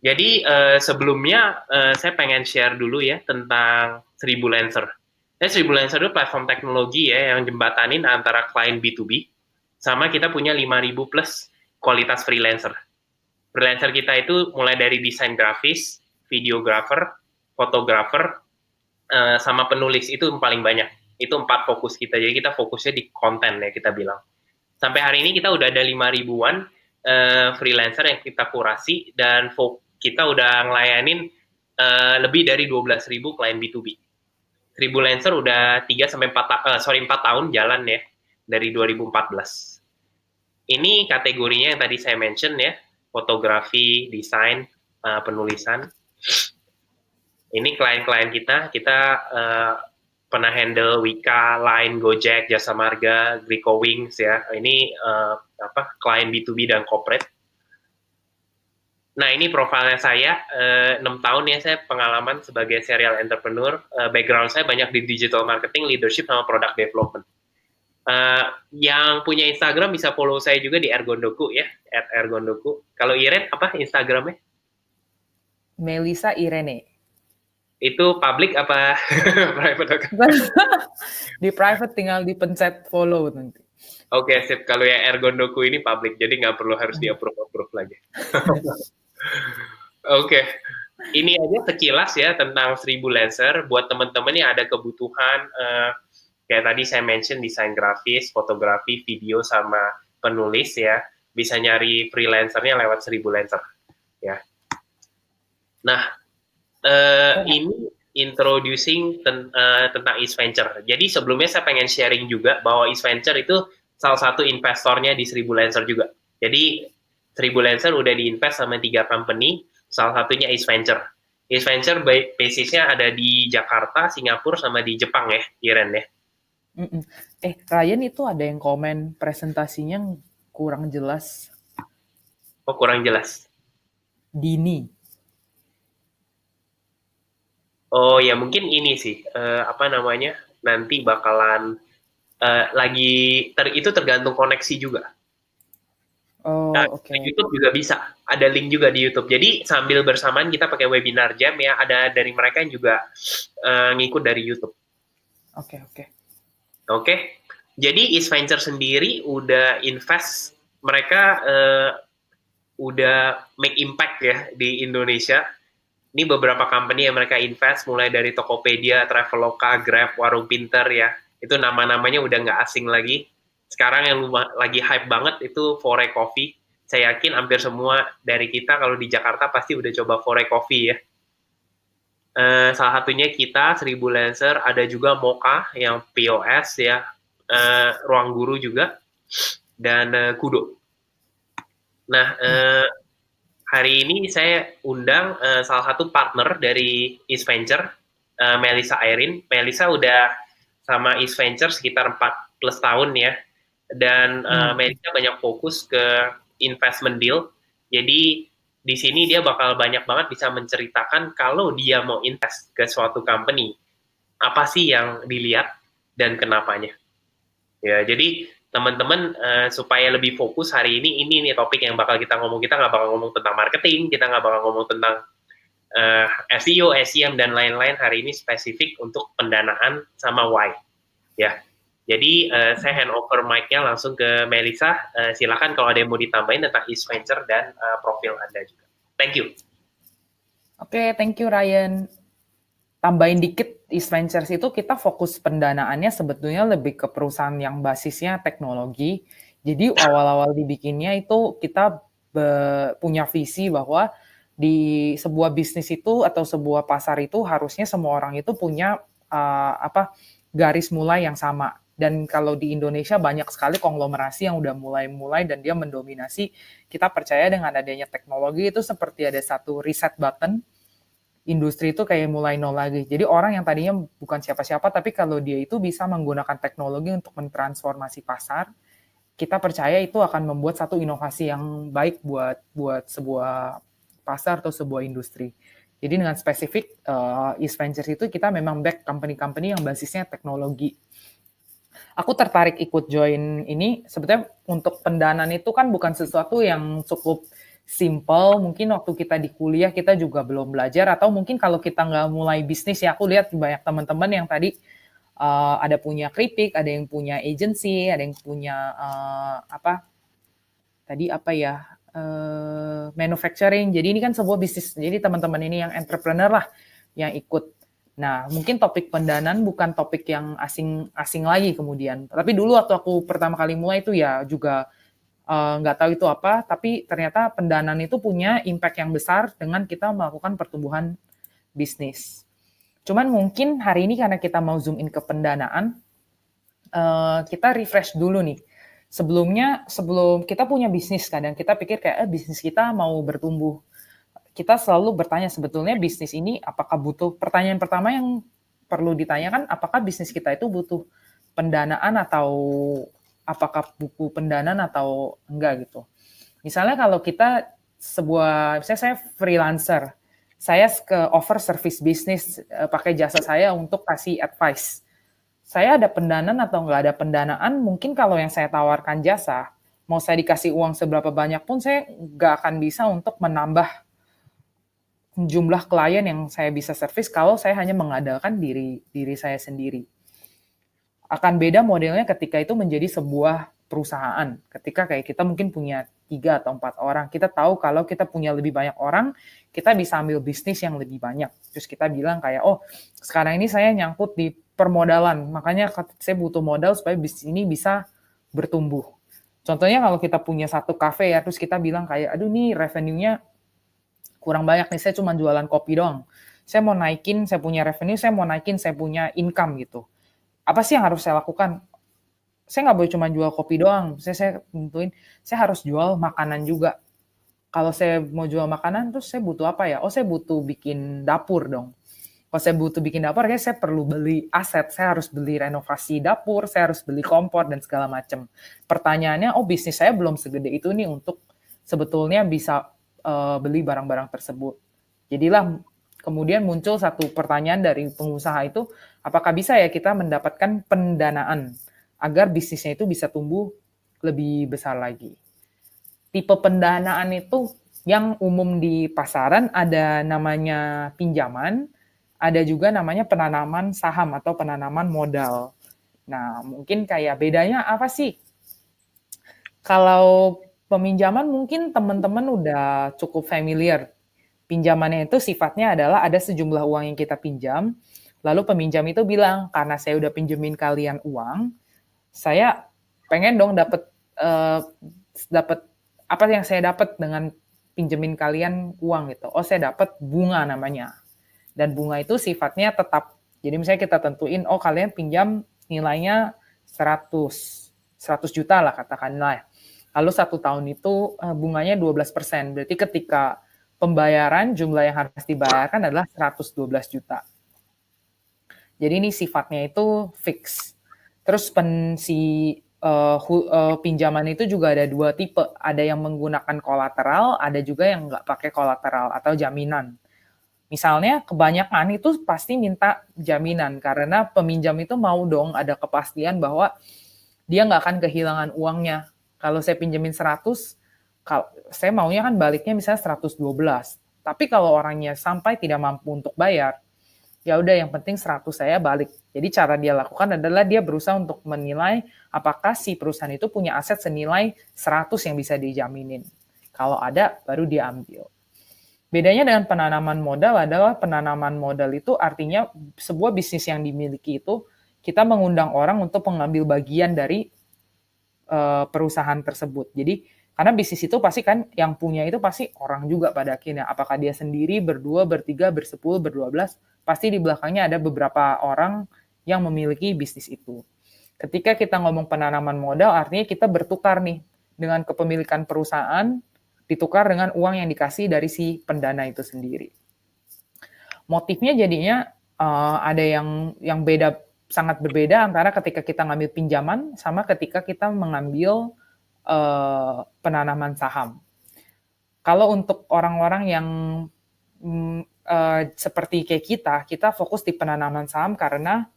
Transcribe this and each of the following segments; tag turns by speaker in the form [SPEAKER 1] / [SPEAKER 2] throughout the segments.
[SPEAKER 1] Jadi sebelumnya saya pengen share dulu ya tentang Seribu Lancer. Seribu Lancer itu platform teknologi ya yang jembatanin antara klien B2B sama kita punya 5.000 plus kualitas freelancer. Freelancer kita itu mulai dari desain grafis, videographer, fotografer, sama penulis itu yang paling banyak. Itu 4 fokus kita. Jadi kita fokusnya di konten ya kita bilang. Sampai hari ini kita udah ada 5 ribuan freelancer yang kita kurasi dan kita udah ngelayanin lebih dari 12.000 klien B2B. Freelancer udah 3 sampai 4 tahun jalan ya dari 2014. Ini kategorinya yang tadi saya mention ya, fotografi, desain, penulisan. Ini klien-klien kita pernah handle Wika, Line, Gojek, Jasa Marga, Griko Wings ya. Ini klien B2B dan corporate. Nah, ini profilnya saya, 6 tahun ya saya pengalaman sebagai serial entrepreneur. Background saya banyak di digital marketing, leadership, sama product development. Yang punya Instagram bisa follow saya juga di Ergondoku ya, @ergondoku. Kalau Iren, apa Instagramnya?
[SPEAKER 2] Melisa Irene.
[SPEAKER 1] Itu public apa private?
[SPEAKER 2] Di private tinggal dipencet follow nanti.
[SPEAKER 1] Oke, sip. Kalau ya Ergondoku ini public, jadi nggak perlu harus di-approve lagi. Oke. Ini aja sekilas ya tentang Seribu Lancer. Buat teman-teman yang ada kebutuhan, kayak tadi saya mention desain grafis, fotografi, video, sama penulis ya, bisa nyari freelancernya lewat Seribu Lancer. Ya. Nah, ini introducing tentang East Venture. Jadi sebelumnya saya pengen sharing juga bahwa East Venture itu salah satu investornya di Seribu Lancer juga. Jadi Seribu Lancer udah diinvest sama 3 company, salah satunya East Venture. East Venture basisnya ada di Jakarta, Singapura, sama di Jepang ya, Iren ya.
[SPEAKER 2] Ryan itu ada yang komen presentasinya kurang jelas.
[SPEAKER 1] Oh, kurang jelas.
[SPEAKER 2] Dini.
[SPEAKER 1] Oh ya, mungkin ini sih, nanti bakalan itu tergantung koneksi juga. Nah,
[SPEAKER 2] Oke.
[SPEAKER 1] YouTube juga bisa. Ada link juga di YouTube. Jadi sambil bersamaan kita pakai webinar jam ya. Ada dari mereka yang juga ngikut dari YouTube. Oke. Jadi East Venture sendiri udah invest, mereka udah make impact ya di Indonesia. Ini beberapa company yang mereka invest, mulai dari Tokopedia, Traveloka, Grab, Warung Pinter ya. Itu nama-namanya udah nggak asing lagi. Sekarang yang lagi hype banget itu Fore Coffee. Saya yakin hampir semua dari kita kalau di Jakarta pasti udah coba Fore Coffee ya. Salah satunya kita, Seribu Lancer, ada juga Mocha yang POS ya, Ruang Guru juga, dan Kudo. Nah, hari ini saya undang salah satu partner dari East Venture, Melisa Airin. Melisa udah sama East Venture sekitar 4 plus tahun ya. Dan Melisa banyak fokus ke investment deal. Jadi di sini dia bakal banyak banget bisa menceritakan kalau dia mau invest ke suatu company, apa sih yang dilihat dan kenapanya. Ya, jadi teman-teman supaya lebih fokus hari ini nih topik yang bakal kita ngomong. Kita nggak bakal ngomong tentang marketing, kita nggak bakal ngomong tentang SEO, SEM, dan lain-lain. Hari ini spesifik untuk pendanaan sama why. Ya, jadi saya hand over mic-nya langsung ke Melisa. Silakan kalau ada yang mau ditambahin tentang East Venture dan profil Anda juga. Thank you.
[SPEAKER 2] Oke, thank you Ryan. Tambahin dikit, East Ventures itu kita fokus pendanaannya sebetulnya lebih ke perusahaan yang basisnya teknologi. Jadi awal-awal dibikinnya itu kita punya visi bahwa di sebuah bisnis itu atau sebuah pasar itu harusnya semua orang itu punya garis mulai yang sama. Dan kalau di Indonesia banyak sekali konglomerasi yang udah mulai dan dia mendominasi. Kita percaya dengan adanya teknologi itu seperti ada satu reset button, industri itu kayak mulai nol lagi. Jadi orang yang tadinya bukan siapa-siapa, tapi kalau dia itu bisa menggunakan teknologi untuk mentransformasi pasar, kita percaya itu akan membuat satu inovasi yang baik buat sebuah pasar atau sebuah industri. Jadi dengan spesifik East Ventures itu kita memang back company-company yang basisnya teknologi. Aku tertarik ikut join ini, sebetulnya untuk pendanaan itu kan bukan sesuatu yang cukup simple. Mungkin waktu kita di kuliah kita juga belum belajar, atau mungkin kalau kita nggak mulai bisnis ya, aku lihat banyak teman-teman yang tadi ada punya keripik, ada yang punya agency, ada yang punya apa tadi apa ya manufacturing. Jadi ini kan sebuah bisnis. Jadi teman-teman ini yang entrepreneur lah yang ikut. Nah, mungkin topik pendanaan bukan topik yang asing lagi kemudian. Tapi dulu waktu aku pertama kali mulai itu ya juga nggak tahu itu apa, tapi ternyata pendanaan itu punya impact yang besar dengan kita melakukan pertumbuhan bisnis. Cuman mungkin hari ini karena kita mau zoom in ke pendanaan, kita refresh dulu nih. Sebelum kita punya bisnis, kadang kita pikir kayak bisnis kita mau bertumbuh. Kita selalu bertanya sebetulnya bisnis ini apakah butuh, pertanyaan pertama yang perlu ditanyakan, apakah bisnis kita itu butuh pendanaan atau apakah buku pendanaan atau enggak gitu. Misalnya kalau kita misalnya saya freelancer, saya ke offer service bisnis, pakai jasa saya untuk kasih advice. Saya ada pendanaan atau nggak ada pendanaan, mungkin kalau yang saya tawarkan jasa, mau saya dikasih uang seberapa banyak pun, saya nggak akan bisa untuk menambah jumlah klien yang saya bisa service kalau saya hanya mengandalkan diri saya sendiri. Akan beda modelnya ketika itu menjadi sebuah perusahaan. Ketika kayak kita mungkin punya 3 atau 4 orang, kita tahu kalau kita punya lebih banyak orang, kita bisa ambil bisnis yang lebih banyak. Terus kita bilang kayak, oh sekarang ini saya nyangkut di permodalan, makanya saya butuh modal supaya bisnis ini bisa bertumbuh. Contohnya kalau kita punya satu kafe ya, terus kita bilang kayak, aduh nih revenue-nya kurang banyak nih, saya cuma jualan kopi doang. Saya mau naikin, saya punya revenue, saya mau naikin, saya punya income gitu. Apa sih yang harus saya lakukan? Saya nggak boleh cuma jual kopi doang. Saya tentuin, saya harus jual makanan juga. Kalau saya mau jual makanan, terus saya butuh apa ya? Oh, saya butuh bikin dapur dong. Kalau saya butuh bikin dapur, ya saya perlu beli aset. Saya harus beli renovasi dapur, saya harus beli kompor, dan segala macam. Pertanyaannya, oh bisnis saya belum segede itu nih untuk sebetulnya bisa beli barang-barang tersebut. Jadilah kemudian muncul satu pertanyaan dari pengusaha itu, apakah bisa ya kita mendapatkan pendanaan agar bisnisnya itu bisa tumbuh lebih besar lagi. Tipe pendanaan itu yang umum di pasaran ada namanya pinjaman, ada juga namanya penanaman saham atau penanaman modal. Nah, mungkin kayak bedanya apa sih? Kalau peminjaman mungkin teman-teman udah cukup familiar. Pinjamannya itu sifatnya adalah ada sejumlah uang yang kita pinjam, lalu peminjam itu bilang, karena saya udah pinjemin kalian uang, saya pengen dong dapat apa yang saya dapat dengan pinjemin kalian uang gitu. Oh, saya dapat bunga namanya. Dan bunga itu sifatnya tetap. Jadi misalnya kita tentuin, oh kalian pinjam nilainya 100 juta lah katakanlah. Lalu 1 tahun itu bunganya 12%. Berarti ketika pembayaran, jumlah yang harus dibayarkan adalah 112 juta. Jadi ini sifatnya itu fix. Terus pinjaman itu juga ada 2 tipe. Ada yang menggunakan kolateral, ada juga yang nggak pakai kolateral atau jaminan. Misalnya kebanyakan itu pasti minta jaminan karena peminjam itu mau dong ada kepastian bahwa dia nggak akan kehilangan uangnya. Kalau saya pinjemin 100, saya maunya kan baliknya misalnya 112. Tapi kalau orangnya sampai tidak mampu untuk bayar, ya udah yang penting 100 saya balik. Jadi cara dia lakukan adalah dia berusaha untuk menilai apakah si perusahaan itu punya aset senilai 100 yang bisa dijaminin. Kalau ada, baru dia ambil. Bedanya dengan penanaman modal adalah penanaman modal itu artinya sebuah bisnis yang dimiliki itu kita mengundang orang untuk mengambil bagian dari perusahaan tersebut. Jadi karena bisnis itu pasti kan yang punya itu pasti orang juga pada akhirnya. Apakah dia sendiri, berdua, bertiga, bersepuluh, berdua-belas, pasti di belakangnya ada beberapa orang yang memiliki bisnis itu. Ketika kita ngomong penanaman modal, artinya kita bertukar nih dengan kepemilikan perusahaan, ditukar dengan uang yang dikasih dari si pendana itu sendiri. Motifnya jadinya ada yang beda, sangat berbeda antara ketika kita ngambil pinjaman sama ketika kita mengambil penanaman saham. Kalau untuk orang-orang yang seperti kayak kita fokus di penanaman saham karena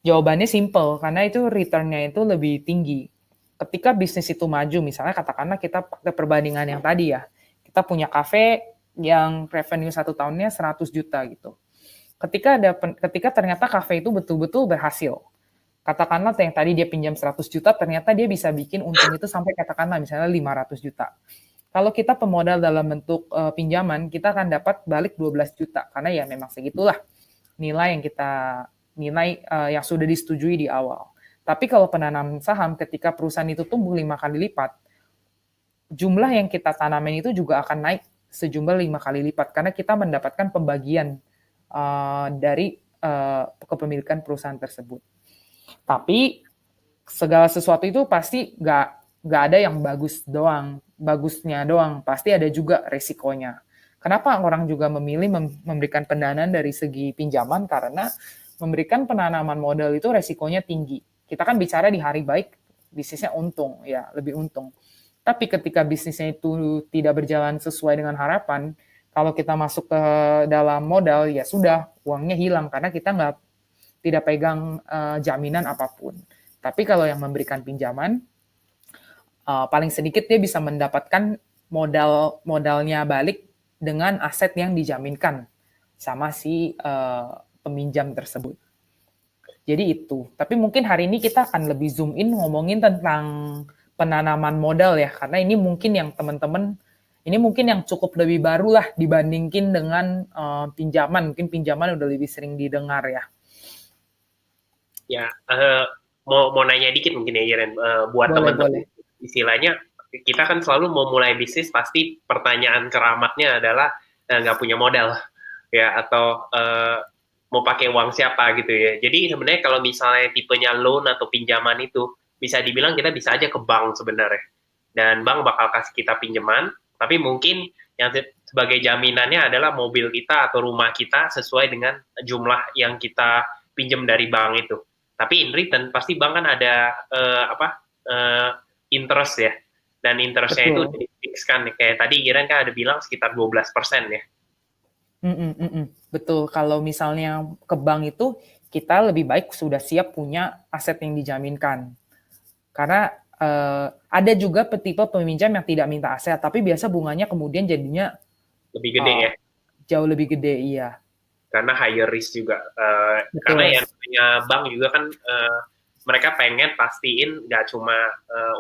[SPEAKER 2] jawabannya simple, karena itu return-nya itu lebih tinggi. Ketika bisnis itu maju, misalnya katakanlah kita pakai perbandingan yang tadi ya, kita punya kafe yang revenue 1 tahunnya 100 juta gitu. Ketika ternyata kafe itu betul-betul berhasil, katakanlah yang tadi dia pinjam 100 juta, ternyata dia bisa bikin untung itu sampai katakanlah misalnya 500 juta. Kalau kita pemodal dalam bentuk pinjaman, kita akan dapat balik 12 juta, karena ya memang segitulah nilai yang sudah disetujui di awal. Tapi kalau penanaman saham, ketika perusahaan itu tumbuh 5 kali lipat, jumlah yang kita tanamin itu juga akan naik sejumlah 5 kali lipat, karena kita mendapatkan pembagian dari kepemilikan perusahaan tersebut. Tapi segala sesuatu itu pasti nggak ada yang bagusnya doang, pasti ada juga resikonya. Kenapa orang juga memilih memberikan pendanaan dari segi pinjaman? Karena memberikan penanaman modal itu resikonya tinggi. Kita kan bicara di hari baik, bisnisnya untung, ya lebih untung. Tapi ketika bisnisnya itu tidak berjalan sesuai dengan harapan, kalau kita masuk ke dalam modal, ya sudah, uangnya hilang karena kita tidak pegang jaminan apapun. Tapi kalau yang memberikan pinjaman, paling sedikit dia bisa mendapatkan modalnya balik dengan aset yang dijaminkan sama si peminjam tersebut. Jadi itu. Tapi mungkin hari ini kita akan lebih zoom in ngomongin tentang penanaman modal ya, karena ini mungkin yang teman-teman, ini mungkin yang cukup lebih baru lah dibandingin dengan pinjaman. Mungkin pinjaman udah lebih sering didengar ya.
[SPEAKER 1] Ya, mau nanya dikit mungkin ya Iren, buat teman-teman. Istilahnya kita kan selalu mau mulai bisnis pasti pertanyaan keramatnya adalah nggak punya modal ya, atau mau pakai uang siapa gitu ya. Jadi sebenarnya kalau misalnya tipenya loan atau pinjaman itu bisa dibilang kita bisa aja ke bank sebenarnya, dan bank bakal kasih kita pinjaman, tapi mungkin yang sebagai jaminannya adalah mobil kita atau rumah kita sesuai dengan jumlah yang kita pinjam dari bank itu. Tapi in return pasti bank kan ada interest ya, dan interestnya itu di-fix kan, kayak tadi Iren kan ada bilang sekitar 12% ya.
[SPEAKER 2] Betul, kalau misalnya ke bank itu kita lebih baik sudah siap punya aset yang dijaminkan. Karena ada juga tipe peminjam yang tidak minta aset, tapi biasa bunganya kemudian jadinya
[SPEAKER 1] lebih gede ya.
[SPEAKER 2] Jauh lebih gede, iya.
[SPEAKER 1] Karena higher risk juga. Karena yang punya bank juga kan mereka pengen pastiin nggak cuma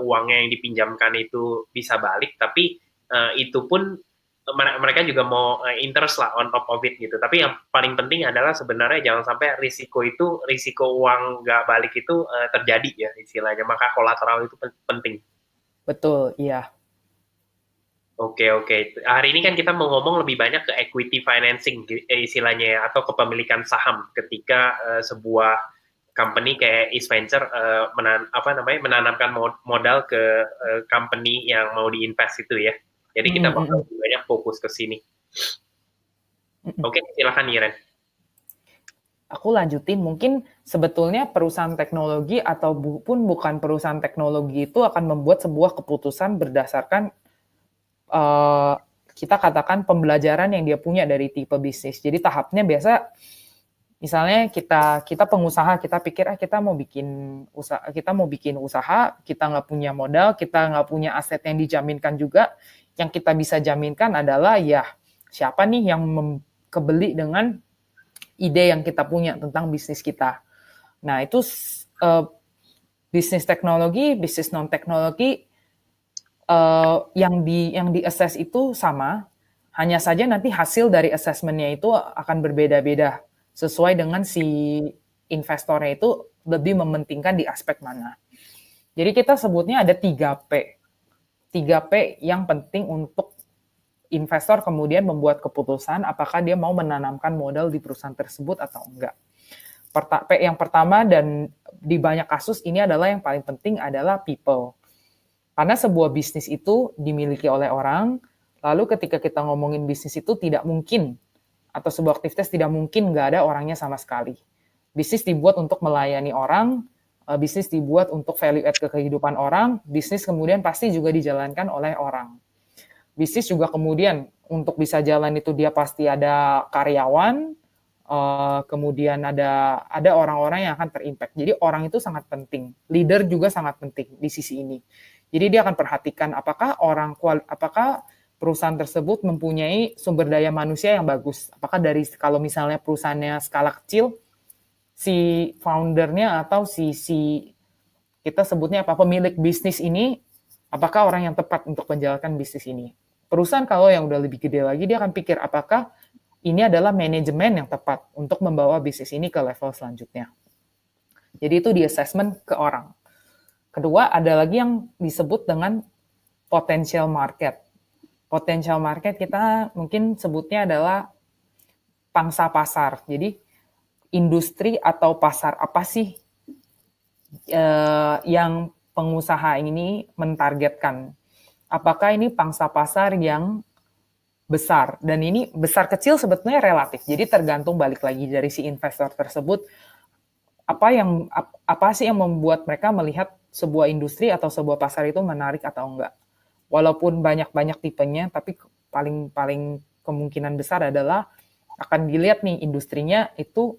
[SPEAKER 1] uangnya yang dipinjamkan itu bisa balik, tapi itu pun mereka juga mau interest lah on top of it gitu. Tapi yang paling penting adalah sebenarnya jangan sampai risiko uang nggak balik itu terjadi ya istilahnya. Maka kolateral itu penting.
[SPEAKER 2] Betul, iya.
[SPEAKER 1] Oke. Hari ini kan kita mau ngomong lebih banyak ke equity financing istilahnya ya, atau kepemilikan saham ketika sebuah company kayak East Venture menanamkan modal ke company yang mau diinvest itu ya. Jadi kita bakal lebih banyak fokus ke sini. Oke, silakan Iren.
[SPEAKER 2] Aku lanjutin, mungkin sebetulnya perusahaan teknologi ataupun bukan perusahaan teknologi itu akan membuat sebuah keputusan berdasarkan kita katakan pembelajaran yang dia punya dari tipe bisnis. Jadi tahapnya biasa, misalnya kita pengusaha, kita pikir kita mau bikin usaha, kita nggak punya modal, kita nggak punya aset yang dijaminkan juga. Yang kita bisa jaminkan adalah ya siapa nih yang kebeli dengan ide yang kita punya tentang bisnis kita. Nah itu bisnis teknologi, bisnis non teknologi yang di assess itu sama, hanya saja nanti hasil dari assessment-nya itu akan berbeda-beda sesuai dengan si investornya itu lebih mementingkan di aspek mana. Jadi kita sebutnya ada 3P. 3P yang penting untuk investor kemudian membuat keputusan apakah dia mau menanamkan modal di perusahaan tersebut atau enggak. P yang pertama dan di banyak kasus ini adalah yang paling penting adalah people. Karena sebuah bisnis itu dimiliki oleh orang, lalu ketika kita ngomongin bisnis itu tidak mungkin, atau sebuah aktivitas tidak mungkin nggak ada orangnya sama sekali. Bisnis dibuat untuk melayani orang, bisnis dibuat untuk value add ke kehidupan orang, bisnis kemudian pasti juga dijalankan oleh orang. Bisnis juga kemudian untuk bisa jalan itu dia pasti ada karyawan, kemudian ada orang-orang yang akan terimpact. Jadi orang itu sangat penting, leader juga sangat penting di sisi ini. Jadi dia akan perhatikan apakah perusahaan tersebut mempunyai sumber daya manusia yang bagus. Apakah dari kalau misalnya perusahaannya skala kecil, si foundernya atau si kita sebutnya apa pemilik bisnis ini, apakah orang yang tepat untuk menjalankan bisnis ini. Perusahaan kalau yang udah lebih gede lagi, dia akan pikir apakah ini adalah manajemen yang tepat untuk membawa bisnis ini ke level selanjutnya. Jadi itu di assessment ke orang. Kedua, ada lagi yang disebut dengan potential market. Potential market kita mungkin sebutnya adalah pangsa pasar. Jadi industri atau pasar apa sih yang pengusaha ini mentargetkan? Apakah ini pangsa pasar yang besar? Dan ini besar kecil sebetulnya relatif. Jadi tergantung balik lagi dari si investor tersebut apa sih yang membuat mereka melihat sebuah industri atau sebuah pasar itu menarik atau enggak. Walaupun banyak-banyak tipenya, tapi paling kemungkinan besar adalah akan dilihat nih industrinya itu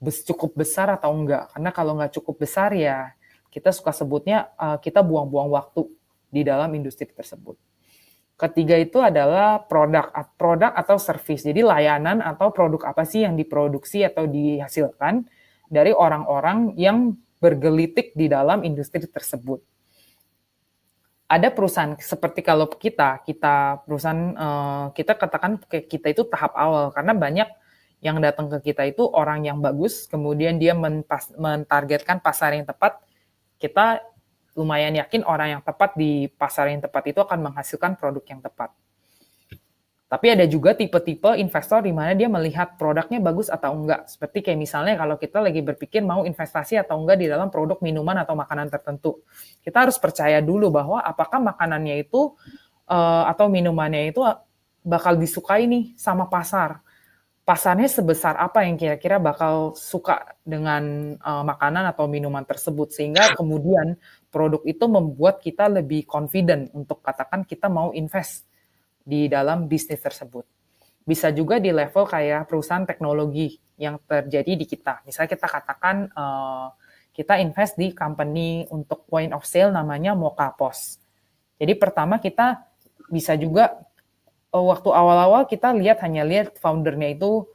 [SPEAKER 2] cukup besar atau enggak. Karena kalau nggak cukup besar ya kita suka sebutnya kita buang-buang waktu di dalam industri tersebut. Ketiga itu adalah produk atau service. Jadi layanan atau produk apa sih yang diproduksi atau dihasilkan dari orang-orang yang bergelitik di dalam industri tersebut. Ada perusahaan seperti kalau kita perusahaan kita katakan kita itu tahap awal karena banyak yang datang ke kita itu orang yang bagus, kemudian dia mentargetkan pasar yang tepat. Kita lumayan yakin orang yang tepat di pasar yang tepat itu akan menghasilkan produk yang tepat. Tapi ada juga tipe-tipe investor di mana dia melihat produknya bagus atau enggak. Seperti kayak misalnya kalau kita lagi berpikir mau investasi atau enggak di dalam produk minuman atau makanan tertentu. Kita harus percaya dulu bahwa apakah makanannya itu atau minumannya itu bakal disukai nih sama pasar. Pasarnya sebesar apa yang kira-kira bakal suka dengan makanan atau minuman tersebut. Sehingga kemudian produk itu membuat kita lebih confident untuk katakan kita mau invest di dalam bisnis tersebut. Bisa juga di level kayak perusahaan teknologi yang terjadi di kita. Misalnya kita katakan kita invest di company untuk point of sale namanya Mokapos. Jadi pertama kita bisa juga waktu awal-awal kita hanya lihat foundernya itu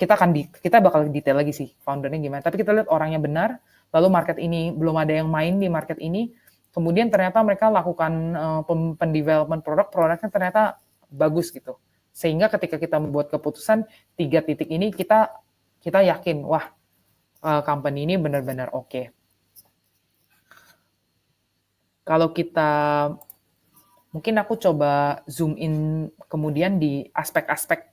[SPEAKER 2] kita bakal detail lagi sih foundernya gimana. Tapi kita lihat orangnya benar, lalu market ini belum ada yang main di market ini. Kemudian ternyata mereka lakukan pendevelopment produknya ternyata bagus gitu. Sehingga ketika kita membuat keputusan 3 titik ini kita yakin, wah company ini benar-benar oke. Kalau kita mungkin aku coba zoom in kemudian di aspek-aspek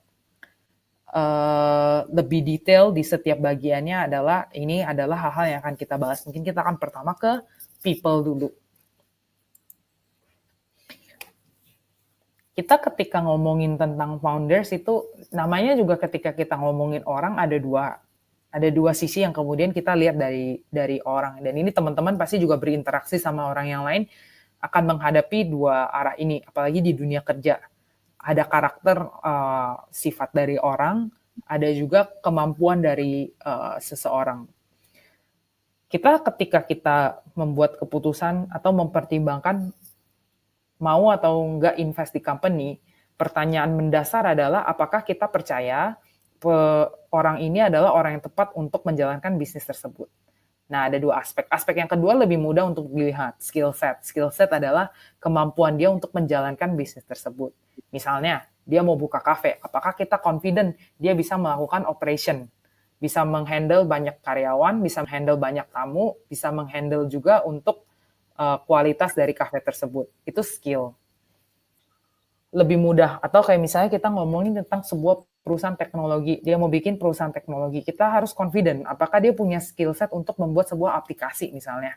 [SPEAKER 2] lebih detail di setiap bagiannya adalah hal-hal yang akan kita bahas. Mungkin kita akan pertama ke people dulu. Kita ketika ngomongin tentang founders itu namanya juga ketika kita ngomongin orang ada dua sisi yang kemudian kita lihat dari orang, dan ini teman-teman pasti juga berinteraksi sama orang yang lain akan menghadapi dua arah ini, apalagi di dunia kerja. Ada karakter sifat dari orang, ada juga kemampuan dari seseorang. Ketika kita membuat keputusan atau mempertimbangkan mau atau enggak invest di company, pertanyaan mendasar adalah apakah kita percaya orang ini adalah orang yang tepat untuk menjalankan bisnis tersebut. Nah, ada dua aspek. Aspek yang kedua lebih mudah untuk dilihat, skill set. Skill set adalah kemampuan dia untuk menjalankan bisnis tersebut. Misalnya, dia mau buka kafe, apakah kita confident dia bisa melakukan operation, bisa menghandle banyak karyawan, bisa menghandle banyak tamu, bisa menghandle juga untuk kualitas dari kafe tersebut. Itu skill. Lebih mudah. Atau kayak misalnya kita ngomongin tentang sebuah perusahaan teknologi. Dia mau bikin perusahaan teknologi. Kita harus confident. Apakah dia punya skill set untuk membuat sebuah aplikasi misalnya.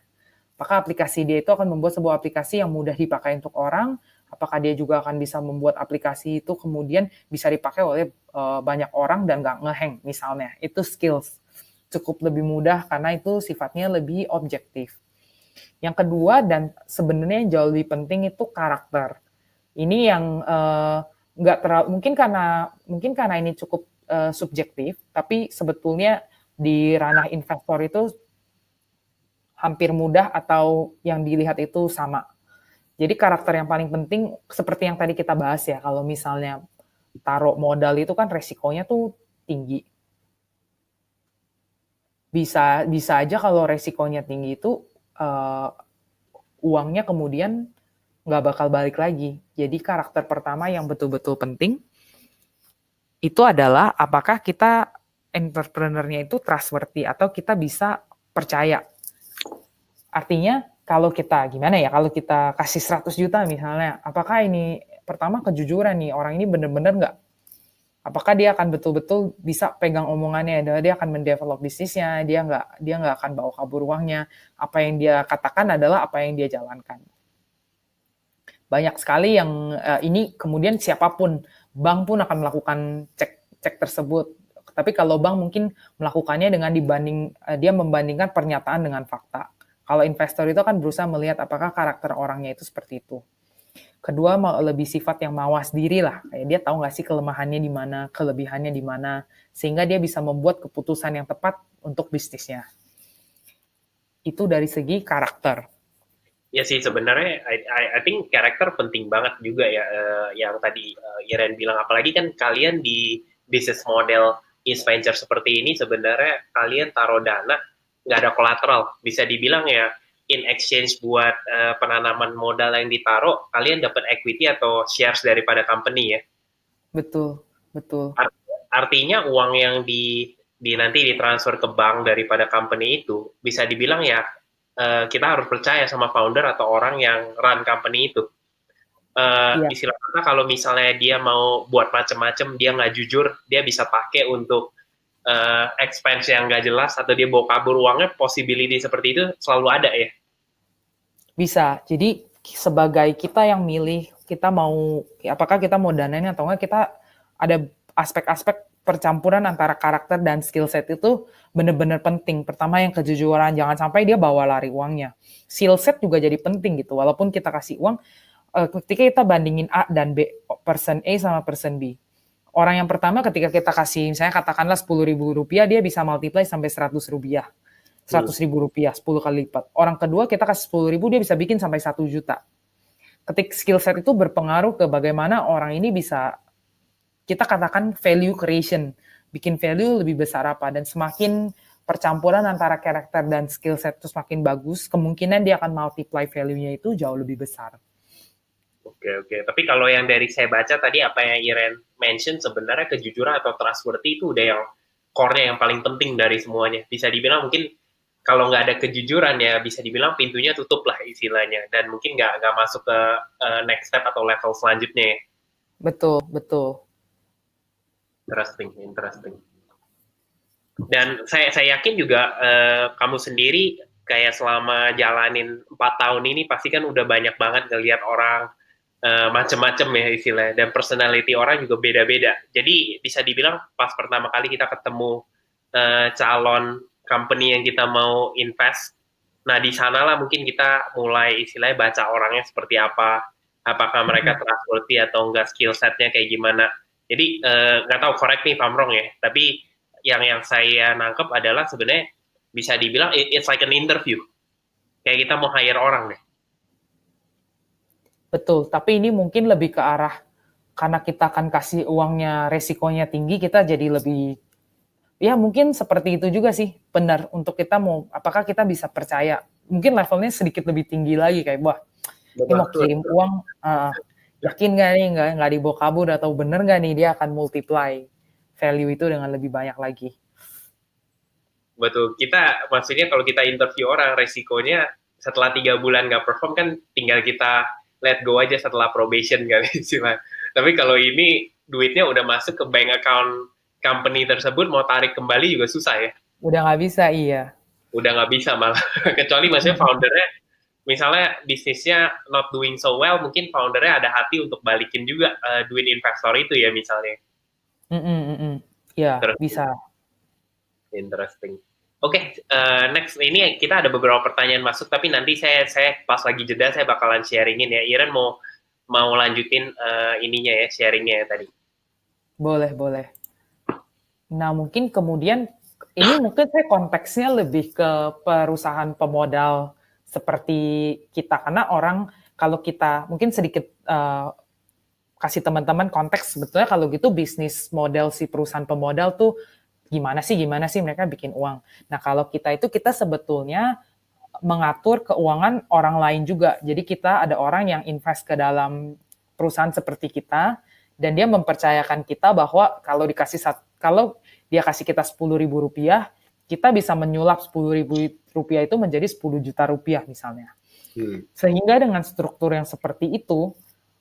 [SPEAKER 2] Apakah aplikasi dia itu akan membuat sebuah aplikasi yang mudah dipakai untuk orang. Apakah dia juga akan bisa membuat aplikasi itu kemudian bisa dipakai oleh banyak orang dan nggak ngehang misalnya. Itu skills. Cukup lebih mudah karena itu sifatnya lebih objektif. Yang kedua dan sebenarnya yang jauh lebih penting itu karakter. Ini yang nggak terlalu mungkin karena ini cukup subjektif, tapi sebetulnya di ranah investor itu hampir mudah atau yang dilihat itu sama. Jadi karakter yang paling penting seperti yang tadi kita bahas ya, kalau misalnya taruh modal itu kan resikonya tuh tinggi. Bisa bisa aja kalau resikonya tinggi itu uh, uangnya kemudian nggak bakal balik lagi. Jadi karakter pertama yang betul-betul penting itu adalah apakah kita entrepreneurnya itu trustworthy atau kita bisa percaya. Artinya kalau kita gimana ya, kalau kita kasih 100 juta misalnya, apakah ini pertama kejujuran nih, orang ini benar-benar nggak, apakah dia akan betul-betul bisa pegang omongannya, dia akan mendevelop bisnisnya, dia nggak akan bawa kabur uangnya, apa yang dia katakan adalah apa yang dia jalankan. Banyak sekali yang ini kemudian siapapun, bank pun akan melakukan cek tersebut. Tapi kalau bank mungkin melakukannya dengan dia membandingkan pernyataan dengan fakta. Kalau investor itu kan berusaha melihat apakah karakter orangnya itu seperti itu. Kedua, lebih sifat yang mawas diri lah. Kayak dia tahu nggak sih kelemahannya di mana, kelebihannya di mana, sehingga dia bisa membuat keputusan yang tepat untuk bisnisnya. Itu dari segi karakter.
[SPEAKER 1] Ya sih sebenarnya I think karakter penting banget juga ya, yang tadi Iren bilang, apalagi kan kalian di bisnis model East Venture seperti ini sebenarnya kalian taruh dana nggak ada kolateral, bisa dibilang ya in exchange buat penanaman modal yang ditaruh kalian dapat equity atau shares daripada company ya.
[SPEAKER 2] Betul, betul.
[SPEAKER 1] Artinya uang yang nanti ditransfer ke bank daripada company itu bisa dibilang ya kita harus percaya sama founder atau orang yang run company itu.
[SPEAKER 2] Iya,
[SPEAKER 1] Istilah kata kalau misalnya dia mau buat macam-macam, dia nggak jujur, dia bisa pakai untuk expense yang nggak jelas atau dia bawa kabur uangnya, possibility seperti itu selalu ada ya.
[SPEAKER 2] bisa. Jadi sebagai kita yang milih, kita mau apakah kita mau dananya atau enggak, kita ada aspek-aspek percampuran antara karakter dan skill set itu benar-benar penting. Pertama yang kejujuran, jangan sampai dia bawa lari uangnya. Skill set juga jadi penting gitu. Walaupun kita kasih uang, ketika kita bandingin A dan B, person A sama person B. Orang yang pertama ketika kita kasih, misalnya katakanlah 10.000 rupiah, dia bisa multiply sampai 100 rupiah. 100.000 rupiah, 10 kali lipat. Orang kedua kita kasih 10.000, dia bisa bikin sampai 1 juta. Ketik skill set itu berpengaruh ke bagaimana orang ini bisa, kita katakan value creation, bikin value lebih besar apa, dan semakin percampuran antara karakter dan skill set itu semakin bagus, kemungkinan dia akan multiply value-nya itu jauh lebih besar.
[SPEAKER 1] Oke. Tapi kalau yang dari saya baca tadi apa yang Iren mention, sebenarnya kejujuran atau trustworthy itu udah yang core-nya yang paling penting dari semuanya. Bisa dibilang mungkin kalau nggak ada kejujuran ya bisa dibilang pintunya tutup lah istilahnya, dan mungkin nggak masuk ke next step atau level selanjutnya.
[SPEAKER 2] Betul, betul.
[SPEAKER 1] Interesting. Dan saya yakin juga kamu sendiri kayak selama jalanin 4 tahun ini pasti kan udah banyak banget ngelihat orang macem-macem ya istilahnya, dan personality orang juga beda-beda. Jadi bisa dibilang pas pertama kali kita ketemu calon company yang kita mau invest, nah di sanalah mungkin kita mulai istilahnya baca orangnya seperti apa, apakah mereka trustworthy atau enggak, skill setnya kayak gimana. Jadi nggak tahu, correct me if I'm wrong ya, tapi yang saya nangkep adalah sebenarnya bisa dibilang it's like an interview, kayak kita mau hire orang deh.
[SPEAKER 2] Betul, tapi ini mungkin lebih ke arah karena kita akan kasih uangnya resikonya tinggi, kita jadi lebih, ya mungkin seperti itu juga sih, benar, untuk kita mau, apakah kita bisa percaya, mungkin levelnya sedikit lebih tinggi lagi, kayak wah, ini mau kirim uang, yakin nggak nih, nggak dibawa kabur, atau bener nggak nih dia akan multiply value itu dengan lebih banyak lagi.
[SPEAKER 1] Betul, kita maksudnya kalau kita interview orang, resikonya setelah 3 bulan nggak perform kan tinggal kita let go aja setelah probation kan istilah. Tapi kalau ini duitnya udah masuk ke bank account company tersebut, mau tarik kembali juga susah ya.
[SPEAKER 2] Udah nggak bisa, iya.
[SPEAKER 1] Udah nggak bisa malah. Kecuali maksudnya foundernya, misalnya bisnisnya not doing so well, mungkin foundernya ada hati untuk balikin juga duit investor itu ya misalnya.
[SPEAKER 2] Ya,
[SPEAKER 1] Terus
[SPEAKER 2] bisa.
[SPEAKER 1] interesting. Oke, next ini kita ada beberapa pertanyaan masuk, tapi nanti saya pas lagi jeda saya bakalan sharingin ya. Iren mau lanjutin ininya ya, sharingnya ya tadi.
[SPEAKER 2] Boleh, boleh. Nah, mungkin kemudian ini mungkin saya konteksnya lebih ke perusahaan pemodal seperti kita, karena orang kalau kita mungkin sedikit kasih teman-teman konteks, sebetulnya kalau gitu bisnis model si perusahaan pemodal tuh gimana sih mereka bikin uang. Nah, kalau kita sebetulnya mengatur keuangan orang lain juga. Jadi kita ada orang yang invest ke dalam perusahaan seperti kita, dan dia mempercayakan kita bahwa kalau dia kasih kita 10.000 rupiah, kita bisa menyulap 10.000 rupiah itu menjadi 10 juta rupiah misalnya. Sehingga dengan struktur yang seperti itu,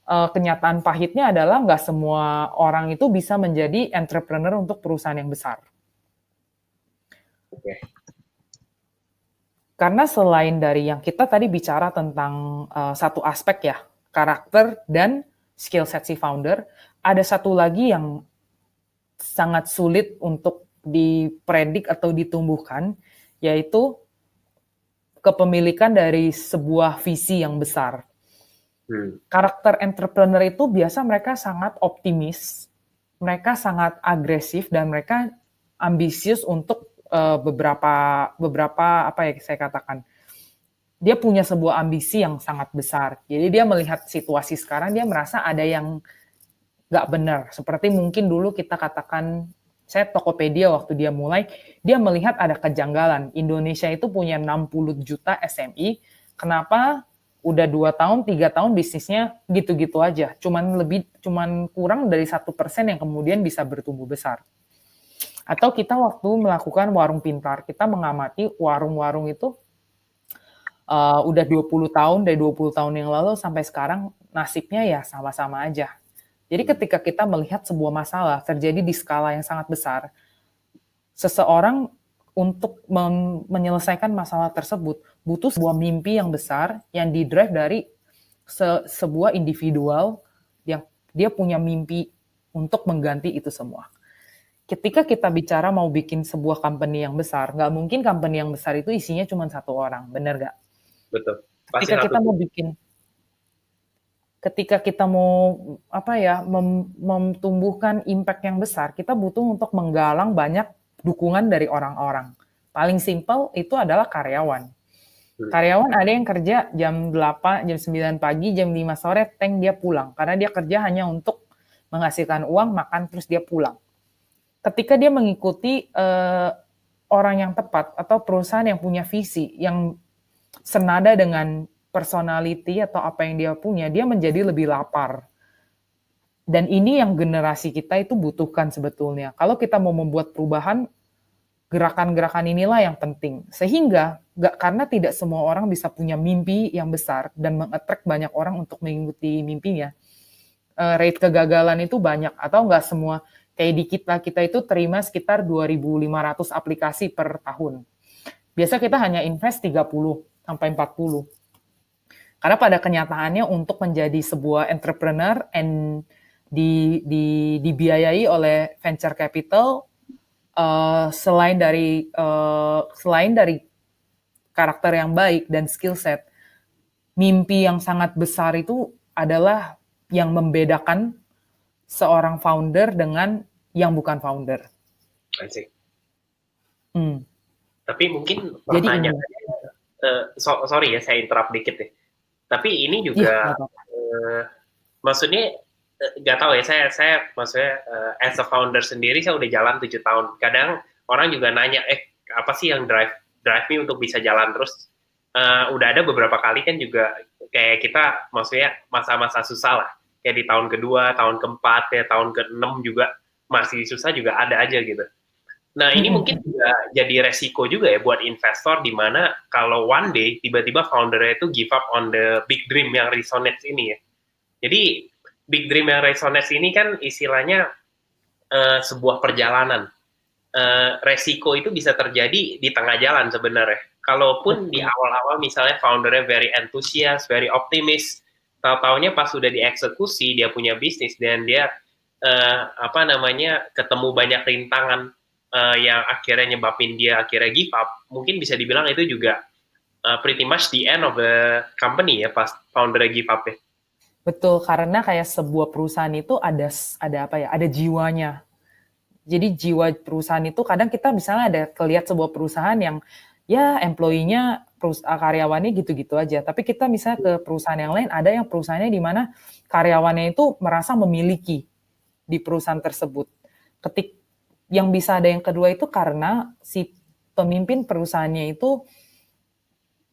[SPEAKER 2] kenyataan pahitnya adalah nggak semua orang itu bisa menjadi entrepreneur untuk perusahaan yang besar.
[SPEAKER 1] Oke.
[SPEAKER 2] Karena selain dari yang kita tadi bicara tentang satu aspek ya, karakter dan skill set si founder, ada satu lagi yang sangat sulit untuk dipredik atau ditumbuhkan, yaitu kepemilikan dari sebuah visi yang besar. Karakter entrepreneur itu biasa mereka sangat optimis, mereka sangat agresif, dan mereka ambisius untuk beberapa apa ya saya katakan, dia punya sebuah ambisi yang sangat besar. Jadi dia melihat situasi sekarang, dia merasa ada yang nggak benar. Seperti mungkin dulu kita katakan, saya Tokopedia waktu dia mulai, dia melihat ada kejanggalan. Indonesia itu punya 60 juta SMI, kenapa udah 2 tahun, 3 tahun bisnisnya gitu-gitu aja. Cuman kurang dari 1% yang kemudian bisa bertumbuh besar. Atau kita waktu melakukan warung pintar, kita mengamati warung-warung itu udah 20 tahun, dari 20 tahun yang lalu sampai sekarang nasibnya ya sama-sama aja. Jadi ketika kita melihat sebuah masalah terjadi di skala yang sangat besar, seseorang untuk menyelesaikan masalah tersebut butuh sebuah mimpi yang besar yang didrive dari sebuah individual yang dia punya mimpi untuk mengganti itu semua. Ketika kita bicara mau bikin sebuah company yang besar, nggak mungkin company yang besar itu isinya cuma satu orang, benar nggak?
[SPEAKER 1] Betul.
[SPEAKER 2] Ketika kita mau memtumbuhkan impact yang besar, kita butuh untuk menggalang banyak dukungan dari orang-orang. Paling simpel itu adalah karyawan. Karyawan ada yang kerja jam 8, jam 9 pagi, jam 5 sore, dia pulang. Karena dia kerja hanya untuk menghasilkan uang, makan, terus dia pulang. Ketika dia mengikuti orang yang tepat atau perusahaan yang punya visi, yang senada dengan personality atau apa yang dia punya, dia menjadi lebih lapar. Dan ini yang generasi kita itu butuhkan sebetulnya. Kalau kita mau membuat perubahan, gerakan-gerakan inilah yang penting. Sehingga, karena tidak semua orang bisa punya mimpi yang besar dan meng-attract banyak orang untuk mengikuti mimpinya, rate kegagalan itu banyak. Atau nggak semua. Kayak di kita itu terima sekitar 2.500 aplikasi per tahun. Biasa kita hanya invest 30 sampai 40. Karena pada kenyataannya untuk menjadi sebuah entrepreneur and dibiayai oleh venture capital, selain dari karakter yang baik dan skill set, mimpi yang sangat besar itu adalah yang membedakan seorang founder dengan yang bukan founder.
[SPEAKER 1] Tapi mungkin pertanyaan, sorry ya saya interrupt dikit ya. Tapi ini juga, maksudnya nggak tahu ya, saya maksudnya as a founder sendiri saya udah jalan 7 tahun. Kadang orang juga nanya, apa sih yang drive me untuk bisa jalan terus? Udah ada beberapa kali kan juga kayak kita, maksudnya masa-masa susah lah. Kayak di tahun kedua, tahun keempat, ya tahun ke-6 juga masih susah juga ada aja gitu. Nah ini mungkin juga jadi resiko juga ya buat investor, di mana kalau one day tiba-tiba foundernya itu give up on the big dream yang resonates ini ya. Jadi big dream yang resonates ini kan istilahnya sebuah perjalanan. Resiko itu bisa terjadi di tengah jalan sebenarnya. Kalaupun di awal-awal misalnya foundernya very enthusiast, very optimis, tahu-taunya pas sudah dieksekusi dia punya bisnis dan dia ketemu banyak rintangan yang akhirnya nyebabin dia akhirnya give up, mungkin bisa dibilang itu juga pretty much the end of the company ya pas foundernya give up ya.
[SPEAKER 2] Betul, karena kayak sebuah perusahaan itu ada jiwanya. Jadi jiwa perusahaan itu kadang kita misalnya ada kelihatan sebuah perusahaan yang ya employee-nya karyawannya gitu-gitu aja. Tapi kita misalnya ke perusahaan yang lain, ada yang perusahaannya di mana karyawannya itu merasa memiliki di perusahaan tersebut. Yang bisa ada yang kedua itu karena si pemimpin perusahaannya itu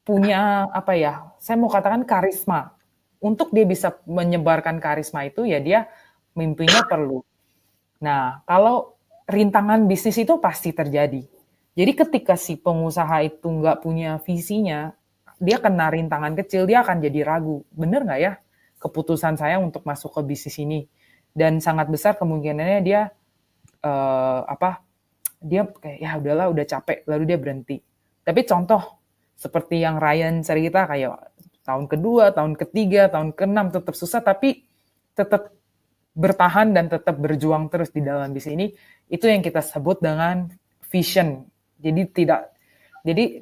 [SPEAKER 2] punya apa ya? Saya mau katakan karisma. Untuk dia bisa menyebarkan karisma itu ya dia mimpinya perlu. Nah, kalau rintangan bisnis itu pasti terjadi. Jadi ketika si pengusaha itu nggak punya visinya, dia kena rintangan kecil, dia akan jadi ragu. Bener nggak ya keputusan saya untuk masuk ke bisnis ini? Dan sangat besar kemungkinannya dia dia kayak ya udahlah udah capek, lalu dia berhenti. Tapi contoh seperti yang Ryan cerita kayak tahun kedua, tahun ketiga, tahun keenam tetap susah, tapi tetap bertahan dan tetap berjuang terus di dalam bisnis ini, itu yang kita sebut dengan vision. Jadi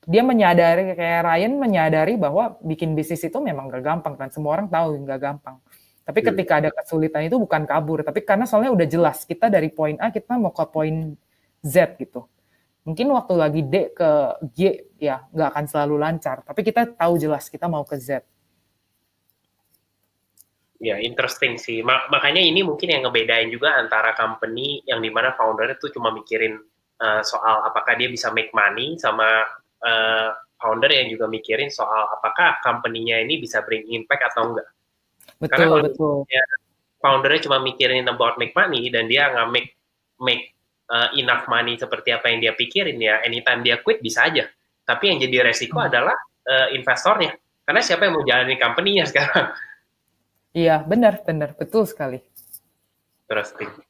[SPEAKER 2] dia menyadari, kayak Ryan menyadari bahwa bikin bisnis itu memang gak gampang kan, semua orang tahu gak gampang. Tapi ketika ada kesulitan itu bukan kabur, tapi karena soalnya udah jelas kita dari poin A kita mau ke poin Z gitu. Mungkin waktu lagi D ke G ya nggak akan selalu lancar, tapi kita tahu jelas kita mau ke Z.
[SPEAKER 1] Ya, interesting sih. Makanya ini mungkin yang ngebedain juga antara company yang dimana founder itu cuma mikirin soal apakah dia bisa make money sama founder yang juga mikirin soal apakah company-nya ini bisa bring impact atau enggak. Karena kalau foundernya cuma mikirin about make money dan dia nggak make enough money seperti apa yang dia pikirin, ya anytime dia quit bisa aja. Tapi yang jadi resiko adalah investornya. Karena siapa yang mau jalani company-nya sekarang?
[SPEAKER 2] Iya, benar, betul sekali.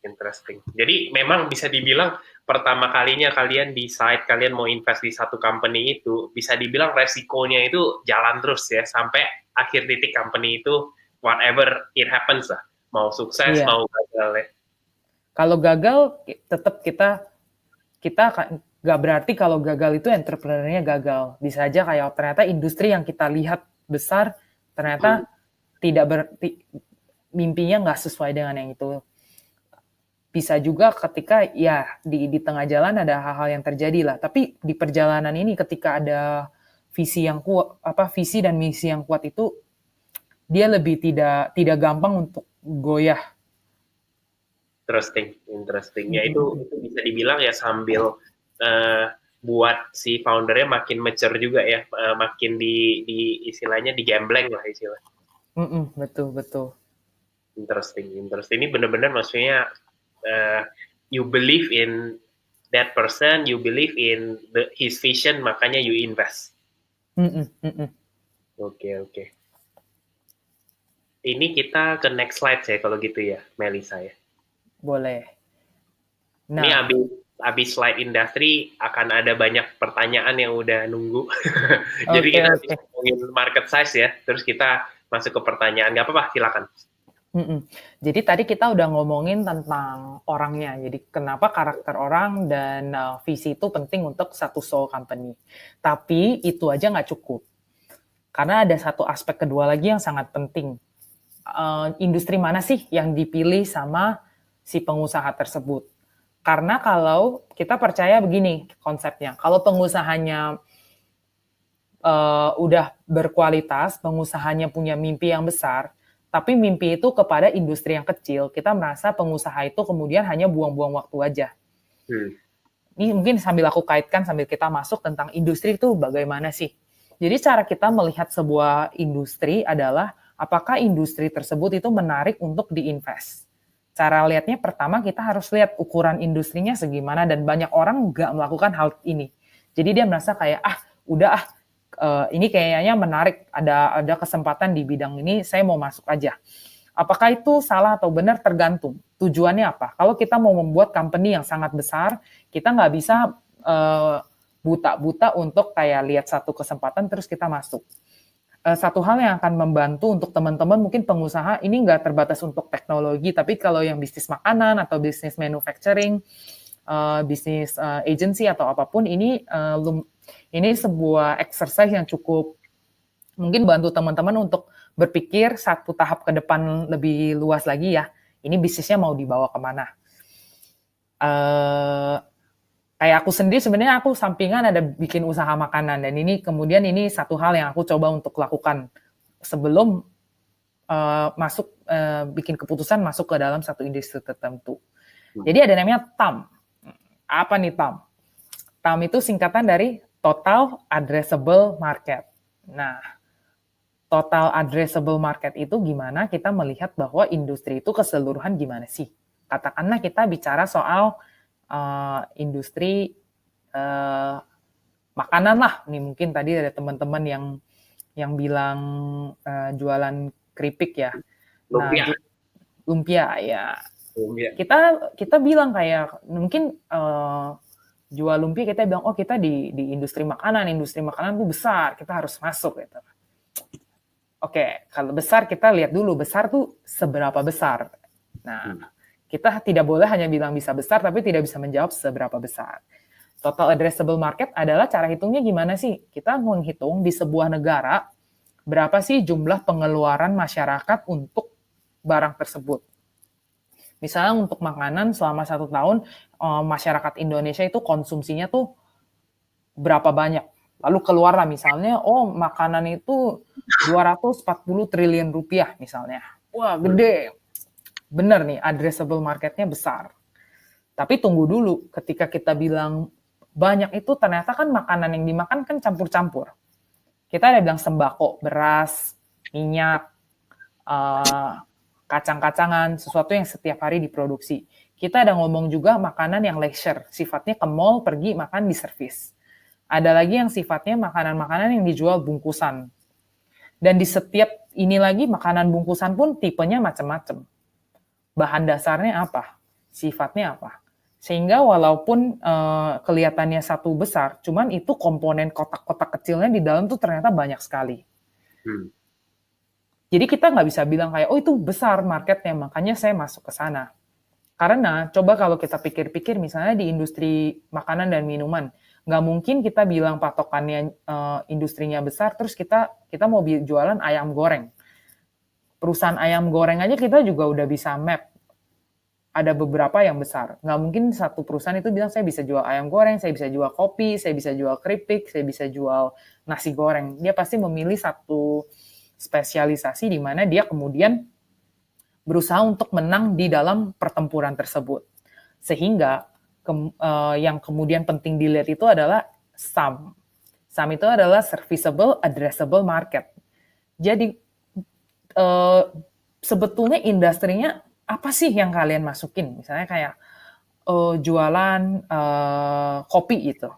[SPEAKER 1] Interesting. Jadi memang bisa dibilang pertama kalinya kalian decide kalian mau invest di satu company itu, bisa dibilang resikonya itu jalan terus ya, sampai akhir titik company itu whatever it happens lah. Mau sukses, mau gagal ya.
[SPEAKER 2] Kalau gagal, tetap kita nggak berarti kalau gagal itu entrepreneur-nya gagal. Bisa aja kayak ternyata industri yang kita lihat besar, ternyata mimpinya nggak sesuai dengan yang itu. Bisa juga ketika ya di tengah jalan ada hal-hal yang terjadi lah. Tapi di perjalanan ini ketika ada visi yang kuat, visi dan misi yang kuat itu, dia lebih tidak gampang untuk goyah.
[SPEAKER 1] Interesting. Ya itu bisa dibilang ya sambil buat si foundernya makin mature juga ya, makin di istilahnya di gambling lah istilahnya.
[SPEAKER 2] Betul.
[SPEAKER 1] Interesting. Ini benar-benar maksudnya you believe in that person, you believe in his vision, makanya you invest. Oke. Ini kita ke next slide ya kalau gitu ya, Melisa ya.
[SPEAKER 2] Boleh.
[SPEAKER 1] Nah, ini abis slide industri akan ada banyak pertanyaan yang udah nunggu. Jadi kita ngomongin market size ya, terus kita masuk ke pertanyaan. Gak apa-apa, silakan.
[SPEAKER 2] Jadi tadi kita udah ngomongin tentang orangnya. Jadi kenapa karakter orang dan visi itu penting untuk satu soul company. Tapi itu aja nggak cukup. Karena ada satu aspek kedua lagi yang sangat penting. Industri mana sih yang dipilih sama si pengusaha tersebut? Karena kalau kita percaya begini konsepnya, kalau pengusahanya udah berkualitas, pengusahanya punya mimpi yang besar, tapi mimpi itu kepada industri yang kecil, kita merasa pengusaha itu kemudian hanya buang-buang waktu aja. Ini mungkin sambil aku kaitkan, sambil kita masuk tentang industri itu bagaimana sih? Jadi cara kita melihat sebuah industri adalah apakah industri tersebut itu menarik untuk diinvest. Cara lihatnya pertama kita harus lihat ukuran industrinya segimana, dan banyak orang nggak melakukan hal ini. Jadi dia merasa kayak ini kayaknya menarik, ada kesempatan di bidang ini, saya mau masuk aja. Apakah itu salah atau benar tergantung tujuannya apa. Kalau kita mau membuat company yang sangat besar, kita nggak bisa buta-buta untuk kayak lihat satu kesempatan terus kita masuk. Satu hal yang akan membantu untuk teman-teman mungkin pengusaha ini nggak terbatas untuk teknologi, tapi kalau yang bisnis makanan atau bisnis manufacturing, bisnis agency atau apapun, ini sebuah exercise yang cukup mungkin bantu teman-teman untuk berpikir satu tahap ke depan lebih luas lagi ya. Ini bisnisnya mau dibawa kemana? Kayak aku sendiri sebenarnya aku sampingan ada bikin usaha makanan dan ini kemudian ini satu hal yang aku coba untuk lakukan sebelum bikin keputusan masuk ke dalam satu industri tertentu. Jadi ada namanya TAM. Apa nih TAM? TAM itu singkatan dari Total Addressable Market. Nah, Total Addressable Market itu gimana kita melihat bahwa industri itu keseluruhan gimana sih? Katakanlah kita bicara soal industri makanan lah. Nih mungkin tadi ada teman-teman yang bilang jualan keripik ya.
[SPEAKER 1] Lumpia.
[SPEAKER 2] Nah, lumpia ya.
[SPEAKER 1] Lumpia.
[SPEAKER 2] Kita bilang kayak mungkin jual lumpia kita bilang oh kita di industri makanan tuh besar, kita harus masuk gitu. Oke, kalau besar kita lihat dulu besar tuh seberapa besar. Nah, kita tidak boleh hanya bilang bisa besar tapi tidak bisa menjawab seberapa besar. Total addressable market adalah cara hitungnya gimana sih? Kita menghitung di sebuah negara berapa sih jumlah pengeluaran masyarakat untuk barang tersebut. Misalnya untuk makanan selama 1 tahun masyarakat Indonesia itu konsumsinya tuh berapa banyak. Lalu keluarlah misalnya, oh makanan itu 240 triliun rupiah misalnya. Wah gede, bener nih addressable marketnya besar. Tapi tunggu dulu, ketika kita bilang banyak itu ternyata kan makanan yang dimakan kan campur-campur. Kita ada bilang sembako, beras, minyak, kacang-kacangan, sesuatu yang setiap hari diproduksi. Kita ada ngomong juga makanan yang leisure, sifatnya ke mall, pergi, makan di servis. Ada lagi yang sifatnya makanan-makanan yang dijual bungkusan. Dan di setiap ini lagi makanan bungkusan pun tipenya macam-macam. Bahan dasarnya apa? Sifatnya apa? Sehingga walaupun kelihatannya satu besar, cuman itu komponen kotak-kotak kecilnya di dalam tuh ternyata banyak sekali. Jadi kita nggak bisa bilang kayak, oh itu besar marketnya, makanya saya masuk ke sana. Karena coba kalau kita pikir-pikir misalnya di industri makanan dan minuman, nggak mungkin kita bilang patokannya industrinya besar, terus kita mau jualan ayam goreng. Perusahaan ayam goreng aja kita juga udah bisa map. Ada beberapa yang besar. Nggak mungkin satu perusahaan itu bilang saya bisa jual ayam goreng, saya bisa jual kopi, saya bisa jual keripik, saya bisa jual nasi goreng. Dia pasti memilih satu spesialisasi di mana dia kemudian berusaha untuk menang di dalam pertempuran tersebut. Sehingga yang kemudian penting dilihat itu adalah SAM. SAM itu adalah Serviceable Addressable Market. Jadi sebetulnya industrinya apa sih yang kalian masukin? Misalnya kayak jualan kopi gitu.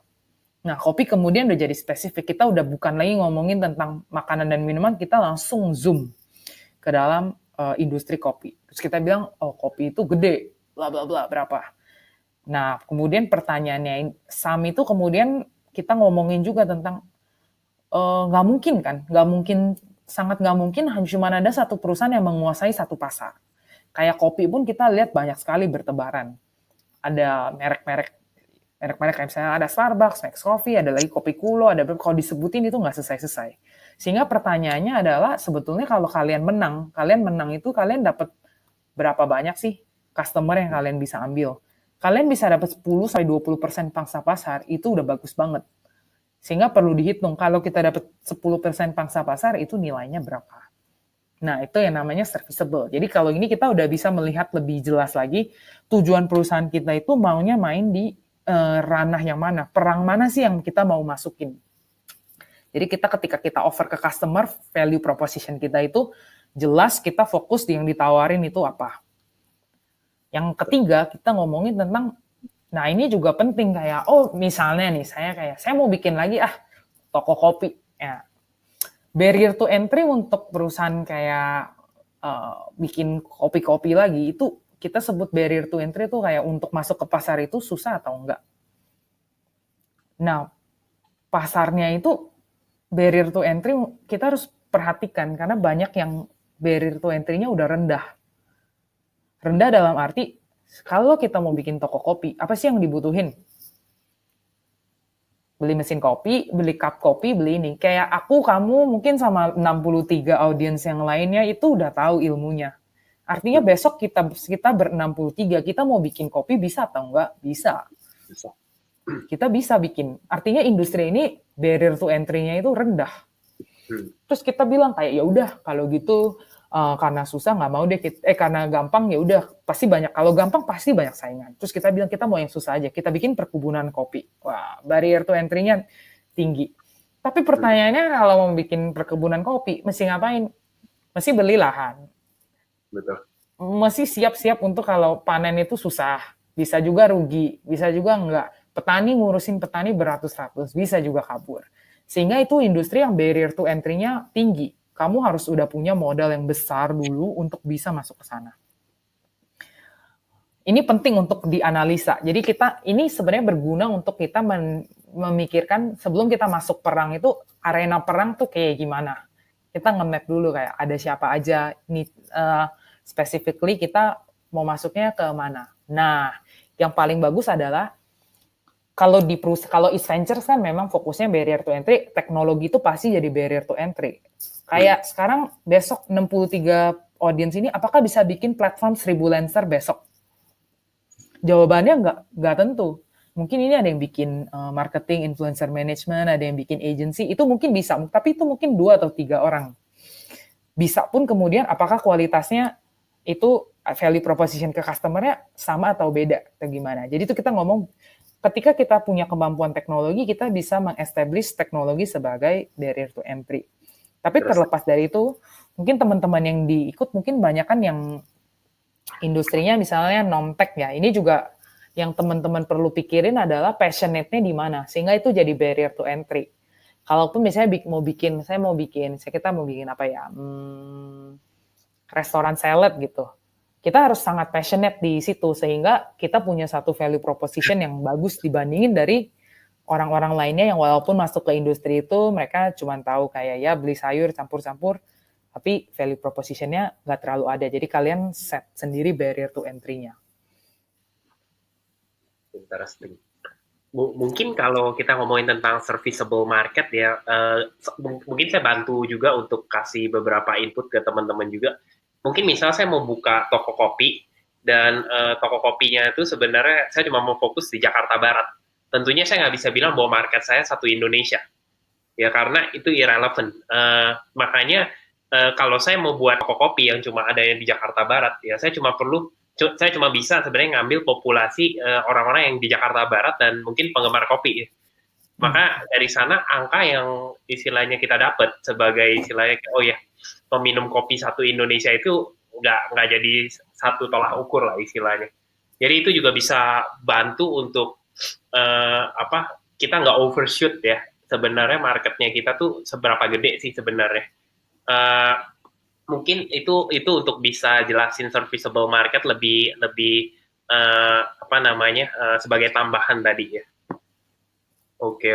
[SPEAKER 2] Nah, kopi kemudian udah jadi spesifik. Kita udah bukan lagi ngomongin tentang makanan dan minuman, kita langsung zoom ke dalam industri kopi. Terus kita bilang, oh kopi itu gede, bla bla bla, berapa. Nah, kemudian pertanyaannya, SAM itu kemudian kita ngomongin juga tentang, nggak mungkin kan, sangat nggak mungkin cuma ada satu perusahaan yang menguasai satu pasar. Kayak kopi pun kita lihat banyak sekali bertebaran. Ada merek-merek kayak misalnya ada Starbucks, Max Coffee, ada lagi Kopi Kulo, ada kalau disebutin itu nggak selesai-selesai. Sehingga pertanyaannya adalah sebetulnya kalau kalian menang itu kalian dapat berapa banyak sih customer yang kalian bisa ambil. Kalian bisa dapat 10-20% pangsa pasar, itu udah bagus banget. Sehingga perlu dihitung, kalau kita dapat 10% pangsa pasar, itu nilainya berapa. Nah, itu yang namanya serviceable. Jadi kalau ini kita udah bisa melihat lebih jelas lagi, tujuan perusahaan kita itu maunya main di ranah yang mana, perang mana sih yang kita mau masukin. Jadi ketika kita offer ke customer, value proposition kita itu jelas kita fokus di yang ditawarin itu apa. Yang ketiga, kita ngomongin tentang, nah ini juga penting kayak, oh misalnya nih, saya mau bikin lagi toko kopi. Ya. Barrier to entry untuk perusahaan kayak bikin kopi-kopi lagi, itu kita sebut barrier to entry itu kayak untuk masuk ke pasar itu susah atau enggak. Nah, pasarnya itu barrier to entry kita harus perhatikan karena banyak yang barrier to entry-nya udah rendah. Rendah dalam arti, kalau kita mau bikin toko kopi, apa sih yang dibutuhin? Beli mesin kopi, beli cup kopi, beli ini. Kayak aku, kamu, mungkin sama 63 audiens yang lainnya itu udah tahu ilmunya. Artinya besok kita ber-63, kita mau bikin kopi bisa atau enggak? Bisa. kita bisa bikin. Artinya industri ini barrier to entry-nya itu rendah. Terus kita bilang kayak ya udah kalau gitu karena susah nggak mau deh karena gampang ya udah pasti banyak, kalau gampang pasti banyak saingan. Terus kita bilang kita mau yang susah aja, kita bikin perkebunan kopi. Wah, barrier to entry-nya tinggi. Tapi pertanyaannya kalau mau bikin perkebunan kopi mesti ngapain? Mesti beli lahan.
[SPEAKER 1] Betul.
[SPEAKER 2] Mesti siap-siap untuk kalau panen itu susah, bisa juga rugi, bisa juga enggak. Petani ngurusin petani beratus-ratus, bisa juga kabur. Sehingga itu industri yang barrier to entry-nya tinggi. Kamu harus udah punya modal yang besar dulu untuk bisa masuk ke sana. Ini penting untuk dianalisa. Jadi kita ini sebenarnya berguna untuk kita memikirkan sebelum kita masuk perang itu arena perang tuh kayak gimana. Kita nge-map dulu kayak ada siapa aja, ini specifically kita mau masuknya ke mana. Nah, yang paling bagus adalah kalau East Ventures kan memang fokusnya barrier to entry, teknologi itu pasti jadi barrier to entry. Kayak sekarang besok 63 audience ini apakah bisa bikin platform 1000 Lancer besok? Jawabannya nggak tentu. Mungkin ini ada yang bikin marketing, influencer management, ada yang bikin agency, itu mungkin bisa, tapi itu mungkin 2 atau 3 orang. Bisa pun kemudian apakah kualitasnya itu value proposition ke customer-nya sama atau beda atau gimana. Jadi itu kita ngomong ketika kita punya kemampuan teknologi, kita bisa meng-establish teknologi sebagai barrier to entry. Tapi terlepas dari itu, mungkin teman-teman yang diikut mungkin banyak kan yang industrinya misalnya non-tech ya. Ini juga yang teman-teman perlu pikirin adalah passionate-nya di mana, sehingga itu jadi barrier to entry. Kalaupun misalnya kita mau bikin apa ya, restoran salad gitu. Kita harus sangat passionate di situ, sehingga kita punya satu value proposition yang bagus dibandingin dari orang-orang lainnya yang walaupun masuk ke industri itu, mereka cuma tahu kayak ya beli sayur campur-campur, tapi value proposition-nya nggak terlalu ada. Jadi kalian set sendiri barrier to entry-nya.
[SPEAKER 1] Interesting. Mungkin kalau kita ngomongin tentang serviceable market ya, mungkin saya bantu juga untuk kasih beberapa input ke teman-teman juga. Mungkin misalnya saya mau buka toko kopi, dan toko kopinya itu sebenarnya saya cuma mau fokus di Jakarta Barat. Tentunya saya nggak bisa bilang bahwa market saya satu Indonesia. Ya karena itu irrelevant. Makanya kalau saya mau buat toko kopi yang cuma ada yang di Jakarta Barat, ya saya cuma bisa sebenarnya ngambil populasi orang-orang yang di Jakarta Barat dan mungkin penggemar kopi. Maka dari sana angka yang istilahnya kita dapat sebagai istilahnya, oh ya, peminum kopi satu Indonesia itu nggak jadi satu tolak ukur lah istilahnya. Jadi itu juga bisa bantu untuk kita nggak overshoot ya. Sebenarnya marketnya kita tuh seberapa gede sih sebenarnya. Mungkin itu untuk bisa jelasin serviceable market lebih sebagai tambahan tadi ya. Oke.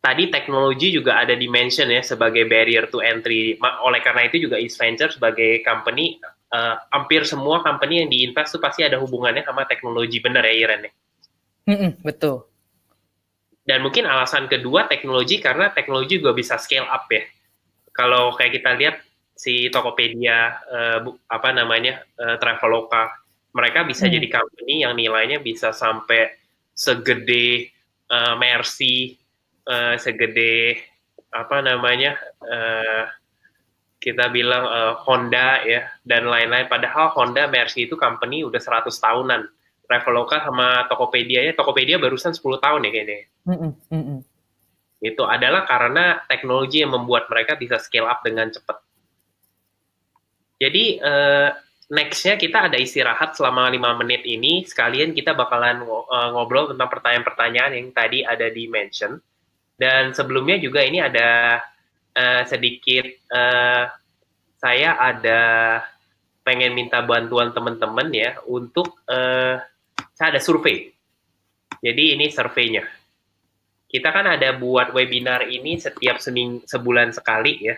[SPEAKER 1] Tadi teknologi juga ada dimension ya sebagai barrier to entry. Oleh karena itu juga East Venture sebagai company, hampir semua company yang diinvest tuh pasti ada hubungannya sama teknologi, benar ya Iren ya?
[SPEAKER 2] Betul.
[SPEAKER 1] Dan mungkin alasan kedua teknologi, karena teknologi juga bisa scale up ya. Kalau kayak kita lihat si Tokopedia, Traveloka, mereka bisa jadi company yang nilainya bisa sampai segede Mercy, segede kita bilang Honda ya, dan lain-lain. Padahal Honda, Mercy itu company udah 100 tahunan. Traveloka sama Tokopedia barusan 10 tahun ya kayaknya. Itu adalah karena teknologi yang membuat mereka bisa scale up dengan cepat. Jadi next-nya kita ada istirahat selama 5 menit ini. Sekalian kita bakalan ngobrol tentang pertanyaan-pertanyaan yang tadi ada di mention. Dan sebelumnya juga ini ada sedikit saya ada pengen minta bantuan teman-teman ya untuk saya ada survei. Jadi ini surveinya. Kita kan ada buat webinar ini setiap sebulan sekali ya.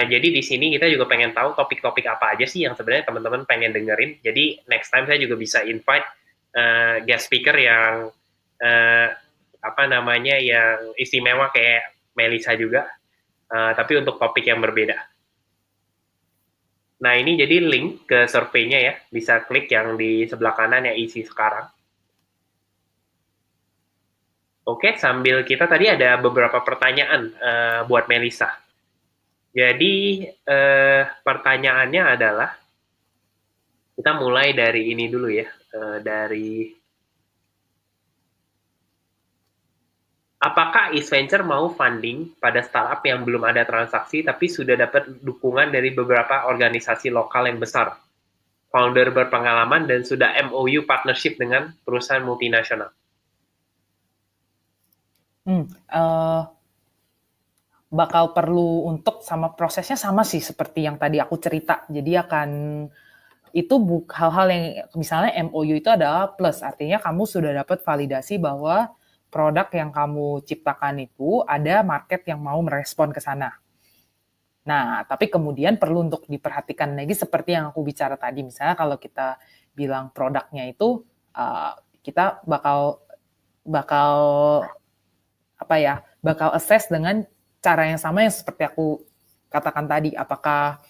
[SPEAKER 1] Jadi di sini kita juga pengen tahu topik-topik apa aja sih yang sebenarnya teman-teman pengen dengerin. Jadi next time saya juga bisa invite guest speaker yang yang istimewa kayak Melisa juga, tapi untuk topik yang berbeda. Nah ini jadi link ke surveinya ya, bisa klik yang di sebelah kanan yang isi sekarang. Oke, sambil kita tadi ada beberapa pertanyaan buat Melisa. Jadi pertanyaannya adalah, kita mulai dari ini dulu ya, dari apakah East Venture mau funding pada startup yang belum ada transaksi tapi sudah dapat dukungan dari beberapa organisasi lokal yang besar, founder berpengalaman dan sudah MOU partnership dengan perusahaan multinasional?
[SPEAKER 2] Bakal perlu untuk sama prosesnya sama sih seperti yang tadi aku cerita. Jadi akan itu hal-hal yang misalnya MOU itu adalah plus, artinya kamu sudah dapat validasi bahwa produk yang kamu ciptakan itu ada market yang mau merespon ke sana. Nah, tapi kemudian perlu untuk diperhatikan lagi seperti yang aku bicara tadi. Misalnya kalau kita bilang produknya itu kita bakal bakal assess dengan cara yang sama yang seperti aku katakan tadi. Apakah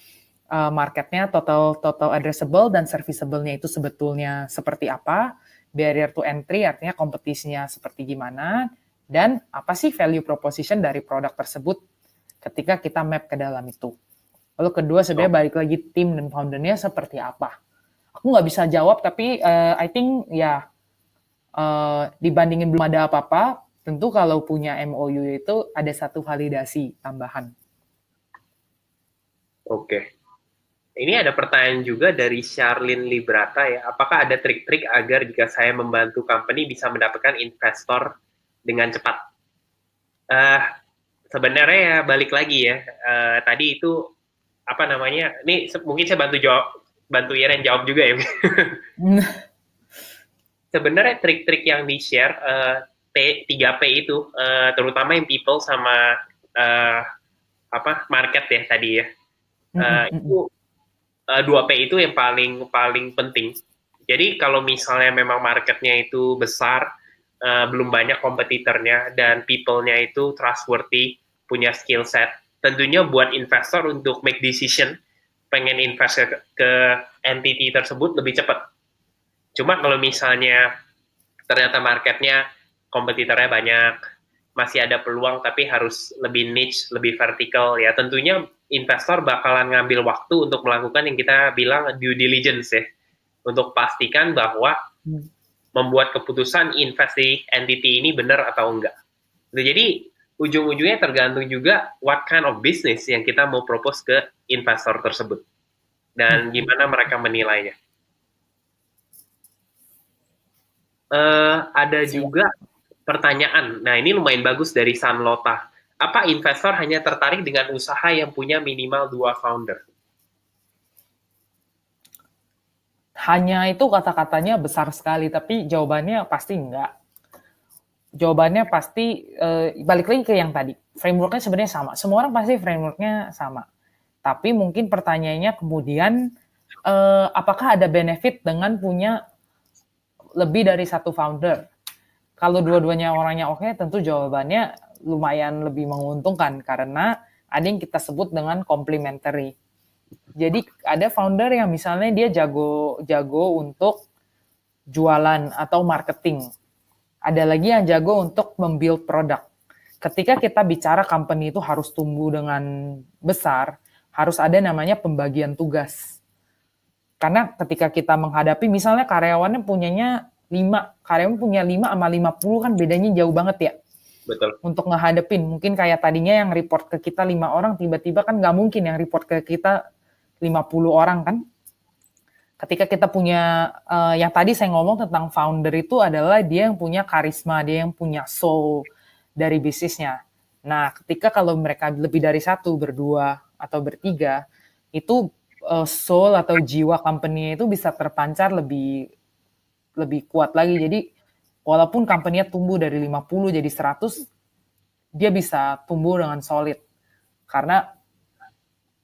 [SPEAKER 2] marketnya total addressable dan serviceable-nya itu sebetulnya seperti apa, barrier to entry artinya kompetisinya seperti gimana, dan apa sih value proposition dari produk tersebut ketika kita map ke dalam itu. Lalu kedua sebenarnya balik lagi tim dan foundernya seperti apa. Aku nggak bisa jawab tapi I think ya dibandingin belum ada apa-apa, tentu kalau punya MOU itu ada satu validasi tambahan.
[SPEAKER 1] Oke. Ini ada pertanyaan juga dari Charlene Librata ya. Apakah ada trik-trik agar jika saya membantu company bisa mendapatkan investor dengan cepat? Sebenarnya ya balik lagi ya. Tadi itu apa namanya? Ini mungkin saya bantu Iren jawab juga ya. Sebenarnya trik-trik yang di-share 3P itu, terutama yang people sama market ya tadi ya. Itu 2P itu yang paling penting. Jadi kalau misalnya memang marketnya itu besar, belum banyak kompetitornya, dan people-nya itu trustworthy, punya skill set, tentunya buat investor untuk make decision, pengen invest ke entity tersebut lebih cepat. Cuma kalau misalnya ternyata marketnya kompetitornya banyak, masih ada peluang tapi harus lebih niche, lebih vertikal ya, tentunya investor bakalan ngambil waktu untuk melakukan yang kita bilang due diligence ya, untuk pastikan bahwa membuat keputusan invest di entity ini benar atau enggak. Jadi ujung-ujungnya tergantung juga what kind of business yang kita mau propose ke investor tersebut dan gimana mereka menilainya. Ada juga pertanyaan, nah ini lumayan bagus dari Sanlota. Apa investor hanya tertarik dengan usaha yang punya minimal 2 founder?
[SPEAKER 2] Hanya itu kata-katanya besar sekali, tapi jawabannya pasti enggak. Jawabannya pasti balik lagi ke yang tadi. Frameworknya sebenarnya sama. Semua orang pasti frameworknya sama. Tapi mungkin pertanyaannya kemudian apakah ada benefit dengan punya lebih dari satu founder? Kalau dua-duanya orangnya oke, tentu jawabannya lumayan lebih menguntungkan karena ada yang kita sebut dengan complementary. Jadi ada founder yang misalnya dia jago untuk jualan atau marketing. Ada lagi yang jago untuk membuild produk. Ketika kita bicara company itu harus tumbuh dengan besar, harus ada namanya pembagian tugas. Karena ketika kita menghadapi misalnya karyawannya punyanya 5, karyawan punya 5 sama 50 kan bedanya jauh banget ya.
[SPEAKER 1] Betul.
[SPEAKER 2] Untuk ngehadapin, mungkin kayak tadinya yang report ke kita 5 orang, tiba-tiba kan nggak mungkin yang report ke kita 50 orang kan. Ketika kita punya, yang tadi saya ngomong tentang founder itu adalah dia yang punya karisma, dia yang punya soul dari bisnisnya. Nah, ketika kalau mereka lebih dari 1, berdua, atau bertiga, itu soul atau jiwa company itu bisa terpancar lebih kuat lagi. Jadi walaupun company-nya tumbuh dari 50 jadi 100, dia bisa tumbuh dengan solid. Karena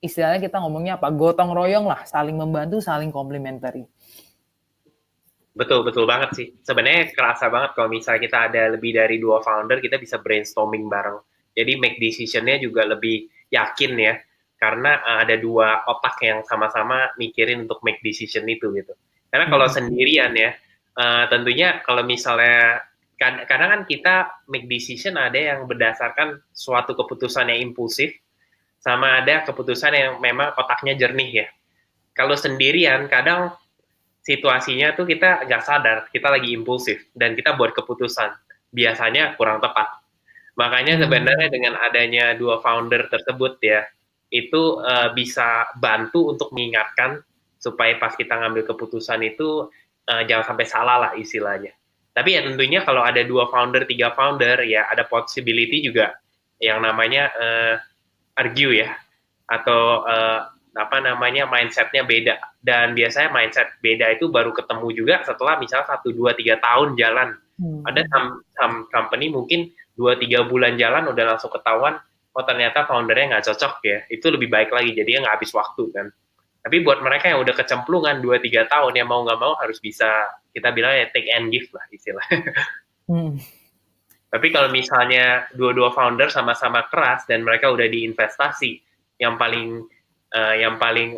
[SPEAKER 2] istilahnya kita ngomongnya apa? Gotong royong lah, saling membantu, saling complementary.
[SPEAKER 1] Betul banget sih. Sebenarnya kerasa banget kalau misalnya kita ada lebih dari 2 founder, kita bisa brainstorming bareng. Jadi make decision-nya juga lebih yakin ya, karena ada 2 otak yang sama-sama mikirin untuk make decision itu gitu. Karena kalau sendirian ya, tentunya kalau misalnya kadang kan kita make decision ada yang berdasarkan suatu keputusan yang impulsif, sama ada keputusan yang memang otaknya jernih ya. Kalau sendirian, kadang situasinya tuh kita nggak sadar, kita lagi impulsif, dan kita buat keputusan. Biasanya kurang tepat. Makanya sebenarnya
[SPEAKER 2] Hmm.
[SPEAKER 1] dengan adanya dua founder tersebut ya, itu bisa bantu untuk mengingatkan supaya pas kita ngambil keputusan itu jangan sampai salah lah istilahnya. Tapi ya tentunya kalau ada dua founder, tiga founder ya ada possibility juga yang namanya argue ya, atau apa namanya mindsetnya beda, dan biasanya mindset beda itu baru ketemu juga setelah misalnya 1, 2, 3 tahun jalan. Ada
[SPEAKER 2] Hmm.
[SPEAKER 1] some company mungkin 2, 3 bulan jalan udah langsung ketahuan, oh ternyata foundernya nggak cocok ya, itu lebih baik lagi, jadinya nggak habis waktu kan. Tapi buat mereka yang udah kecemplungan 2, 3 tahun, ya mau nggak mau harus bisa, kita bilang ya take and give lah istilah.
[SPEAKER 2] Hmm.
[SPEAKER 1] Tapi kalau misalnya dua-dua founder sama-sama keras dan mereka udah diinvestasi, yang paling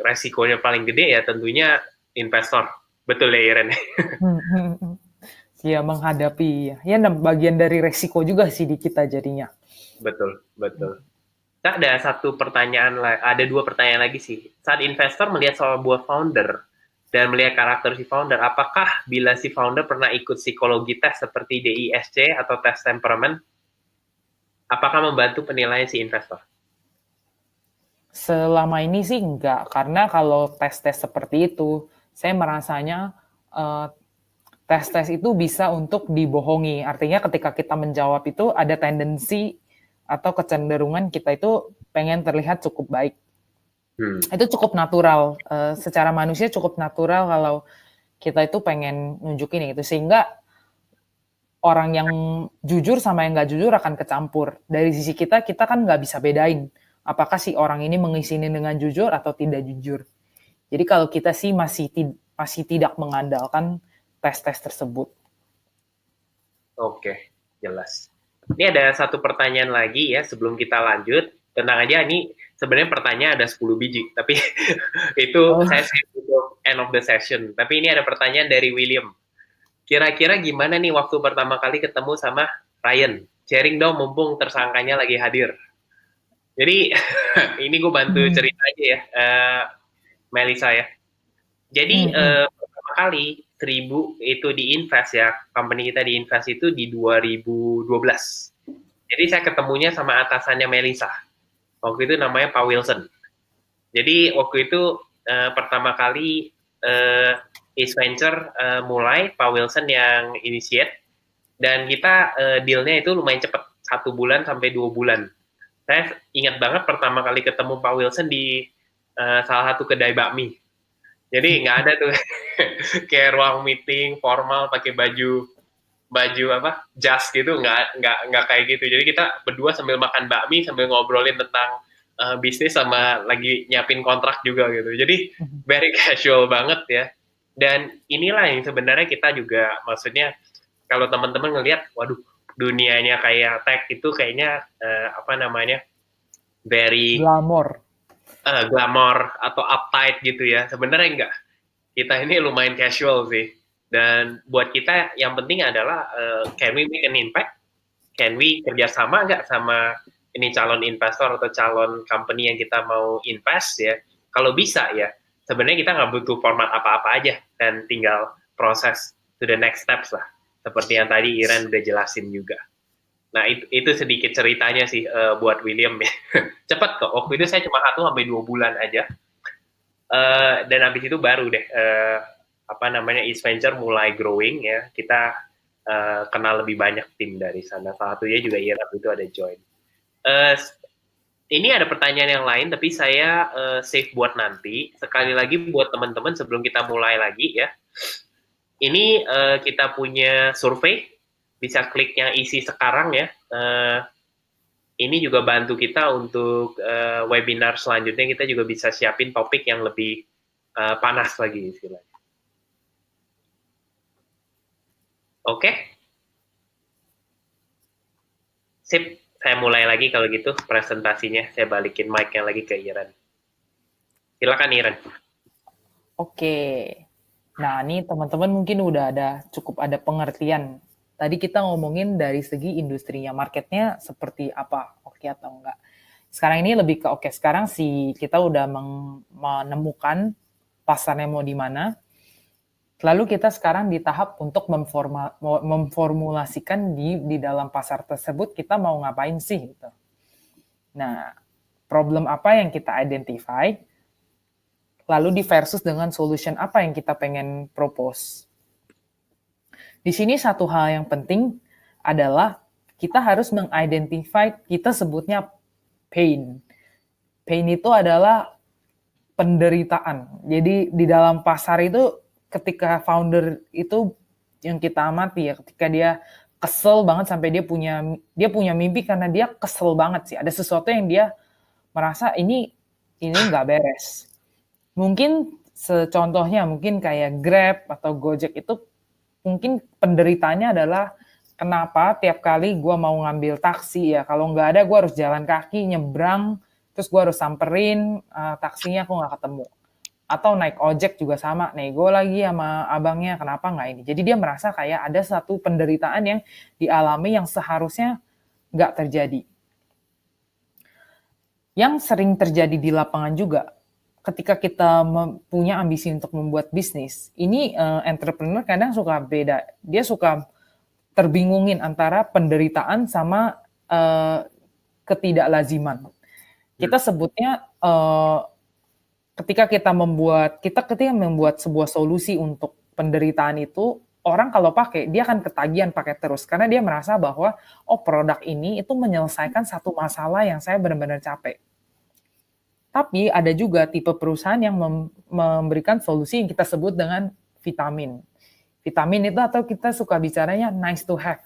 [SPEAKER 1] resikonya paling gede ya tentunya investor. Betul ya Iren?
[SPEAKER 2] Hmm. Hmm. Hmm. Ya menghadapi ya bagian dari resiko juga sih di kita jadinya.
[SPEAKER 1] Betul, betul. Ada satu pertanyaan, ada dua pertanyaan lagi sih. Saat investor melihat soal buah founder dan melihat karakter si founder, apakah bila si founder pernah ikut psikologi tes seperti DISC atau tes temperamen, apakah membantu penilaian si investor?
[SPEAKER 2] Selama ini sih enggak, karena kalau tes-tes seperti itu, saya merasanya eh, tes-tes itu bisa untuk dibohongi. Artinya ketika kita menjawab itu ada tendensi atau kecenderungan kita itu pengen terlihat cukup baik.
[SPEAKER 1] Hmm.
[SPEAKER 2] Itu cukup natural. Secara manusia cukup natural kalau kita itu pengen nunjukin itu. Sehingga orang yang jujur sama yang nggak jujur akan kecampur. Dari sisi kita, kita kan nggak bisa bedain apakah si orang ini mengisinin dengan jujur atau tidak jujur. Jadi kalau kita sih masih tidak mengandalkan tes-tes tersebut.
[SPEAKER 1] Oke, jelas. Ini ada satu pertanyaan lagi ya sebelum kita lanjut. Tenang aja, ini sebenarnya pertanyaan ada 10 biji, tapi itu saya
[SPEAKER 2] Oh,
[SPEAKER 1] save untuk end of the session. Tapi ini ada pertanyaan dari William. Kira-kira gimana nih waktu pertama kali ketemu sama Ryan? Sharing dong mumpung tersangkanya lagi hadir. Jadi ini gue bantu
[SPEAKER 2] hmm,
[SPEAKER 1] cerita aja ya, Melisa ya. Jadi
[SPEAKER 2] hmm, hmm.
[SPEAKER 1] pertama kali 1000 itu diinvest ya, company kita diinvest itu di 2012. Jadi saya ketemunya sama atasannya Melisa. Waktu itu namanya Pak Wilson. Jadi waktu itu pertama kali East Venture mulai, Pak Wilson yang initiate, dan kita dealnya itu lumayan cepat, 1 bulan sampai 2 bulan. Saya ingat banget pertama kali ketemu Pak Wilson di salah satu kedai bakmi. Jadi nggak ada tuh kayak ruang meeting formal pakai baju baju apa jas gitu, nggak kayak gitu. Jadi kita berdua sambil makan bakmi sambil ngobrolin tentang bisnis sama lagi nyiapin kontrak juga gitu. Jadi very casual banget ya. Dan inilah yang sebenarnya kita juga, maksudnya kalau teman-teman ngelihat, waduh, dunianya kayak tech itu kayaknya apa namanya, very
[SPEAKER 2] Glamor.
[SPEAKER 1] glamor atau uptight gitu ya. Sebenarnya enggak. Kita ini lumayan casual sih. Dan buat kita yang penting adalah can we make an impact? Can we kerjasama nggak sama ini calon investor atau calon company yang kita mau invest ya? Kalau bisa ya, sebenarnya kita nggak butuh format apa-apa aja dan tinggal proses to the next steps lah. Seperti yang tadi Iren udah jelasin juga. Nah itu sedikit ceritanya sih buat William ya. Cepet kok. Waktu itu saya cuma 1 sampai 2 bulan aja. Dan habis itu baru deh apa namanya East Venture mulai growing ya. Kita kenal lebih banyak tim dari sana. Salah satunya juga Iren itu ada join. Uh, ini ada pertanyaan yang lain, tapi saya save buat nanti. Sekali lagi buat teman-teman sebelum kita mulai lagi ya. Ini kita punya survei, bisa klik yang isi sekarang ya. Ini juga bantu kita untuk webinar selanjutnya, kita juga bisa siapin topik yang lebih panas lagi istilahnya. Oke, sip. Saya mulai lagi kalau gitu presentasinya. Saya balikin mic-nya lagi ke Iren. Silakan Iren.
[SPEAKER 2] Oke. Nah, ini teman-teman mungkin udah cukup ada pengertian Tadi kita ngomongin dari segi industrinya, marketnya seperti apa, oke atau enggak. Sekarang ini lebih ke oke, sekarang kita udah menemukan pasarnya mau di mana, lalu kita sekarang di tahap untuk memformulasikan di dalam pasar tersebut kita mau ngapain sih gitu. Nah, problem apa yang kita identify, lalu di versus dengan solution apa yang kita pengen propose. Di sini satu hal yang penting adalah kita harus mengidentify, kita sebutnya pain. Pain itu adalah penderitaan. Jadi di dalam pasar itu ketika founder itu yang kita amati ya, ketika dia kesel banget sampai dia punya mimpi karena dia kesel banget sih. Ada sesuatu yang dia merasa ini nggak beres. Mungkin contohnya mungkin kayak Grab atau Gojek itu mungkin penderitaannya adalah kenapa tiap kali gue mau ngambil taksi ya, kalau nggak ada gue harus jalan kaki nyebrang, terus gue harus samperin taksinya, aku nggak ketemu. Atau naik ojek juga sama, nego lagi sama abangnya, kenapa nggak ini. Jadi dia merasa kayak ada satu penderitaan yang dialami yang seharusnya nggak terjadi. Yang sering terjadi di lapangan juga, ketika kita punya ambisi untuk membuat bisnis, ini entrepreneur kadang suka beda. Dia suka terbingungin antara penderitaan sama ketidaklaziman. Kita sebutnya ketika membuat sebuah solusi untuk penderitaan itu, orang kalau pakai, dia akan ketagihan pakai terus. Karena dia merasa bahwa, produk ini itu menyelesaikan satu masalah yang saya benar-benar capek. Tapi ada juga tipe perusahaan yang memberikan solusi yang kita sebut dengan vitamin. Vitamin itu atau kita suka bicaranya nice to have.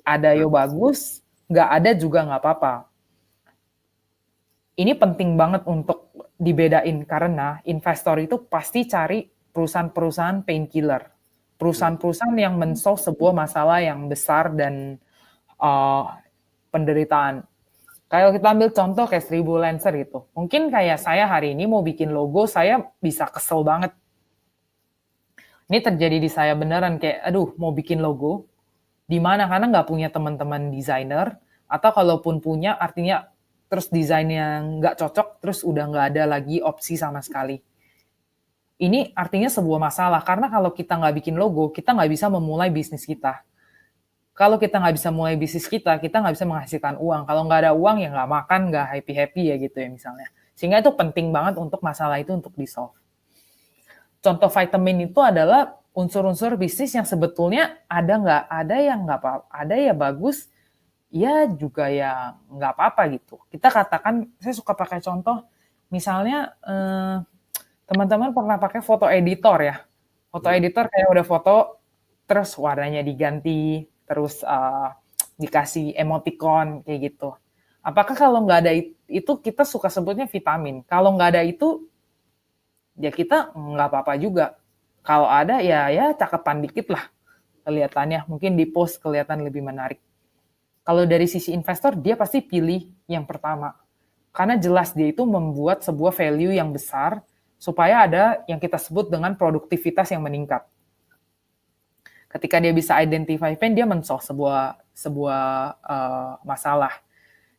[SPEAKER 2] Ada yo bagus, nggak ada juga nggak apa-apa. Ini penting banget untuk dibedain karena investor itu pasti cari perusahaan-perusahaan painkiller. Perusahaan-perusahaan yang men-solve sebuah masalah yang besar dan penderitaan. Kalau kita ambil contoh kayak 1000 Lancer gitu. Mungkin kayak saya hari ini mau bikin logo, saya bisa kesel banget. Ini terjadi di saya beneran kayak, aduh mau bikin logo. Di mana? Karena nggak punya teman-teman desainer. Atau kalaupun punya, artinya terus desainnya nggak cocok, terus udah nggak ada lagi opsi sama sekali. Ini artinya sebuah masalah. Karena kalau kita nggak bikin logo, kita nggak bisa memulai bisnis kita. Kalau kita nggak bisa mulai bisnis kita nggak bisa menghasilkan uang. Kalau nggak ada uang, ya nggak makan, nggak happy-happy ya gitu ya misalnya. Sehingga itu penting banget untuk masalah itu untuk di-solve. Contoh vitamin itu adalah unsur-unsur bisnis yang sebetulnya ada nggak? Ada yang nggak apa-apa, ada ya bagus, ya juga ya nggak apa-apa gitu. Kita katakan, saya suka pakai contoh, misalnya teman-teman pernah pakai foto editor ya. Foto editor kayak udah foto, terus warnanya diganti, terus dikasih emoticon kayak gitu. Apakah kalau nggak ada itu kita suka sebutnya vitamin? Kalau nggak ada itu, ya kita nggak apa-apa juga. Kalau ada ya cakepan dikit lah kelihatannya. Mungkin di post kelihatan lebih menarik. Kalau dari sisi investor, dia pasti pilih yang pertama. Karena jelas dia itu membuat sebuah value yang besar supaya ada yang kita sebut dengan produktivitas yang meningkat. Ketika dia bisa identify pain, dia men-solve sebuah masalah.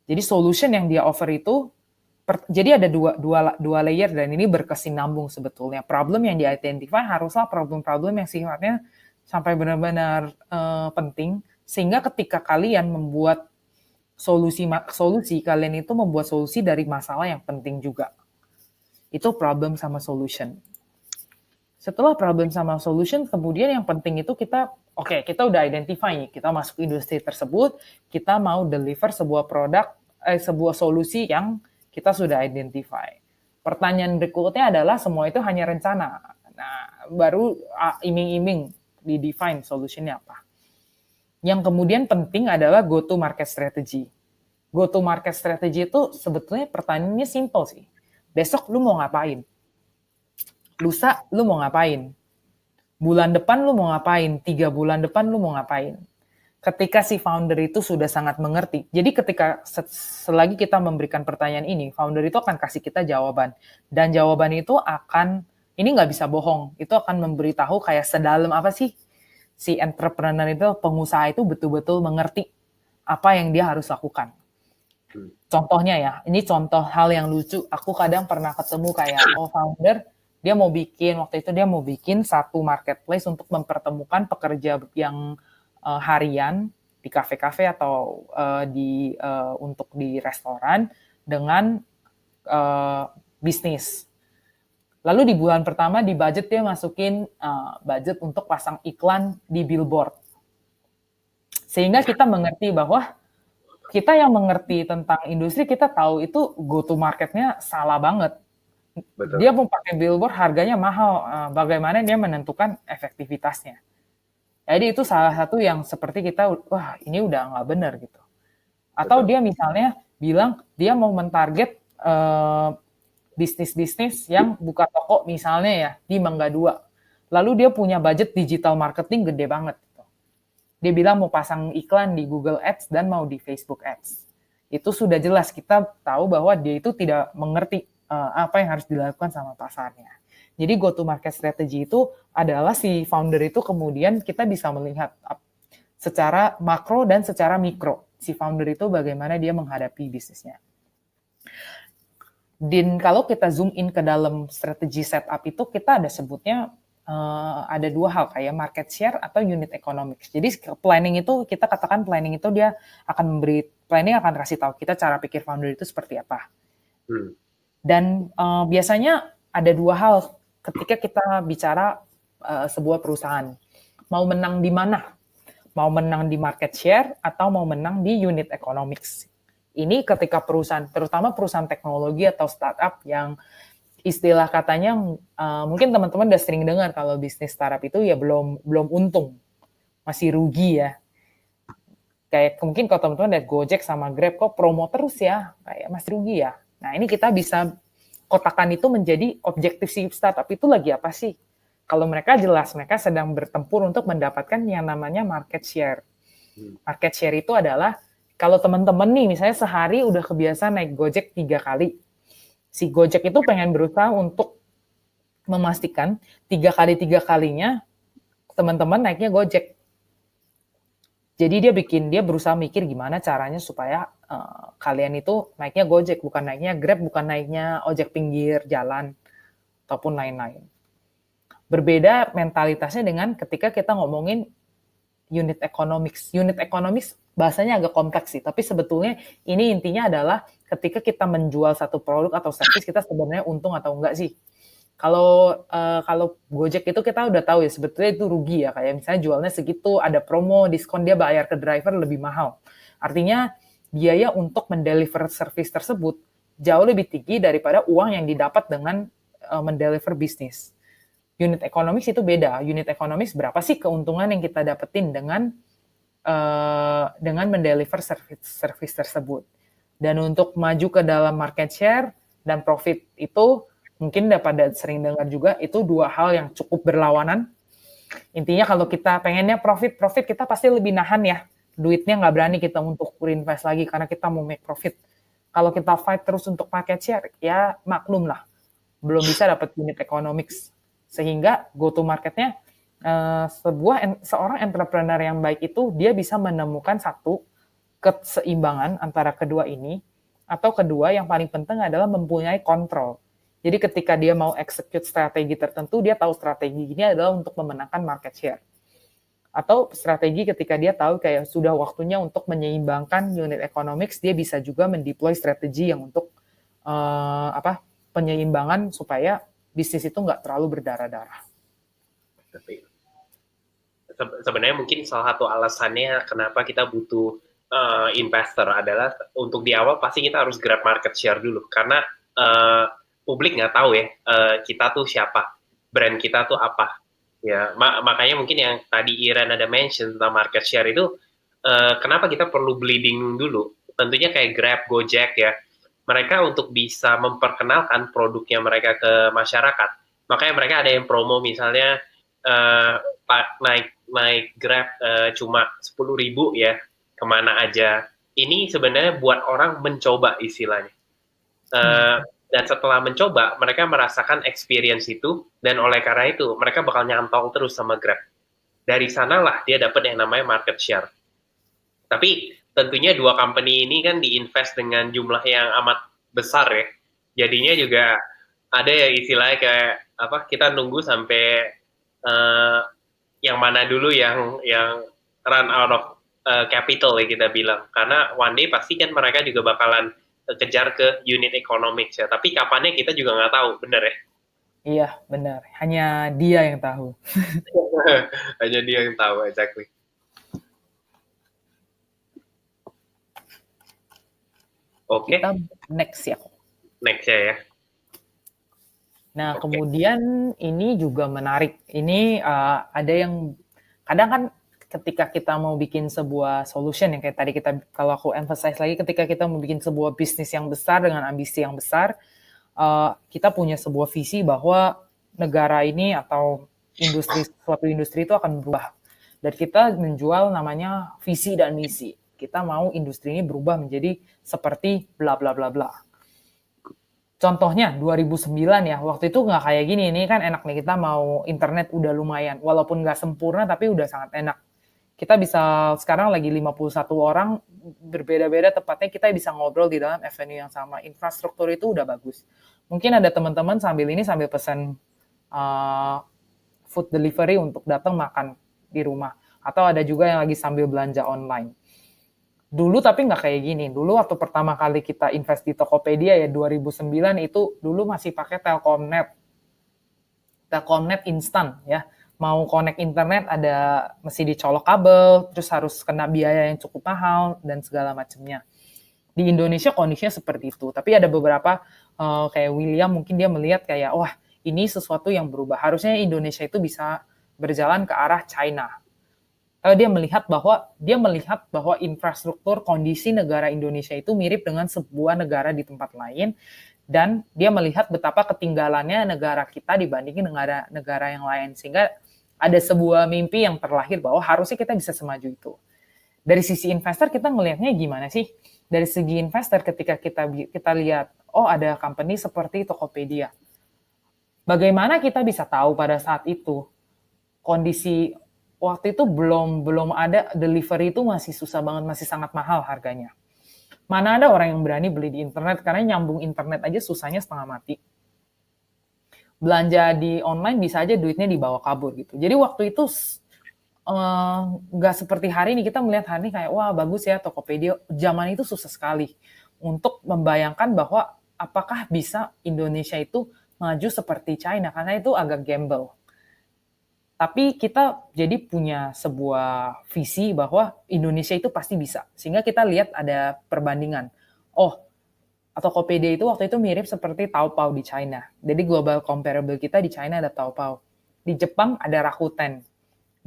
[SPEAKER 2] Jadi solution yang dia offer itu, jadi ada dua layer dan ini berkesinambung sebetulnya. Problem yang di-identify haruslah problem-problem yang sifatnya sampai benar-benar penting, sehingga ketika kalian membuat solusi, kalian itu membuat solusi dari masalah yang penting juga. Itu problem sama solution. Setelah problem sama solution, kemudian yang penting itu kita udah identify nih, kita masuk industri tersebut, kita mau deliver sebuah produk, sebuah solusi yang kita sudah identify. Pertanyaan berikutnya adalah semua itu hanya rencana. Nah, baru iming-iming di-define solutionnya apa. Yang kemudian penting adalah go to market strategy. Go to market strategy itu sebetulnya pertanyaannya simple sih. Besok lu mau ngapain? Lusa lu mau ngapain? Bulan depan lu mau ngapain? 3 bulan depan lu mau ngapain? Ketika si founder itu sudah sangat mengerti. Jadi ketika selagi kita memberikan pertanyaan ini, founder itu akan kasih kita jawaban. Dan jawaban itu ini nggak bisa bohong. Itu akan memberitahu kayak sedalam apa sih si entrepreneur itu, pengusaha itu betul-betul mengerti apa yang dia harus lakukan. Contohnya ya, ini contoh hal yang lucu. Aku kadang pernah ketemu kayak founder, waktu itu dia mau bikin satu marketplace untuk mempertemukan pekerja yang harian di kafe-kafe atau untuk di restoran dengan bisnis. Lalu di bulan pertama di budget dia masukin budget untuk pasang iklan di billboard. Sehingga kita mengerti bahwa kita yang mengerti tentang industri, kita tahu itu go to marketnya salah banget. Betul. Dia mau pakai billboard harganya mahal, bagaimana dia menentukan efektivitasnya. Jadi itu salah satu yang seperti kita, wah ini udah nggak benar gitu. Atau dia misalnya bilang dia mau mentarget bisnis-bisnis yang buka toko misalnya ya di Mangga 2. Lalu dia punya budget digital marketing gede banget. Dia bilang mau pasang iklan di Google Ads dan mau di Facebook Ads. Itu sudah jelas kita tahu bahwa dia itu tidak mengerti apa yang harus dilakukan sama pasarnya. Jadi go to market strategy itu adalah si founder itu kemudian kita bisa melihat secara makro dan secara mikro. Si founder itu bagaimana dia menghadapi bisnisnya. Dan kalau kita zoom in ke dalam strategi setup itu kita ada sebutnya ada dua hal kayak market share atau unit economics. Jadi planning itu kita katakan planning itu dia akan akan kasih tahu kita cara pikir founder itu seperti apa. Dan biasanya ada dua hal ketika kita bicara sebuah perusahaan. Mau menang di mana? Mau menang di market share atau mau menang di unit economics. Ini ketika perusahaan, terutama perusahaan teknologi atau startup yang istilah katanya mungkin teman-teman udah sering dengar kalau bisnis startup itu ya belum untung, masih rugi ya. Kayak mungkin kalau teman-teman lihat Gojek sama Grab kok promo terus ya, kayak masih rugi ya. Nah ini kita bisa kotakan itu menjadi objektif si startup itu lagi apa sih? Kalau mereka jelas mereka sedang bertempur untuk mendapatkan yang namanya market share. Market share itu adalah kalau teman-teman nih misalnya sehari udah kebiasaan naik Gojek 3 kali. Si Gojek itu pengen berusaha untuk memastikan 3 kalinya teman-teman naiknya Gojek. Jadi dia berusaha mikir gimana caranya supaya kalian itu naiknya Gojek, bukan naiknya Grab, bukan naiknya ojek pinggir jalan, ataupun lain-lain. Berbeda mentalitasnya dengan ketika kita ngomongin unit economics. Unit economics bahasanya agak kompleks sih, tapi sebetulnya ini intinya adalah ketika kita menjual satu produk atau service kita sebenarnya untung atau enggak sih. Kalau Gojek itu kita udah tahu ya sebetulnya itu rugi ya, kayak misalnya jualnya segitu, ada promo, diskon, dia bayar ke driver lebih mahal. Artinya biaya untuk mendeliver service tersebut jauh lebih tinggi daripada uang yang didapat dengan mendeliver bisnis. Unit economics itu beda. Unit economics berapa sih keuntungan yang kita dapetin dengan mendeliver service tersebut. Dan untuk maju ke dalam market share dan profit itu mungkin udah pada sering dengar juga, itu dua hal yang cukup berlawanan. Intinya kalau kita pengennya profit kita pasti lebih nahan ya. Duitnya nggak berani kita untuk reinvest lagi karena kita mau make profit. Kalau kita fight terus untuk market share, ya maklum lah. Belum bisa dapat unit economics. Sehingga go to marketnya seorang entrepreneur yang baik itu dia bisa menemukan satu keseimbangan antara kedua ini, atau kedua yang paling penting adalah mempunyai kontrol. Jadi ketika dia mau execute strategi tertentu, dia tahu strategi ini adalah untuk memenangkan market share. Atau strategi ketika dia tahu kayak sudah waktunya untuk menyeimbangkan unit economics, dia bisa juga mendeploy strategi yang untuk penyeimbangan supaya bisnis itu nggak terlalu berdarah-darah.
[SPEAKER 1] Sebenarnya mungkin salah satu alasannya kenapa kita butuh investor adalah untuk di awal pasti kita harus grab market share dulu, karena publik nggak tahu ya kita tuh siapa, brand kita tuh apa ya. Makanya mungkin yang tadi Iren ada mention tentang market share itu kenapa kita perlu bleeding dulu. Tentunya kayak Grab, Gojek ya, mereka untuk bisa memperkenalkan produknya mereka ke masyarakat, makanya mereka ada yang promo misalnya naik Grab cuma 10.000 ya kemana aja. Ini sebenarnya buat orang mencoba istilahnya. Dan setelah mencoba, mereka merasakan experience itu, dan oleh karena itu, mereka bakal nyantol terus sama Grab. dari sanalah dia dapat yang namanya market share. Tapi tentunya dua company ini kan diinvest dengan jumlah yang amat besar ya. Jadinya juga ada yang istilahnya kayak apa, kita nunggu sampai uh, yang mana dulu yang run out of capital ya kita bilang. Karena one day pasti kan mereka juga bakalan kejar ke unit economics ya. Tapi kapannya kita juga nggak tahu, bener ya?
[SPEAKER 2] Iya, benar. Hanya dia yang tahu.
[SPEAKER 1] Hanya dia yang tahu, exactly. Oke,
[SPEAKER 2] Kita next ya.
[SPEAKER 1] next ya.
[SPEAKER 2] Nah,
[SPEAKER 1] Oke.
[SPEAKER 2] kemudian ini juga menarik. Ini ada yang kadang kan ketika kita mau bikin sebuah solution yang kayak tadi kalau aku emphasize lagi, ketika kita mau bikin sebuah bisnis yang besar dengan ambisi yang besar, kita punya sebuah visi bahwa negara ini atau suatu industri itu akan berubah. Dan kita menjual namanya visi dan misi. Kita mau industri ini berubah menjadi seperti bla bla bla bla. Contohnya 2009 ya, waktu itu nggak kayak gini. Ini kan enak nih, kita mau internet udah lumayan. Walaupun nggak sempurna, tapi udah sangat enak. Kita bisa, sekarang lagi 51 orang, berbeda-beda tepatnya, kita bisa ngobrol di dalam avenue yang sama. Infrastruktur itu udah bagus. Mungkin ada teman-teman sambil pesan food delivery untuk datang makan di rumah. Atau ada juga yang lagi sambil belanja online. Dulu tapi nggak kayak gini. Dulu waktu pertama kali kita invest di Tokopedia ya 2009 itu dulu masih pakai Telkomnet. Telkomnet instan ya. Mau connect internet mesti dicolok kabel, terus harus kena biaya yang cukup mahal dan segala macamnya. Di Indonesia kondisinya seperti itu. Tapi ada beberapa kayak William mungkin dia melihat kayak wah ini sesuatu yang berubah. Harusnya Indonesia itu bisa berjalan ke arah China. Dia melihat bahwa infrastruktur kondisi negara Indonesia itu mirip dengan sebuah negara di tempat lain, dan dia melihat betapa ketinggalannya negara kita dibandingin negara yang lain, sehingga ada sebuah mimpi yang terlahir bahwa harusnya kita bisa semaju itu. Dari sisi investor kita ngelihatnya gimana sih? Dari segi investor ketika kita lihat, oh ada company seperti Tokopedia. Bagaimana kita bisa tahu pada saat itu kondisi waktu itu belum ada delivery itu masih susah banget, masih sangat mahal harganya. Mana ada orang yang berani beli di internet, karena nyambung internet aja susahnya setengah mati. Belanja di online bisa aja duitnya dibawa kabur gitu. Jadi waktu itu nggak seperti hari ini, kita melihat hari ini kayak wah bagus ya Tokopedia. Zaman itu susah sekali untuk membayangkan bahwa apakah bisa Indonesia itu maju seperti China, karena itu agak gamble. Tapi kita jadi punya sebuah visi bahwa Indonesia itu pasti bisa. Sehingga kita lihat ada perbandingan. Oh, Tokopedia itu waktu itu mirip seperti Taobao di China. Jadi global comparable kita di China ada Taobao. Di Jepang ada Rakuten.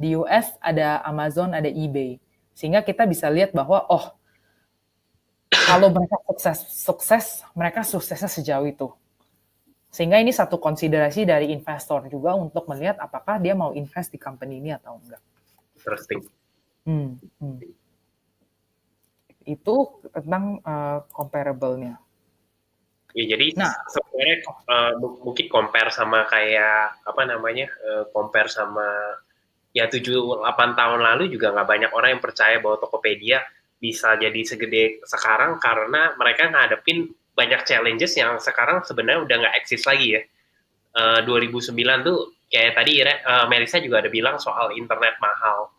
[SPEAKER 2] Di US ada Amazon, ada eBay. Sehingga kita bisa lihat bahwa oh, kalau mereka sukses, mereka suksesnya sejauh itu. Sehingga ini satu konsiderasi dari investor juga untuk melihat apakah dia mau invest di company ini atau enggak.
[SPEAKER 1] Interesting.
[SPEAKER 2] Itu tentang comparable-nya.
[SPEAKER 1] Ya jadi sebenarnya mungkin compare sama kayak compare sama ya 7-8 tahun lalu juga nggak banyak orang yang percaya bahwa Tokopedia bisa jadi segede sekarang, karena mereka ngadepin banyak challenges yang sekarang sebenarnya udah nggak eksis lagi ya. 2009 tuh kayak tadi Melissa juga ada bilang soal internet mahal,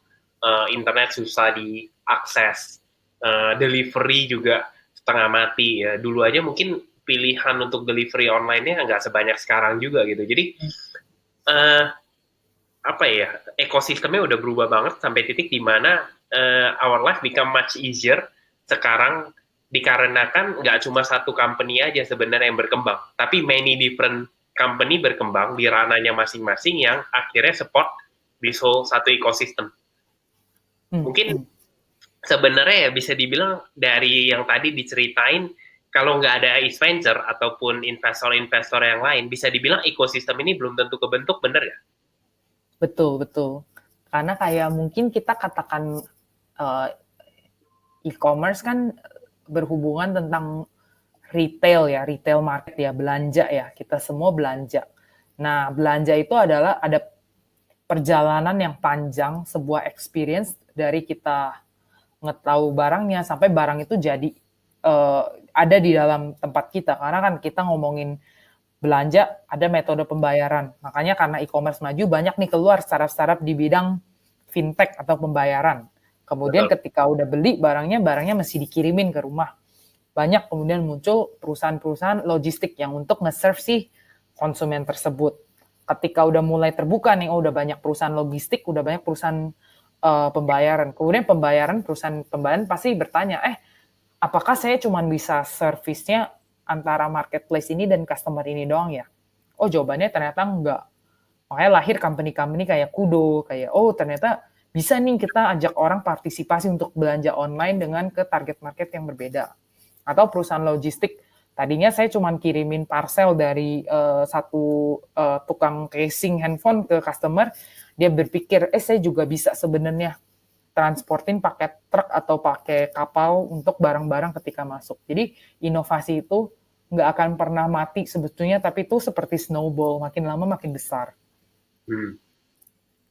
[SPEAKER 1] internet susah diakses, delivery juga setengah mati ya. Dulu aja mungkin pilihan untuk delivery online-nya nggak sebanyak sekarang juga gitu. Jadi ekosistemnya udah berubah banget sampai titik di mana our life become much easier sekarang, dikarenakan nggak cuma satu company aja sebenarnya yang berkembang, tapi many different company berkembang di ranahnya masing-masing yang akhirnya support di satu ekosistem. Mungkin sebenarnya ya bisa dibilang dari yang tadi diceritain, kalau nggak ada East Venture ataupun investor-investor yang lain, bisa dibilang ekosistem ini belum tentu kebentuk, bener ya?
[SPEAKER 2] Betul. Karena kayak mungkin kita katakan e-commerce kan berhubungan tentang retail ya, retail market ya, belanja ya, kita semua belanja. Nah, belanja itu adalah perjalanan yang panjang, sebuah experience dari kita ngetahu barangnya sampai barang itu jadi ada di dalam tempat kita. Karena kan kita ngomongin belanja, ada metode pembayaran. Makanya karena e-commerce maju, banyak nih keluar startup-startup di bidang fintech atau pembayaran. Kemudian
[SPEAKER 1] Betul.
[SPEAKER 2] ketika udah beli barangnya mesti dikirimin ke rumah. Banyak kemudian muncul perusahaan-perusahaan logistik yang untuk nge-serve si konsumen tersebut. Ketika udah mulai terbuka nih, udah banyak perusahaan logistik, udah banyak perusahaan pembayaran. Kemudian perusahaan pembayaran pasti bertanya, apakah saya cuma bisa servisnya antara marketplace ini dan customer ini doang ya? Oh, jawabannya ternyata enggak. Makanya lahir company-company kayak Kudo, kayak ternyata bisa nih kita ajak orang partisipasi untuk belanja online dengan ke target market yang berbeda. Atau perusahaan logistik, tadinya saya cuma kirimin parcel dari satu tukang casing handphone ke customer, dia berpikir, saya juga bisa sebenarnya transportin pakai truk atau pakai kapal untuk barang-barang ketika masuk. Jadi inovasi itu nggak akan pernah mati sebetulnya, tapi itu seperti snowball, makin lama makin besar.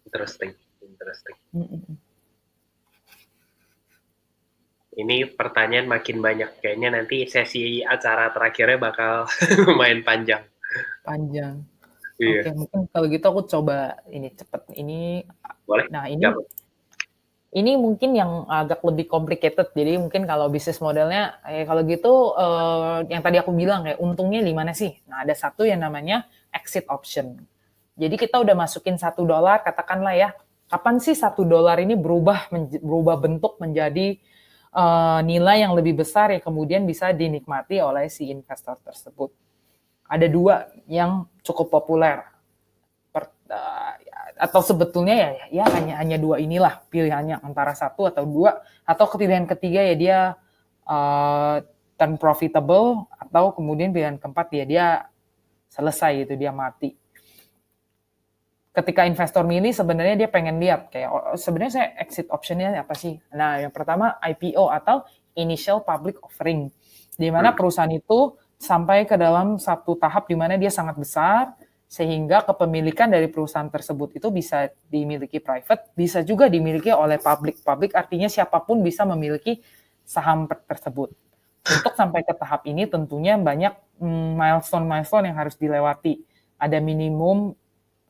[SPEAKER 1] Interesting. Ini pertanyaan makin banyak. Kayaknya nanti sesi acara terakhirnya bakal lumayan panjang.
[SPEAKER 2] Panjang.
[SPEAKER 1] Iya.
[SPEAKER 2] Oke, mungkin kalau gitu aku coba ini cepet.
[SPEAKER 1] Boleh?
[SPEAKER 2] Nah
[SPEAKER 1] Gak.
[SPEAKER 2] ini mungkin yang agak lebih complicated. Jadi mungkin kalau bisnis modelnya, kalau gitu yang tadi aku bilang ya, untungnya di mana sih? Nah, ada satu yang namanya exit option. Jadi kita udah masukin $1, katakanlah ya, kapan sih $1 ini berubah bentuk menjadi nilai yang lebih besar yang kemudian bisa dinikmati oleh si investor tersebut. Ada dua yang cukup populer. Atau sebetulnya ya hanya dua inilah pilihannya, antara satu atau dua, atau pilihan ketiga ya dia turn profitable, atau kemudian pilihan keempat ya dia selesai itu, dia mati. Ketika investor milih sebenarnya dia pengen lihat kayak sebenarnya saya exit optionnya apa sih. Nah, yang pertama IPO atau initial public offering, di mana perusahaan itu sampai ke dalam satu tahap di mana dia sangat besar sehingga kepemilikan dari perusahaan tersebut itu bisa dimiliki private, bisa juga dimiliki oleh public. Public artinya siapapun bisa memiliki saham tersebut. Untuk sampai ke tahap ini tentunya banyak milestone-milestone yang harus dilewati. Ada minimum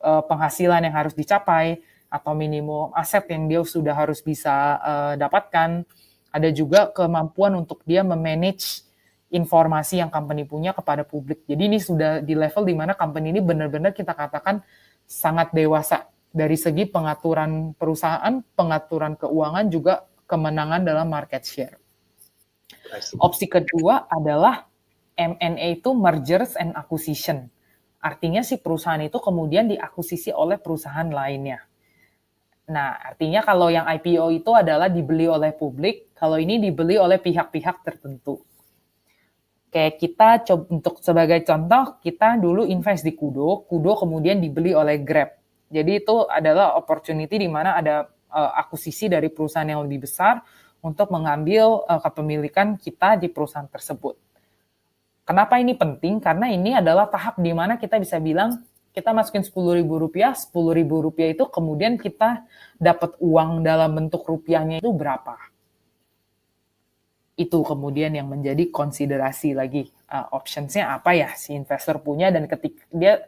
[SPEAKER 2] penghasilan yang harus dicapai, atau minimum aset yang dia sudah harus bisa dapatkan. Ada juga kemampuan untuk dia memanage informasi yang company punya kepada publik. Jadi ini sudah di level di mana company ini benar-benar kita katakan sangat dewasa dari segi pengaturan perusahaan, pengaturan keuangan, juga kemenangan dalam market share. Opsi kedua adalah M&A, itu mergers and acquisition. Artinya si perusahaan itu kemudian diakuisisi oleh perusahaan lainnya. Nah, artinya kalau yang IPO itu adalah dibeli oleh publik, kalau ini dibeli oleh pihak-pihak tertentu. Kayak kita untuk sebagai contoh, kita dulu invest di Kudo kemudian dibeli oleh Grab. Jadi itu adalah opportunity di mana ada akuisisi dari perusahaan yang lebih besar untuk mengambil kepemilikan kita di perusahaan tersebut. Kenapa ini penting? Karena ini adalah tahap di mana kita bisa bilang, kita masukin Rp10.000, Rp10.000 itu kemudian kita dapat uang dalam bentuk rupiahnya itu berapa. Itu kemudian yang menjadi konsiderasi lagi. Optionsnya apa ya si investor punya, dan ketika dia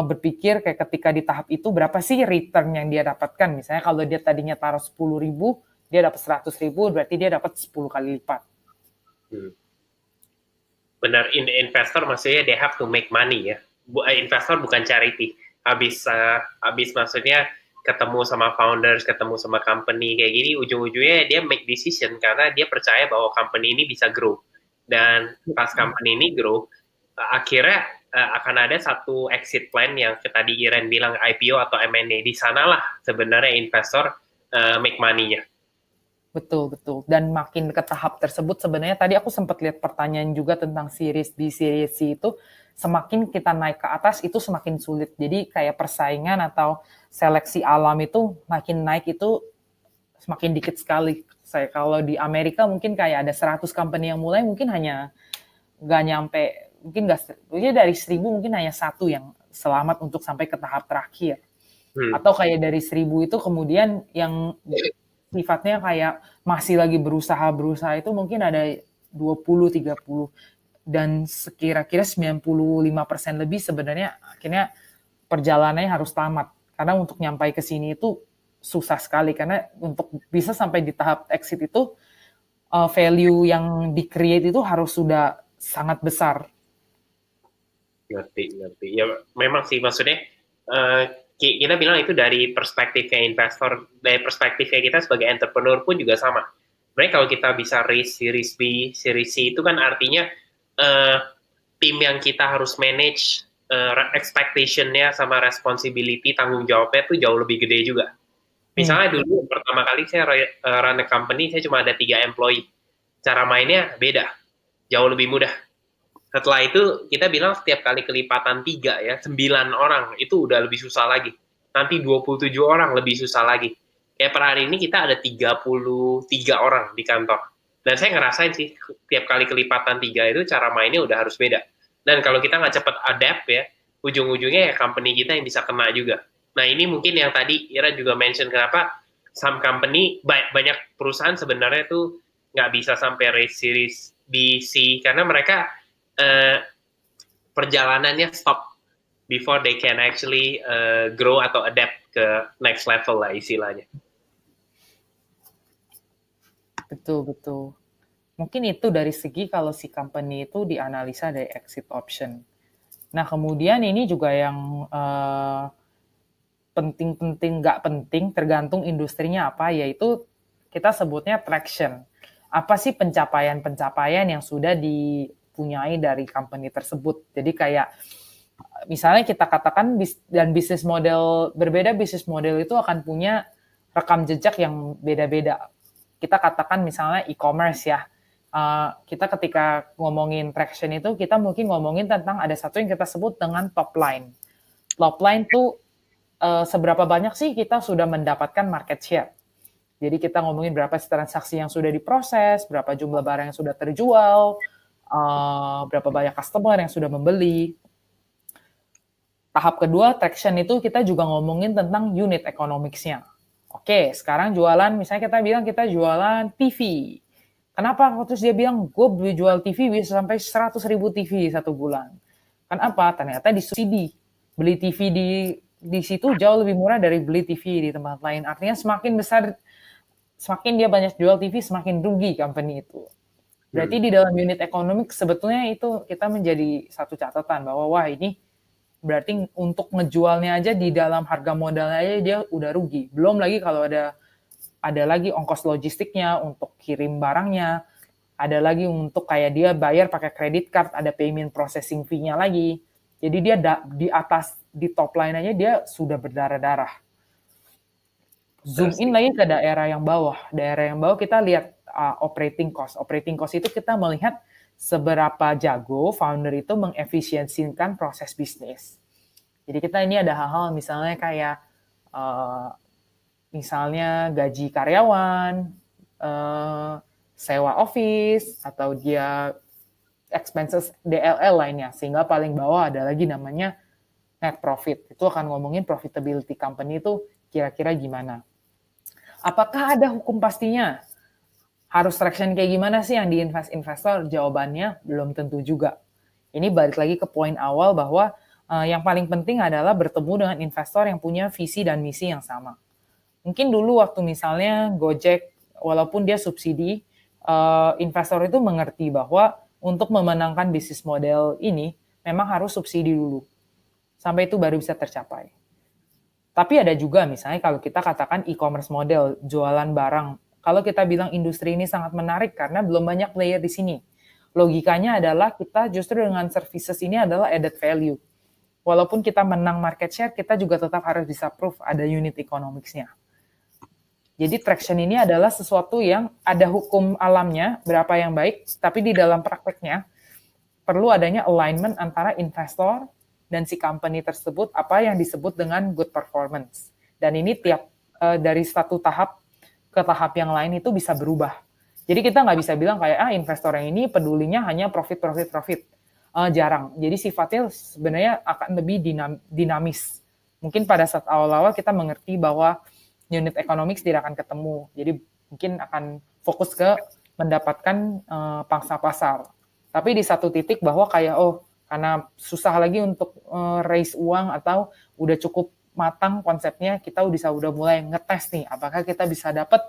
[SPEAKER 2] berpikir kayak ketika di tahap itu berapa sih return yang dia dapatkan. Misalnya kalau dia tadinya taruh 10.000, dia dapat 100.000, berarti dia dapat 10 kali lipat.
[SPEAKER 1] Benar, investor maksudnya they have to make money ya. Investor bukan charity. Habis maksudnya ketemu sama founders, ketemu sama company kayak gini, ujung-ujungnya dia make decision karena dia percaya bahwa company ini bisa grow. Dan pas company ini grow, akhirnya akan ada satu exit plan yang tadi Iren bilang IPO atau M&A. Di sanalah sebenarnya investor make money-nya.
[SPEAKER 2] Betul. Dan makin ke tahap tersebut, sebenarnya tadi aku sempat lihat pertanyaan juga tentang series B, series C itu, semakin kita naik ke atas itu semakin sulit. Jadi kayak persaingan atau seleksi alam itu makin naik itu semakin dikit sekali. Kalau di Amerika mungkin kayak ada 100 company yang mulai, mungkin hanya nggak nyampe, mungkin dari 1.000 mungkin hanya satu yang selamat untuk sampai ke tahap terakhir. Atau kayak dari 1.000 itu kemudian yang sifatnya kayak masih lagi berusaha itu mungkin ada 20, 30. Dan sekira-kira 95% lebih sebenarnya akhirnya perjalanannya harus tamat. Karena untuk nyampai ke sini itu susah sekali. Karena untuk bisa sampai di tahap exit itu, value yang di-create itu harus sudah sangat besar.
[SPEAKER 1] Ngerti. Ya memang sih maksudnya kita bilang itu dari perspektifnya investor, dari perspektifnya kita sebagai entrepreneur pun juga sama. Sebenarnya kalau kita bisa raise series B, series C itu kan artinya tim yang kita harus manage expectation-nya sama responsibility, tanggung jawabnya tuh jauh lebih gede juga. Misalnya dulu pertama kali saya run a company, saya cuma ada 3 employee. Cara mainnya beda, jauh lebih mudah. Setelah itu kita bilang setiap kali kelipatan 3 ya, 9 orang itu udah lebih susah lagi. Nanti 27 orang lebih susah lagi. Kayak per hari ini kita ada 33 orang di kantor. Dan saya ngerasain sih, tiap kali kelipatan 3 itu cara mainnya udah harus beda. Dan kalau kita nggak cepat adapt ya, ujung-ujungnya ya company kita yang bisa kena juga. Nah ini mungkin yang tadi Ira juga mention kenapa some company, banyak perusahaan sebenarnya tuh nggak bisa sampai raise series B, C, karena mereka perjalanannya stop before they can actually grow atau adapt ke next level lah istilahnya.
[SPEAKER 2] Betul. Mungkin itu dari segi kalau si company itu dianalisa dari exit option. Nah, kemudian ini juga yang penting-penting, nggak penting, tergantung industrinya apa, yaitu kita sebutnya traction. Apa sih pencapaian-pencapaian yang sudah dipunyai dari company tersebut. Jadi kayak, misalnya kita katakan, dan bisnis model, berbeda bisnis model itu akan punya rekam jejak yang beda-beda. Kita katakan misalnya e-commerce ya, kita ketika ngomongin traction itu, kita mungkin ngomongin tentang ada satu yang kita sebut dengan top line. Top line tuh seberapa banyak sih kita sudah mendapatkan market share. Jadi kita ngomongin berapa transaksi yang sudah diproses, berapa jumlah barang yang sudah terjual, berapa banyak customer yang sudah membeli. Tahap kedua, traction itu kita juga ngomongin tentang unit economics-nya. Oke, sekarang jualan, misalnya kita bilang kita jualan TV. Kenapa? Terus dia bilang, gue jual TV bisa sampai 100.000 TV satu bulan. Kenapa? Ternyata disubsidi. Beli TV di situ jauh lebih murah dari beli TV di tempat lain. Artinya semakin besar, semakin dia banyak jual TV, semakin rugi company itu. Berarti di dalam unit ekonomik sebetulnya itu kita menjadi satu catatan bahwa wah ini berarti untuk ngejualnya aja di dalam harga modalnya aja dia udah rugi. Belum lagi kalau ada lagi ongkos logistiknya untuk kirim barangnya, ada lagi untuk kayak dia bayar pakai credit card, ada payment processing fee-nya lagi. Jadi dia di atas, di top line aja dia sudah berdarah-darah. Zoom in lagi ke daerah yang bawah. Daerah yang bawah kita lihat operating cost. Operating cost itu kita melihat seberapa jago founder itu mengefisiensikan proses bisnis. Jadi kita ini ada hal-hal misalnya kayak misalnya gaji karyawan, sewa office, atau dia expenses DLL lainnya. Sehingga paling bawah ada lagi namanya net profit. Itu akan ngomongin profitability company itu kira-kira gimana. Apakah ada hukum pastinya? Harus traction kayak gimana sih yang diinvest investor? Jawabannya belum tentu juga. Ini balik lagi ke poin awal bahwa yang paling penting adalah bertemu dengan investor yang punya visi dan misi yang sama. Mungkin dulu waktu misalnya Gojek, walaupun dia subsidi, investor itu mengerti bahwa untuk memenangkan bisnis model ini, memang harus subsidi dulu. Sampai itu baru bisa tercapai. Tapi ada juga misalnya kalau kita katakan e-commerce model, jualan barang. Kalau kita bilang industri ini sangat menarik karena belum banyak player di sini. Logikanya adalah kita justru dengan services ini adalah added value. Walaupun kita menang market share, kita juga tetap harus bisa prove ada unit economics-nya. Jadi traction ini adalah sesuatu yang ada hukum alamnya, berapa yang baik, tapi di dalam prakteknya perlu adanya alignment antara investor dan si company tersebut, apa yang disebut dengan good performance. Dan ini tiap dari satu tahap ke tahap yang lain itu bisa berubah. Jadi kita nggak bisa bilang kayak, investor yang ini pedulinya hanya profit. Jarang. Jadi sifatnya sebenarnya akan lebih dinamis. mungkin pada saat awal-awal kita mengerti bahwa unit economics tidak akan ketemu. Jadi mungkin akan fokus ke mendapatkan pangsa pasar. Tapi di satu titik bahwa kayak karena susah lagi untuk raise uang atau udah cukup matang konsepnya, kita udah mulai ngetes nih apakah kita bisa dapat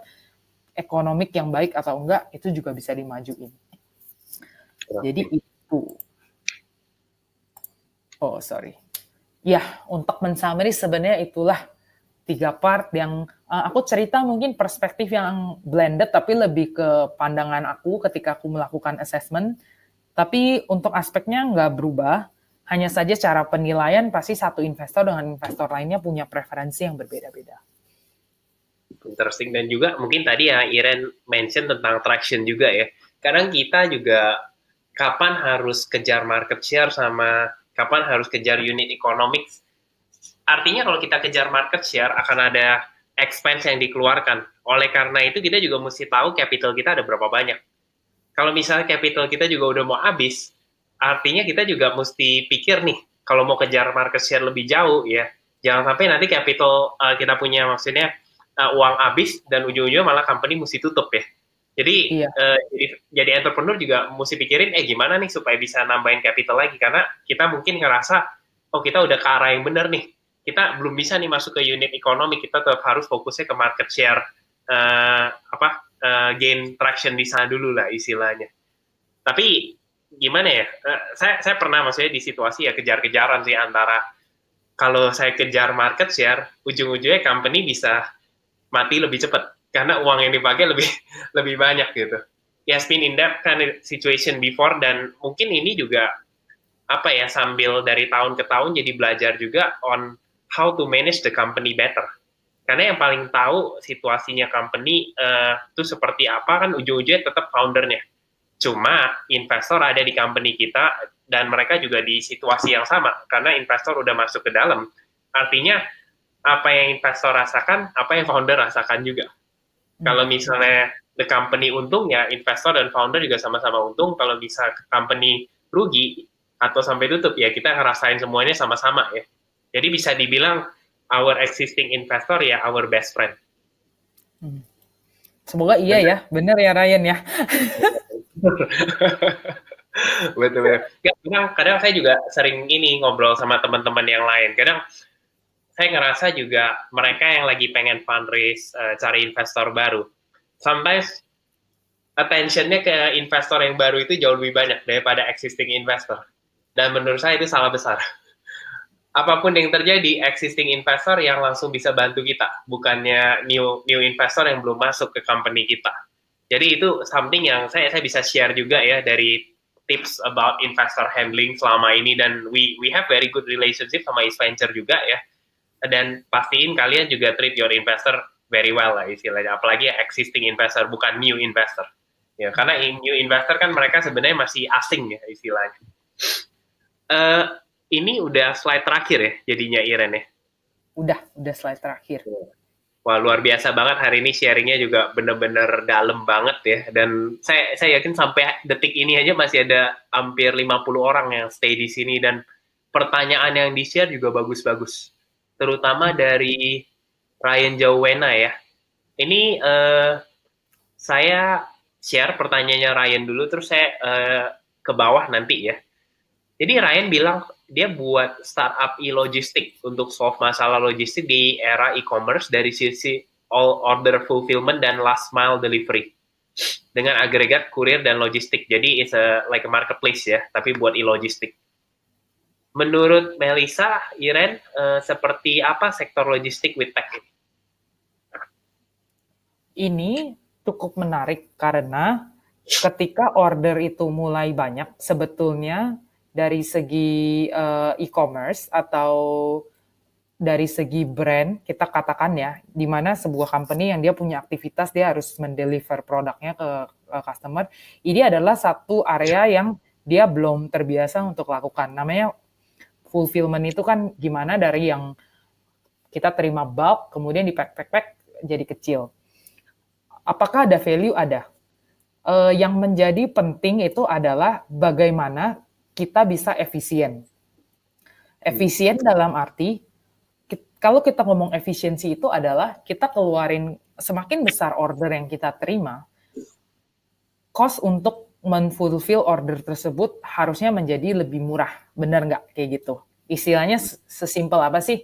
[SPEAKER 2] ekonomik yang baik atau enggak, itu juga bisa dimajuin. Jadi itu. Ya, untuk mensummary sebenarnya itulah 3 part yang aku cerita mungkin perspektif yang blended tapi lebih ke pandangan aku ketika aku melakukan assessment. Tapi untuk aspeknya nggak berubah, hanya saja cara penilaian pasti satu investor dengan investor lainnya punya preferensi yang berbeda-beda.
[SPEAKER 1] Interesting, dan juga mungkin tadi ya Iren mention tentang traction juga ya. Kadang kita juga kapan harus kejar market share sama kapan harus kejar unit economics. Artinya kalau kita kejar market share akan ada expense yang dikeluarkan. Oleh karena itu kita juga mesti tahu capital kita ada berapa banyak. Kalau misalnya capital kita juga udah mau habis, artinya kita juga mesti pikir nih, kalau mau kejar market share lebih jauh ya, jangan sampai nanti capital kita punya maksudnya uang habis dan ujung-ujungnya malah company mesti tutup ya. Jadi jadi entrepreneur juga mesti pikirin gimana nih supaya bisa nambahin capital lagi, karena kita mungkin ngerasa kita udah ke arah yang benar nih, kita belum bisa nih masuk ke unit ekonomi, kita tetap harus fokusnya ke market share gain traction di sana dulu lah istilahnya. Tapi gimana ya, saya pernah maksudnya di situasi ya kejar-kejaran sih antara kalau saya kejar market share, ujung-ujungnya company bisa mati lebih cepat karena uang yang dipakai lebih banyak gitu. Ya, been in that kind of situation before, dan mungkin ini juga sambil dari tahun ke tahun jadi belajar juga on how to manage the company better. Karena yang paling tahu situasinya company itu seperti apa kan ujung-ujungnya tetap foundernya. Cuma investor ada di company kita dan mereka juga di situasi yang sama karena investor udah masuk ke dalam. Artinya apa yang investor rasakan, apa yang founder rasakan juga. Kalau misalnya the company untung, ya investor dan founder juga sama-sama untung. Kalau bisa company rugi atau sampai tutup, ya kita ngerasain semuanya sama-sama ya. Jadi bisa dibilang our existing investor ya our best friend.
[SPEAKER 2] Semoga iya ya, bener ya Ryan ya.
[SPEAKER 1] Betul. Kadang saya juga sering ngobrol sama teman-teman yang lain. Kadang saya ngerasa juga mereka yang lagi pengen fundraise, cari investor baru. Sometimes attention-nya ke investor yang baru itu jauh lebih banyak daripada existing investor. Dan menurut saya itu salah besar. Apapun yang terjadi, existing investor yang langsung bisa bantu kita, bukannya new investor yang belum masuk ke company kita. Jadi itu something yang saya bisa share juga ya dari tips about investor handling selama ini, dan we have very good relationship sama East Venture juga ya. Dan pastiin kalian juga treat your investor very well lah istilahnya, apalagi existing investor, bukan new investor. Ya, karena new investor kan mereka sebenarnya masih asing ya istilahnya. Ini udah slide terakhir ya jadinya Iren ya?
[SPEAKER 2] Udah slide terakhir.
[SPEAKER 1] Wah, luar biasa banget hari ini, sharingnya juga bener-bener dalam banget ya. Dan saya yakin sampai detik ini aja masih ada hampir 50 orang yang stay di sini, dan pertanyaan yang di-share juga bagus-bagus. Terutama dari Ryan Jauwena ya. Ini saya share pertanyaannya Ryan dulu, terus saya ke bawah nanti ya. Jadi Ryan bilang dia buat startup e-logistik untuk solve masalah logistik di era e-commerce dari sisi all order fulfillment dan last mile delivery dengan agregat kurir dan logistik. Jadi it's like a marketplace ya, tapi buat e-logistik. Menurut Melissa, Iren, seperti apa sektor logistik with tech ini?
[SPEAKER 2] Ini cukup menarik karena ketika order itu mulai banyak, sebetulnya dari segi e-commerce atau dari segi brand, kita katakan ya, di mana sebuah company yang dia punya aktivitas, dia harus mendeliver produknya ke customer, ini adalah satu area yang dia belum terbiasa untuk lakukan. Namanya fulfillment itu kan gimana dari yang kita terima bulk, kemudian di pack jadi kecil. Apakah ada value? Ada. Yang menjadi penting itu adalah bagaimana kita bisa efisien. Efisien dalam arti kalau kita ngomong efisiensi itu adalah kita keluarin semakin besar order yang kita terima, cost untuk menfulfill order tersebut harusnya menjadi lebih murah. Benar nggak kayak gitu? Istilahnya sesimpel apa sih?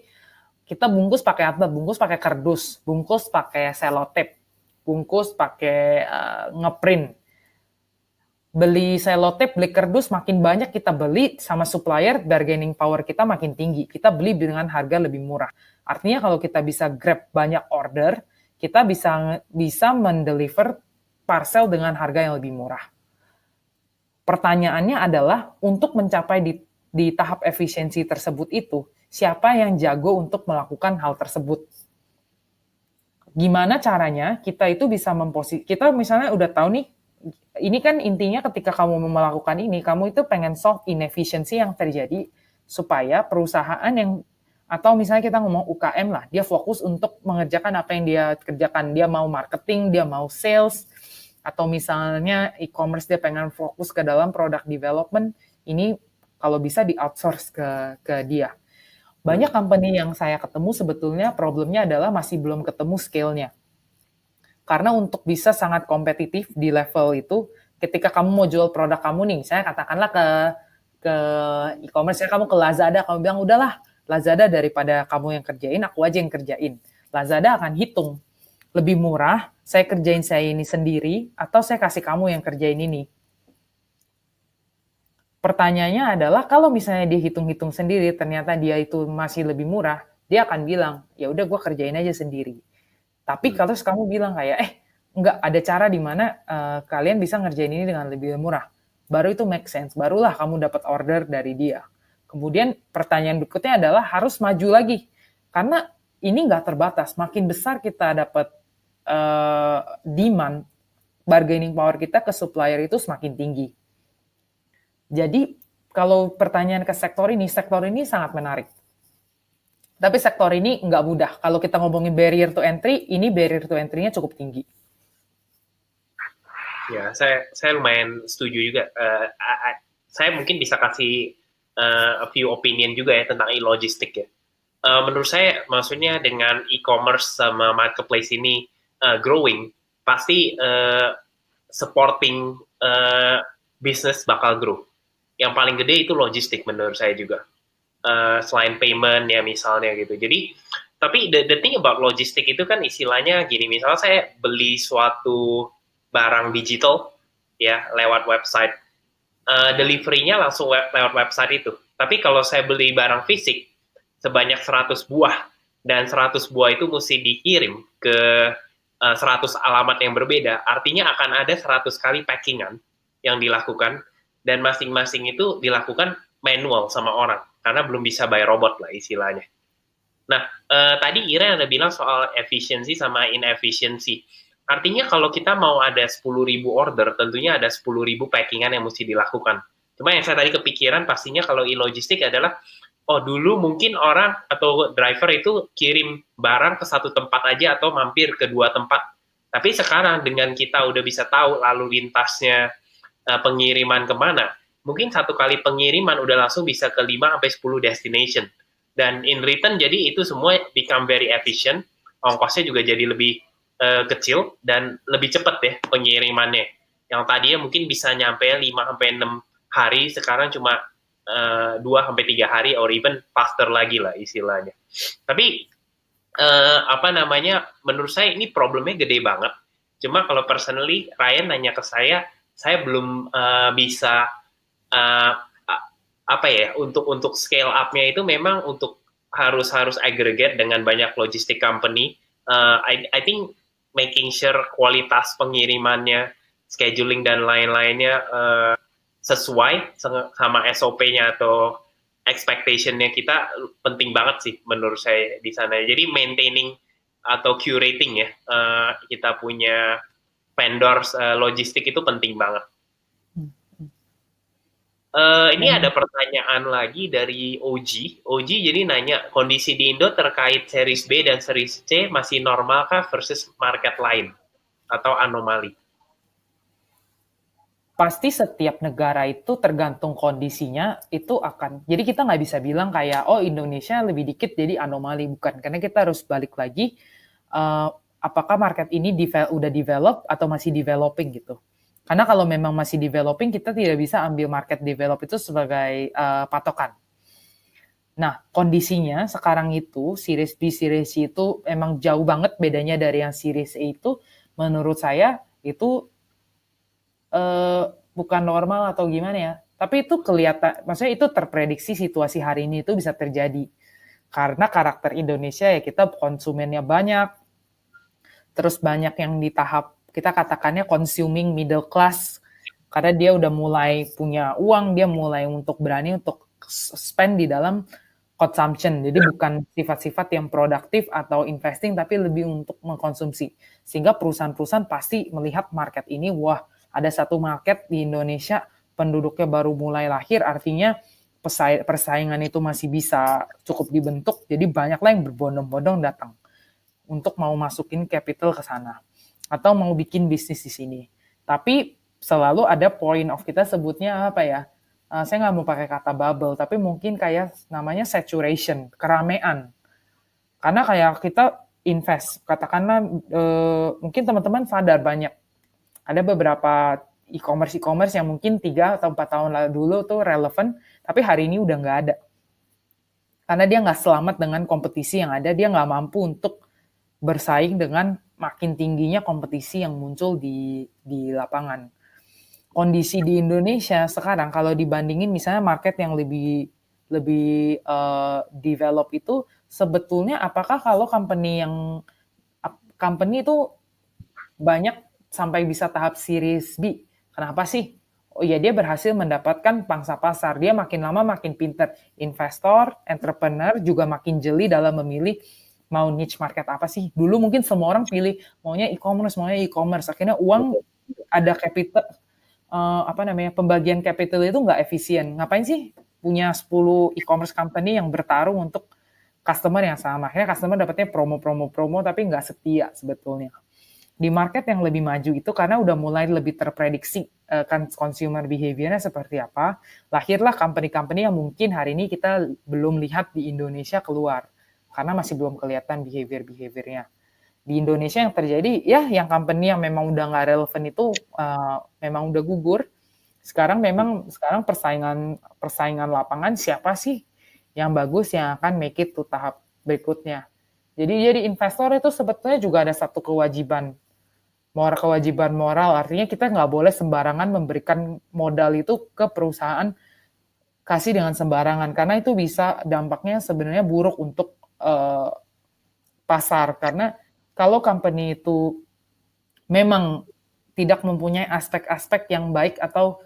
[SPEAKER 2] Kita bungkus pakai apa? Bungkus pakai kardus, bungkus pakai selotip, bungkus pakai ngeprint. Beli selotip, beli kardus makin banyak kita beli sama supplier, bargaining power kita makin tinggi. Kita beli dengan harga lebih murah. Artinya kalau kita bisa grab banyak order, kita bisa mendeliver parcel dengan harga yang lebih murah. Pertanyaannya adalah untuk mencapai di tahap efisiensi tersebut itu, siapa yang jago untuk melakukan hal tersebut? Gimana caranya kita itu bisa kita misalnya udah tahu nih, ini kan intinya ketika kamu melakukan ini, kamu itu pengen solve inefficiency yang terjadi supaya perusahaan yang, atau misalnya kita ngomong UKM lah, dia fokus untuk mengerjakan apa yang dia kerjakan. Dia mau marketing, dia mau sales, atau misalnya e-commerce dia pengen fokus ke dalam product development, ini kalau bisa di-outsource ke dia. Banyak company yang saya ketemu sebetulnya problemnya adalah masih belum ketemu scale-nya. Karena untuk bisa sangat kompetitif di level itu, ketika kamu mau jual produk kamu nih, saya katakanlah ke e-commerce, kamu ke Lazada, kamu bilang, udahlah, Lazada daripada kamu yang kerjain, aku aja yang kerjain. Lazada akan hitung, lebih murah, saya kerjain saya ini sendiri, atau saya kasih kamu yang kerjain ini. Pertanyaannya adalah, kalau misalnya dia hitung-hitung sendiri, ternyata dia itu masih lebih murah, dia akan bilang, ya udah gue kerjain aja sendiri. Tapi kalau kamu bilang kayak, enggak, ada cara di mana kalian bisa ngerjain ini dengan lebih murah. Baru itu make sense, barulah kamu dapat order dari dia. Kemudian pertanyaan berikutnya adalah harus maju lagi. Karena ini nggak terbatas, makin besar kita dapat demand, bargaining power kita ke supplier itu semakin tinggi. Jadi kalau pertanyaan ke sektor ini sangat menarik. Tapi sektor ini nggak mudah. Kalau kita ngomongin barrier to entry, ini barrier to entry-nya cukup tinggi.
[SPEAKER 1] Ya, saya lumayan setuju juga. Saya mungkin bisa kasih a few opinion juga ya tentang e-logistik ya. Menurut saya, maksudnya dengan e-commerce sama marketplace ini growing, pasti supporting business bakal grow. Yang paling gede itu logistik menurut saya juga. Selain payment ya misalnya gitu. Jadi, tapi the thing about logistik itu kan istilahnya gini, misalnya saya beli suatu barang digital ya lewat website, delivery-nya langsung lewat website itu. Tapi kalau saya beli barang fisik sebanyak 100 buah dan 100 buah itu mesti dikirim ke 100 alamat yang berbeda, artinya akan ada 100 kali packingan yang dilakukan dan masing-masing itu dilakukan manual sama orang. Karena belum bisa by robot lah istilahnya. Nah, tadi Ira ada bilang soal efisiensi sama inefisiensi. Artinya kalau kita mau ada 10.000 order, tentunya ada 10.000 packingan yang mesti dilakukan. Cuma yang saya tadi kepikiran pastinya kalau e-logistik adalah, dulu mungkin orang atau driver itu kirim barang ke satu tempat aja atau mampir ke 2 tempat. Tapi sekarang dengan kita udah bisa tahu lalu lintasnya pengiriman kemana, mungkin satu kali pengiriman udah langsung bisa ke 5-10 destination. Dan in return, jadi itu semua become very efficient, ongkosnya juga jadi lebih kecil, dan lebih cepat ya pengirimannya. Yang tadinya mungkin bisa nyampe 5-6 hari, sekarang cuma 2-3 hari, or even faster lagi lah istilahnya. Tapi, menurut saya ini problemnya gede banget. Cuma kalau personally, Ryan nanya ke saya belum bisa untuk scale up-nya itu memang untuk harus aggregate dengan banyak logistik company. I think making sure kualitas pengirimannya, scheduling dan lain-lainnya sesuai sama SOP-nya atau expectation-nya kita penting banget sih menurut saya di sana. Jadi maintaining atau curating ya kita punya vendors logistik itu penting banget. Ini ada pertanyaan lagi dari OG. OG jadi nanya, kondisi di Indo terkait series B dan series C masih normalkah versus market lain atau anomali?
[SPEAKER 2] pasti setiap negara itu tergantung kondisinya itu akan. Jadi kita nggak bisa bilang kayak oh Indonesia lebih dikit jadi anomali, bukan. Karena kita harus balik lagi apakah market ini udah develop atau masih developing gitu. Karena kalau memang masih developing kita tidak bisa ambil market develop itu sebagai patokan. Nah, kondisinya sekarang itu Series B, Series C itu emang jauh banget bedanya dari yang Series A itu menurut saya itu bukan normal atau gimana ya. Tapi itu kelihatan, maksudnya itu terprediksi situasi hari ini itu bisa terjadi. Karena karakter Indonesia ya kita konsumennya banyak, terus banyak yang di tahap kita katakannya consuming middle class, karena dia udah mulai punya uang, dia mulai untuk berani untuk spend di dalam consumption. Jadi bukan sifat-sifat yang produktif atau investing, tapi lebih untuk mengkonsumsi. Sehingga perusahaan-perusahaan pasti melihat market ini, wah ada satu market di Indonesia, penduduknya baru mulai lahir, artinya persaingan itu masih bisa cukup dibentuk, jadi banyaklah yang berbondong-bondong datang untuk mau masukin capital ke sana atau mau bikin bisnis di sini. Tapi selalu ada point of kita sebutnya apa ya? Saya nggak mau pakai kata bubble, tapi mungkin kayak namanya saturation, keramaian. Karena kayak kita invest, katakanlah mungkin teman-teman sadar banyak ada beberapa e-commerce yang mungkin 3 atau 4 tahun lalu dulu tuh relevan, tapi hari ini udah nggak ada. Karena dia nggak selamat dengan kompetisi yang ada, dia nggak mampu untuk bersaing dengan makin tingginya kompetisi yang muncul di lapangan. Kondisi di Indonesia sekarang kalau dibandingin misalnya market yang lebih develop itu sebetulnya apakah kalau company itu banyak sampai bisa tahap series B. Kenapa sih? Oh iya, dia berhasil mendapatkan pangsa pasar. Dia makin lama makin pinter. Investor, entrepreneur juga makin jeli dalam memilih mau niche market apa sih. Dulu mungkin semua orang pilih maunya e-commerce. Akhirnya uang ada capital, pembagian capital itu nggak efisien. Ngapain sih punya 10 e-commerce company yang bertarung untuk customer yang sama. Akhirnya customer dapatnya promo tapi nggak setia sebetulnya. Di market yang lebih maju itu karena udah mulai lebih terprediksi kan consumer behavior-nya seperti apa, lahirlah company-company yang mungkin hari ini kita belum lihat di Indonesia keluar karena masih belum kelihatan behavior-nya. Di Indonesia yang terjadi ya yang company yang memang udah nggak relevan itu memang udah gugur. Sekarang persaingan lapangan siapa sih yang bagus yang akan make it to tahap berikutnya. Jadi investor itu sebetulnya juga ada satu kewajiban moral, artinya kita nggak boleh sembarangan memberikan modal itu ke perusahaan kasih dengan sembarangan, karena itu bisa dampaknya sebenarnya buruk untuk pasar, karena kalau company itu memang tidak mempunyai aspek-aspek yang baik atau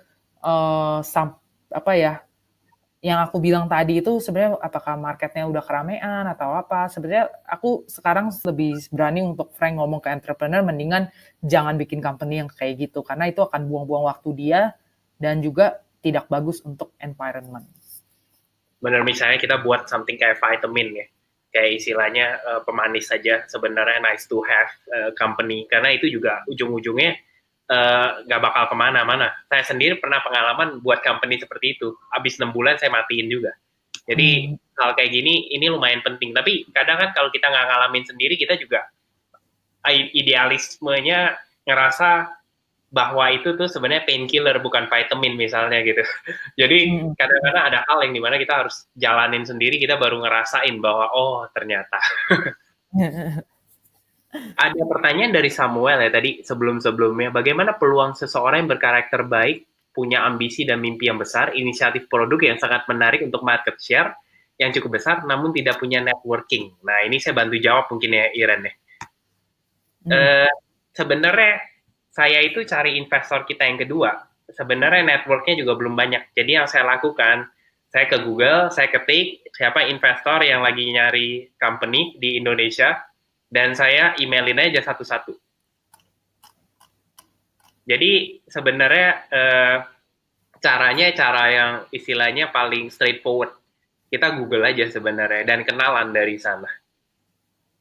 [SPEAKER 2] yang aku bilang tadi itu sebenarnya apakah marketnya udah keramaian atau apa, sebenarnya aku sekarang lebih berani untuk frank ngomong ke entrepreneur, mendingan jangan bikin company yang kayak gitu, karena itu akan buang-buang waktu dia dan juga tidak bagus untuk environment.
[SPEAKER 1] Benar, misalnya kita buat something kayak vitamin ya, kayak istilahnya pemanis saja sebenarnya nice to have company, karena itu juga ujung-ujungnya nggak bakal kemana-mana. Saya sendiri pernah pengalaman buat company seperti itu. Habis 6 bulan saya matiin juga. Jadi hal kayak gini ini lumayan penting. Tapi kadang kan kalau kita nggak ngalamin sendiri, kita juga idealismenya ngerasa bahwa itu tuh sebenarnya painkiller bukan vitamin misalnya gitu. Jadi kadang-kadang ada hal yang dimana kita harus jalanin sendiri, kita baru ngerasain bahwa oh ternyata. Ada pertanyaan dari Samuel ya tadi sebelum-sebelumnya, bagaimana peluang seseorang yang berkarakter baik, punya ambisi dan mimpi yang besar, inisiatif produk yang sangat menarik untuk market share yang cukup besar, namun tidak punya networking. Nah ini saya bantu jawab mungkin ya Iren ya. Sebenarnya saya itu cari investor kita yang kedua, sebenarnya networknya juga belum banyak. Jadi yang saya lakukan, saya ke Google, saya ketik siapa investor yang lagi nyari company di Indonesia, dan saya emailin aja satu-satu. Jadi sebenarnya caranya cara yang istilahnya paling straightforward. Kita Google aja sebenarnya dan kenalan dari sana.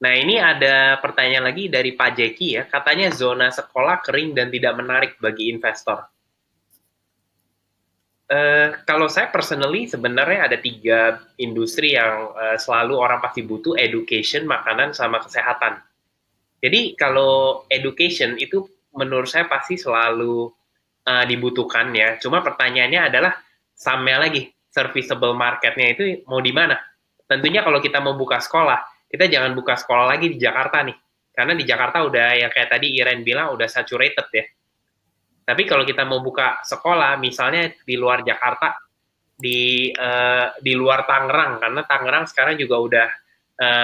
[SPEAKER 1] Nah ini ada pertanyaan lagi dari Pak Jeki ya, katanya zona sekolah kering dan tidak menarik bagi investor. Kalau saya personally sebenarnya ada 3 industri yang selalu orang pasti butuh: education, makanan, sama kesehatan. Jadi kalau education itu menurut saya pasti selalu dibutuhkan ya. Cuma pertanyaannya adalah sama lagi, serviceable marketnya itu mau di mana? Tentunya kalau kita mau buka sekolah, kita jangan buka sekolah lagi di Jakarta nih. Karena di Jakarta udah yang kayak tadi Iren bilang udah saturated ya. Tapi kalau kita mau buka sekolah, misalnya di luar Jakarta, di luar Tangerang, karena Tangerang sekarang juga udah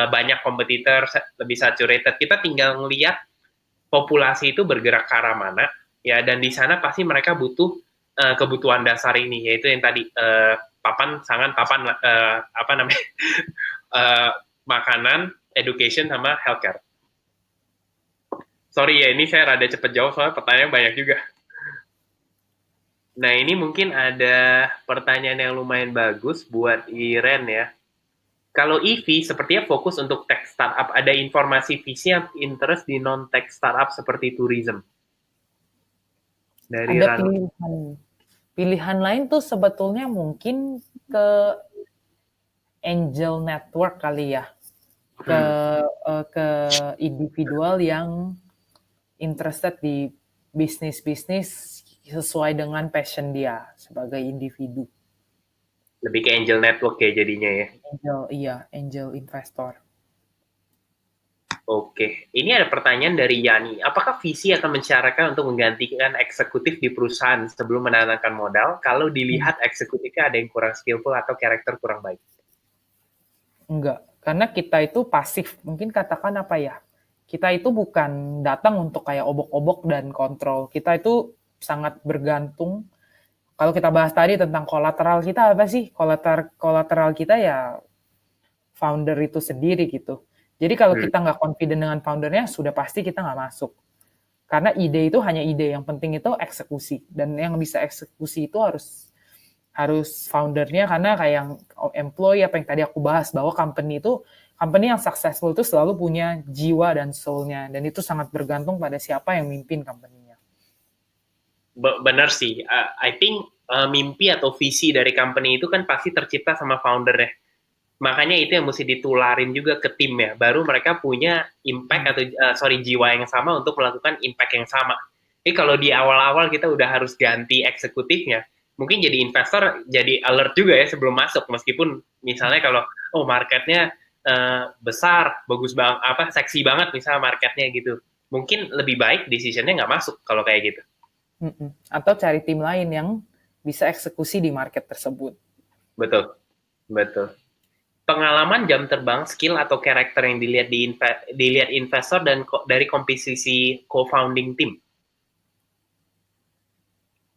[SPEAKER 1] banyak kompetitor, lebih saturated. Kita tinggal ngelihat populasi itu bergerak ke arah mana, ya, dan di sana pasti mereka butuh kebutuhan dasar ini, yaitu yang tadi papan, sangan, papan, apa namanya, uh, makanan, education, sama healthcare. Sorry ya, ini saya rada cepet jawab soalnya pertanyaan banyak juga. Nah, ini mungkin ada pertanyaan yang lumayan bagus buat Iren ya. Kalau EV sepertinya fokus untuk tech startup. Ada informasi visi yang interest di non-tech startup seperti tourism. Dari
[SPEAKER 2] Ada
[SPEAKER 1] Ran.
[SPEAKER 2] pilihan lain tuh sebetulnya mungkin ke angel network kali ya. Ke individual yang interested di bisnis-bisnis sesuai dengan passion dia sebagai individu.
[SPEAKER 1] Lebih ke angel network ya jadinya ya.
[SPEAKER 2] Angel investor.
[SPEAKER 1] Oke, ini ada pertanyaan dari Yani. Apakah visi akan mensyaratkan untuk menggantikan eksekutif di perusahaan sebelum menanamkan modal kalau dilihat eksekutifnya ada yang kurang skillful atau karakter kurang baik?
[SPEAKER 2] Enggak, karena kita itu pasif. Mungkin katakan apa ya, kita itu bukan datang untuk kayak obok-obok dan kontrol. Kita itu sangat bergantung. Kalau kita bahas tadi tentang kolateral kita apa sih? Kolateral kita ya founder itu sendiri gitu. Jadi kalau kita nggak confident dengan foundernya, sudah pasti kita nggak masuk. Karena ide itu hanya ide, yang penting itu eksekusi. Dan yang bisa eksekusi itu harus foundernya, karena kayak yang employee, apa yang tadi aku bahas, bahwa company yang successful itu selalu punya jiwa dan soul-nya. Dan itu sangat bergantung pada siapa yang mimpin company-nya.
[SPEAKER 1] Benar sih. I think mimpi atau visi dari company itu kan pasti tercipta sama foundernya. Makanya itu yang mesti ditularin juga ke tim ya. Baru mereka punya impact atau jiwa yang sama untuk melakukan impact yang sama. Jadi kalau di awal-awal kita udah harus ganti eksekutifnya, mungkin jadi investor jadi alert juga ya sebelum masuk. Meskipun misalnya kalau marketnya besar, bagus banget, apa seksi banget misalnya marketnya gitu, mungkin lebih baik decisionnya nggak masuk kalau kayak gitu.
[SPEAKER 2] Atau cari tim lain yang bisa eksekusi di market tersebut.
[SPEAKER 1] Betul, betul. Pengalaman jam terbang, skill atau karakter yang dilihat investor dan dari komposisi co-founding team.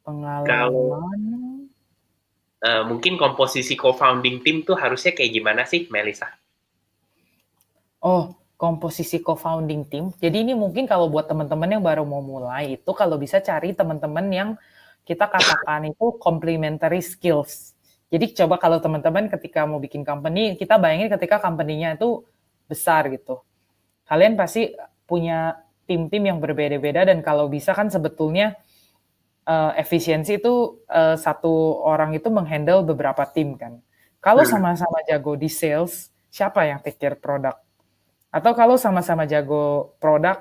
[SPEAKER 2] Pengalaman.
[SPEAKER 1] Mungkin komposisi co-founding team tuh harusnya kayak gimana sih, Melissa?
[SPEAKER 2] Komposisi co-founding team. Jadi ini mungkin kalau buat teman-teman yang baru mau mulai itu, kalau bisa cari teman-teman yang kita katakan itu complementary skills. Jadi coba kalau teman-teman ketika mau bikin company, kita bayangin ketika company-nya itu besar gitu. Kalian pasti punya tim-tim yang berbeda-beda, dan kalau bisa kan sebetulnya efisiensi itu satu orang itu menghandle beberapa tim kan. Kalau sama-sama jago di sales, siapa yang take care produk? Atau kalau sama-sama jago produk,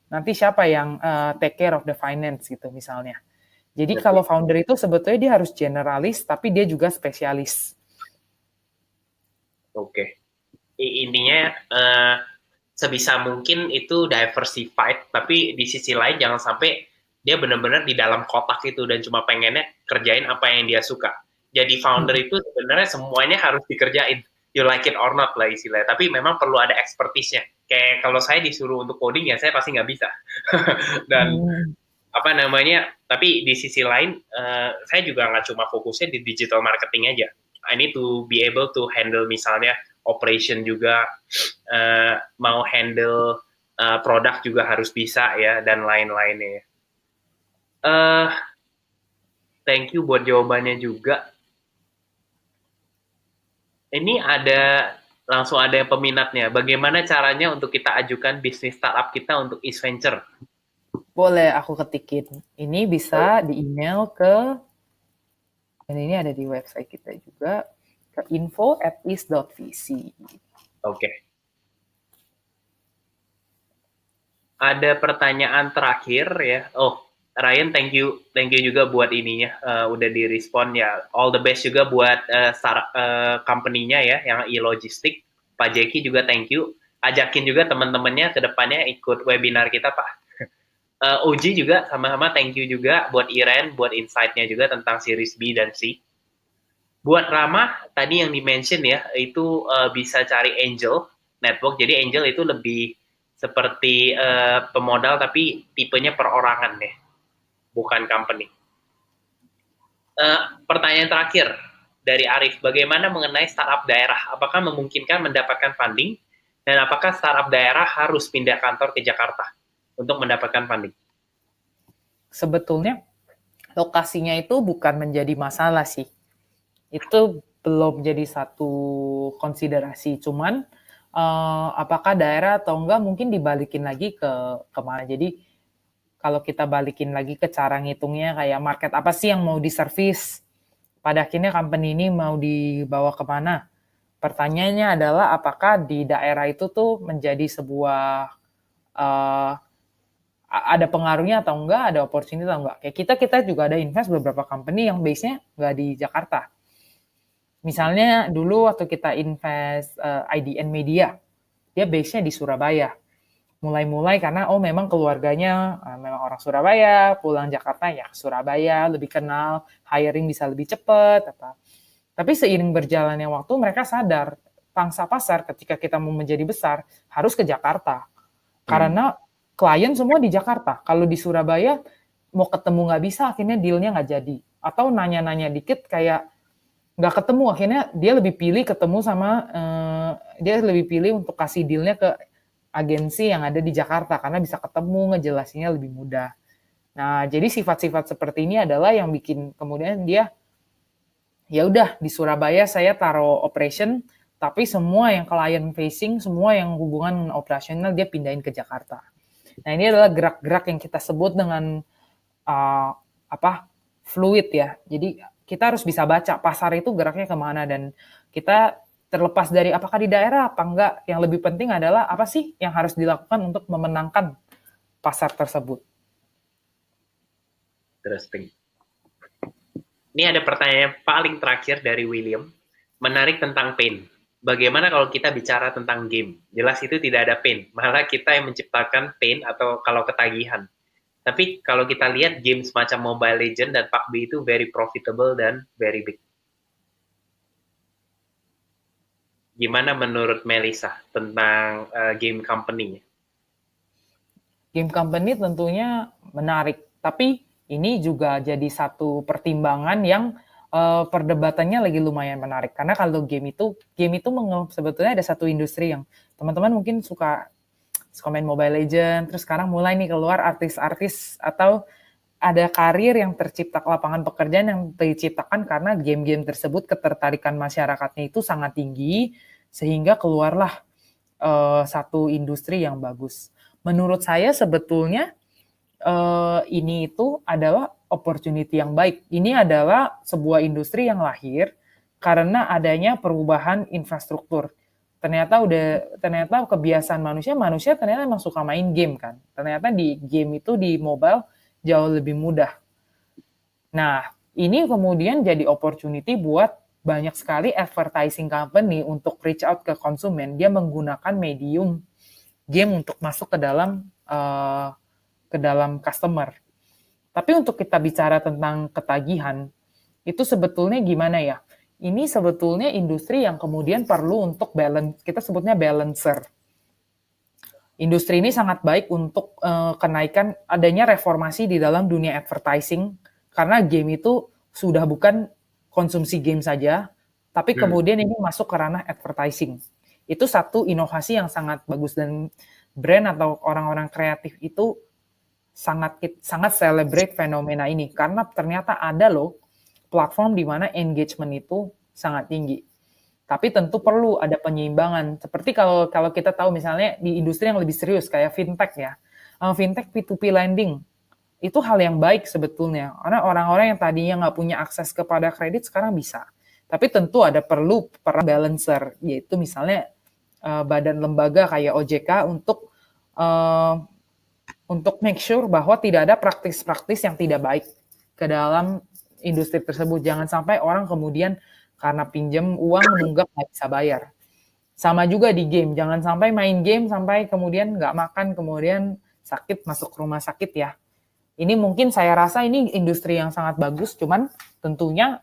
[SPEAKER 2] nanti siapa yang take care of the finance gitu misalnya. Jadi kalau founder itu sebetulnya dia harus generalis, tapi dia juga spesialis.
[SPEAKER 1] Oke. Intinya sebisa mungkin itu diversified, tapi di sisi lain jangan sampai dia benar-benar di dalam kotak itu dan cuma pengennya kerjain apa yang dia suka. Jadi founder itu sebenarnya semuanya harus dikerjain. You like it or not lah istilahnya. Tapi memang perlu ada expertise-nya. Kayak kalau saya disuruh untuk coding ya saya pasti nggak bisa. Dan apa namanya, tapi di sisi lain saya juga nggak cuma fokusnya di digital marketing aja. I need to be able to handle misalnya operation juga, mau handle produk juga harus bisa ya, dan lain-lainnya. Thank you buat jawabannya juga. Ini langsung ada peminatnya. Bagaimana caranya untuk kita ajukan bisnis startup kita untuk East Venture?
[SPEAKER 2] Boleh aku ketikin. Ini bisa di email ke Dan ini ada di website kita juga, ke info@is.vc.
[SPEAKER 1] Oke. Ada pertanyaan terakhir ya. Oh, Ryan, thank you juga buat ininya, udah direspon ya. All the best juga buat company-nya ya, yang e-logistik. Pak Jeki juga thank you. Ajakin juga teman-temannya ke depannya ikut webinar kita, Pak. Uji juga sama-sama thank you juga buat Iren, buat insight-nya juga tentang series B dan C. Buat Rama, tadi yang di-mention ya, itu bisa cari angel network. Jadi angel itu lebih seperti pemodal tapi tipenya perorangan ya, bukan company. Pertanyaan terakhir dari Arif, bagaimana mengenai startup daerah? Apakah memungkinkan mendapatkan funding dan apakah startup daerah harus pindah kantor ke Jakarta untuk mendapatkan funding?
[SPEAKER 2] Sebetulnya lokasinya itu bukan menjadi masalah sih. Itu belum jadi satu konsiderasi. Cuman apakah daerah atau enggak mungkin dibalikin lagi ke kemana. Jadi kalau kita balikin lagi ke cara ngitungnya kayak market apa sih yang mau diservis, pada akhirnya company ini mau dibawa kemana. Pertanyaannya adalah apakah di daerah itu tuh menjadi sebuah ada pengaruhnya atau enggak, ada opportunity atau enggak. Kayak kita juga ada invest beberapa company yang base-nya enggak di Jakarta. Misalnya dulu waktu kita invest IDN Media, dia base-nya di Surabaya. Mulai-mulai karena memang keluarganya memang orang Surabaya, pulang Jakarta ya Surabaya, lebih kenal, hiring bisa lebih cepat apa. Tapi seiring berjalannya waktu mereka sadar pangsa pasar ketika kita mau menjadi besar harus ke Jakarta. Karena klien semua di Jakarta. Kalau di Surabaya mau ketemu nggak bisa, akhirnya deal-nya nggak jadi. Atau nanya-nanya dikit kayak nggak ketemu, akhirnya dia lebih pilih ketemu sama dia lebih pilih untuk kasih deal-nya ke agensi yang ada di Jakarta karena bisa ketemu, ngejelasinnya lebih mudah. Nah, jadi sifat-sifat seperti ini adalah yang bikin kemudian dia ya udah di Surabaya saya taruh operation, tapi semua yang client facing, semua yang hubungan operasional dia pindahin ke Jakarta. Nah, ini adalah gerak-gerak yang kita sebut dengan fluid ya. Jadi kita harus bisa baca pasar itu geraknya kemana dan kita terlepas dari apakah di daerah apa enggak, yang lebih penting adalah apa sih yang harus dilakukan untuk memenangkan pasar tersebut.
[SPEAKER 1] Interesting. Ini ada pertanyaan paling terakhir dari William, menarik tentang pain. Bagaimana kalau kita bicara tentang game? Jelas itu tidak ada pain, malah kita yang menciptakan pain atau kalau ketagihan. Tapi kalau kita lihat game semacam Mobile Legends dan PUBG itu very profitable dan very big. Gimana menurut Melissa tentang game company?
[SPEAKER 2] Game company tentunya menarik, tapi ini juga jadi satu pertimbangan yang perdebatannya lagi lumayan menarik. Karena kalau game itu sebetulnya ada satu industri yang teman-teman mungkin suka main Mobile Legends, terus sekarang mulai nih keluar artis-artis atau ada karir yang tercipta, lapangan pekerjaan yang diciptakan karena game-game tersebut ketertarikan masyarakatnya itu sangat tinggi, sehingga keluarlah satu industri yang bagus. Menurut saya sebetulnya ini itu adalah opportunity yang baik. Ini adalah sebuah industri yang lahir karena adanya perubahan infrastruktur. Ternyata kebiasaan manusia ternyata memang suka main game kan. Ternyata di game itu di mobile jauh lebih mudah. Nah, ini kemudian jadi opportunity buat banyak sekali advertising company untuk reach out ke konsumen. Dia menggunakan medium game untuk masuk ke dalam customer. Tapi untuk kita bicara tentang ketagihan, itu sebetulnya gimana ya? Ini sebetulnya industri yang kemudian perlu untuk balance, kita sebutnya balancer. Industri ini sangat baik untuk kenaikan adanya reformasi di dalam dunia advertising, karena game itu sudah bukan konsumsi game saja, tapi kemudian ini masuk ke ranah advertising. Itu satu inovasi yang sangat bagus dan brand atau orang-orang kreatif itu sangat celebrate fenomena ini karena ternyata ada loh platform di mana engagement itu sangat tinggi. Tapi tentu perlu ada penyeimbangan. Seperti kalau kita tahu misalnya di industri yang lebih serius kayak fintech ya. Fintech P2P lending. itu hal yang baik sebetulnya. Karena orang-orang yang tadinya nggak punya akses kepada kredit sekarang bisa. Tapi tentu ada perlu peran balancer, yaitu misalnya badan lembaga kayak OJK untuk make sure bahwa tidak ada praktis-praktis yang tidak baik ke dalam industri tersebut. Jangan sampai orang kemudian karena pinjam uang nunggak nggak bisa bayar. Sama juga di game, jangan sampai main game sampai kemudian nggak makan, kemudian sakit masuk rumah sakit ya. Ini mungkin saya rasa ini industri yang sangat bagus, cuman tentunya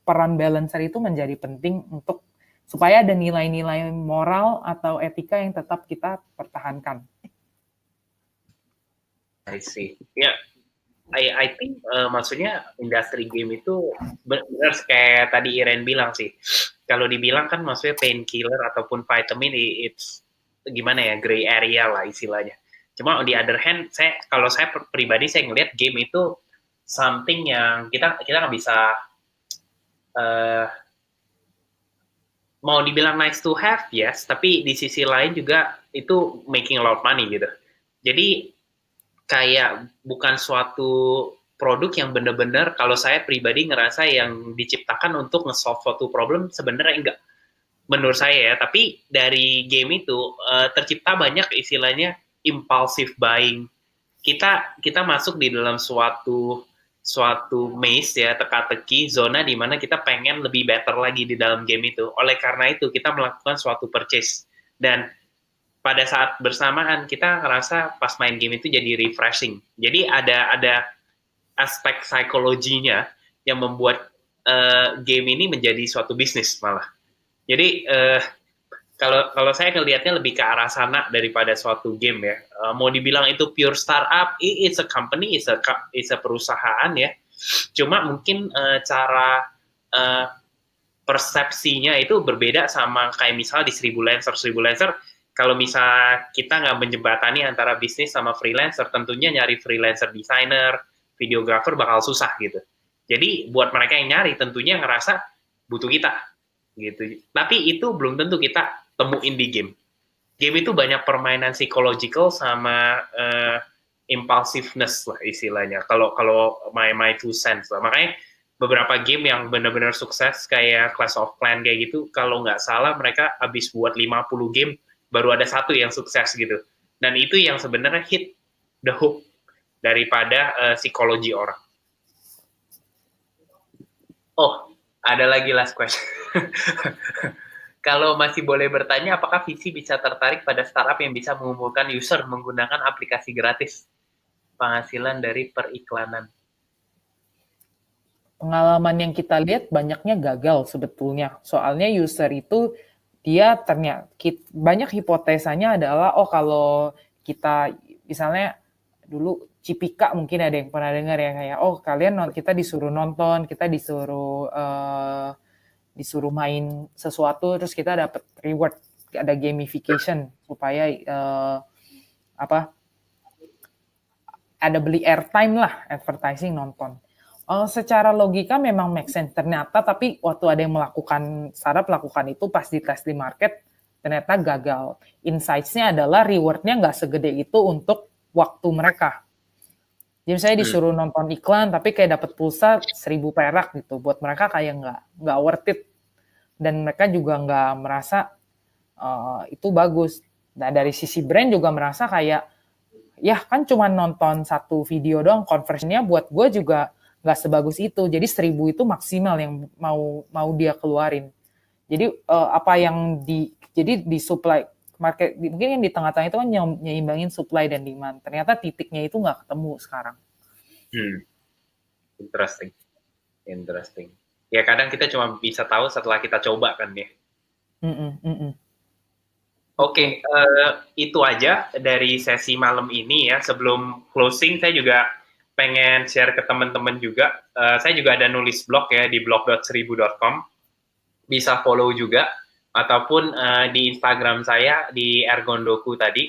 [SPEAKER 2] peran balancer itu menjadi penting untuk supaya ada nilai-nilai moral atau etika yang tetap kita pertahankan.
[SPEAKER 1] I see. Ya, I think maksudnya industri game itu benar kayak tadi Iren bilang sih. Kalau dibilang kan maksudnya painkiller ataupun vitamin it's gimana ya, gray area lah istilahnya. Cuma on the other hand, kalau saya pribadi saya ngelihat game itu something yang kita nggak bisa mau dibilang nice to have, yes, tapi di sisi lain juga itu making a lot of money gitu. Jadi kayak bukan suatu produk yang benar-benar kalau saya pribadi ngerasa yang diciptakan untuk nge-solve suatu problem, sebenarnya enggak. Menurut saya ya, tapi dari game itu tercipta banyak istilahnya impulsive buying. Kita masuk di dalam suatu maze ya, teka-teki, zona di mana kita pengen lebih better lagi di dalam game itu. Oleh karena itu kita melakukan suatu purchase, dan pada saat bersamaan kita ngerasa pas main game itu jadi refreshing. Jadi ada aspek psikologinya yang membuat game ini menjadi suatu bisnis malah. Jadi kalau saya ngelihatnya lebih ke arah sana daripada suatu game ya. Mau dibilang itu pure startup, it's a company, it's a perusahaan ya. Cuma mungkin cara persepsinya itu berbeda sama kayak misalnya di Seribu Lancer. Kalau misalnya kita nggak menjembatani antara bisnis sama freelancer, tentunya nyari freelancer designer, videographer bakal susah gitu. Jadi buat mereka yang nyari tentunya ngerasa butuh kita gitu. Tapi itu belum tentu kita temuin di game. Game itu banyak permainan psychological sama impulsiveness lah istilahnya. Kalau my two cents lah. Makanya beberapa game yang benar-benar sukses kayak Clash of Clans kayak gitu, kalau nggak salah mereka habis buat 50 game baru ada satu yang sukses gitu. Dan itu yang sebenarnya hit the hook daripada psikologi orang. Oh, ada lagi last question. Kalau masih boleh bertanya, apakah VC bisa tertarik pada startup yang bisa mengumpulkan user menggunakan aplikasi gratis? Penghasilan dari periklanan.
[SPEAKER 2] Pengalaman yang kita lihat banyaknya gagal sebetulnya. Soalnya user itu dia ternyata banyak hipotesanya adalah kalau kita misalnya dulu Cipika mungkin ada yang pernah dengar ya, kayak kalian kita disuruh nonton, kita disuruh main sesuatu terus kita dapat reward, ada gamification supaya ada beli airtime lah, advertising, nonton. Secara logika memang make sense ternyata, tapi waktu ada yang startup melakukan itu pas dites di market ternyata gagal. Insights-nya adalah reward-nya nggak segede itu untuk waktu mereka. Jadi saya disuruh nonton iklan tapi kayak dapat pulsa 1.000 perak gitu, buat mereka kayak nggak worth it, dan mereka juga nggak merasa itu bagus. Nah dari sisi brand juga merasa kayak ya kan cuma nonton satu video doang, conversion-nya buat gue juga nggak sebagus itu. Jadi 1.000 itu maksimal yang mau dia keluarin. Jadi apa yang jadi di supply market, mungkin yang di tengah-tengah itu kan nyeimbangin supply dan demand. Ternyata titiknya itu nggak ketemu sekarang.
[SPEAKER 1] Interesting. Ya kadang kita cuma bisa tahu setelah kita coba kan ya. Oke, itu aja dari sesi malam ini ya. Sebelum closing, saya juga pengen share ke teman-teman juga. Saya juga ada nulis blog ya di blog.seribu.com. Bisa follow juga. Ataupun di Instagram saya, di Ergondoku tadi.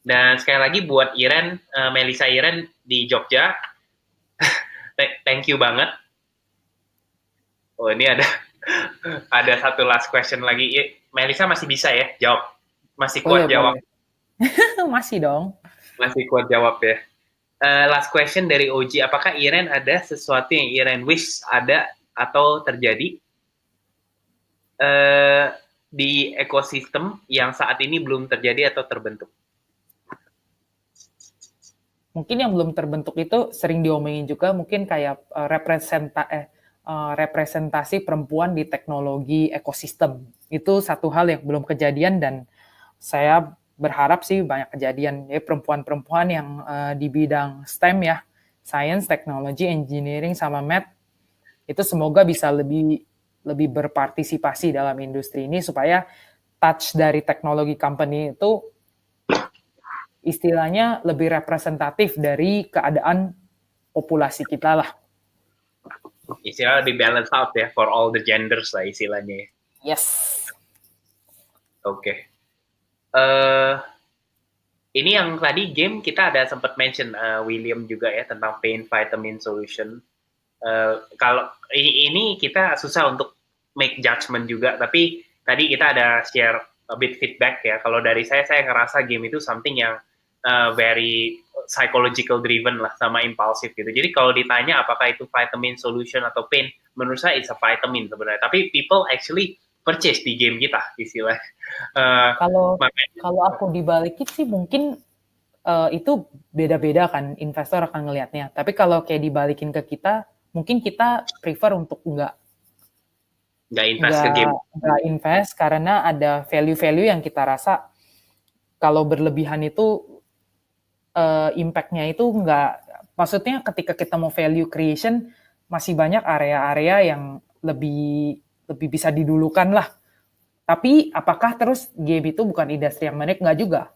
[SPEAKER 1] Dan sekali lagi buat Iren, Melisa Iren di Jogja. Thank you banget. Oh ini ada satu last question lagi. Melisa masih bisa ya jawab? Masih kuat jawab?
[SPEAKER 2] Masih dong.
[SPEAKER 1] Masih kuat jawab ya? Last question dari Oji, apakah Iren ada sesuatu yang Iren wish ada atau terjadi di ekosistem yang saat ini belum terjadi atau terbentuk?
[SPEAKER 2] Mungkin yang belum terbentuk itu sering diomongin juga mungkin kayak representasi perempuan di teknologi ekosistem. Itu satu hal yang belum kejadian dan saya berharap sih banyak kejadian. Ya, perempuan-perempuan yang di bidang STEM ya, Science, Technology, Engineering, sama Math, itu semoga bisa lebih berpartisipasi dalam industri ini supaya touch dari teknologi company itu istilahnya lebih representatif dari keadaan populasi kita lah.
[SPEAKER 1] Istilah lebih balance out ya, for all the genders lah istilahnya.
[SPEAKER 2] Yes.
[SPEAKER 1] Oke. Ini yang tadi game kita ada sempat mention William juga ya tentang pain vitamin solution. Kalau ini kita susah untuk make judgment juga, tapi tadi kita ada share a bit feedback ya. Kalau dari saya ngerasa game itu something yang very psychological driven lah, sama impulsif gitu. Jadi kalau ditanya apakah itu vitamin solution atau pain, menurut saya it's a vitamin sebenarnya. Tapi people actually purchase di game kita istilahnya.
[SPEAKER 2] Kalau aku dibalikin sih mungkin itu beda-beda kan, investor akan ngelihatnya. Tapi kalau kayak dibalikin ke kita, mungkin kita prefer untuk nggak
[SPEAKER 1] invest ke game.
[SPEAKER 2] Nggak invest karena ada value-value yang kita rasa kalau berlebihan itu impact-nya itu nggak, maksudnya ketika kita mau value creation masih banyak area-area yang lebih bisa didulukan lah. Tapi apakah terus game itu bukan industri yang menarik? Nggak juga.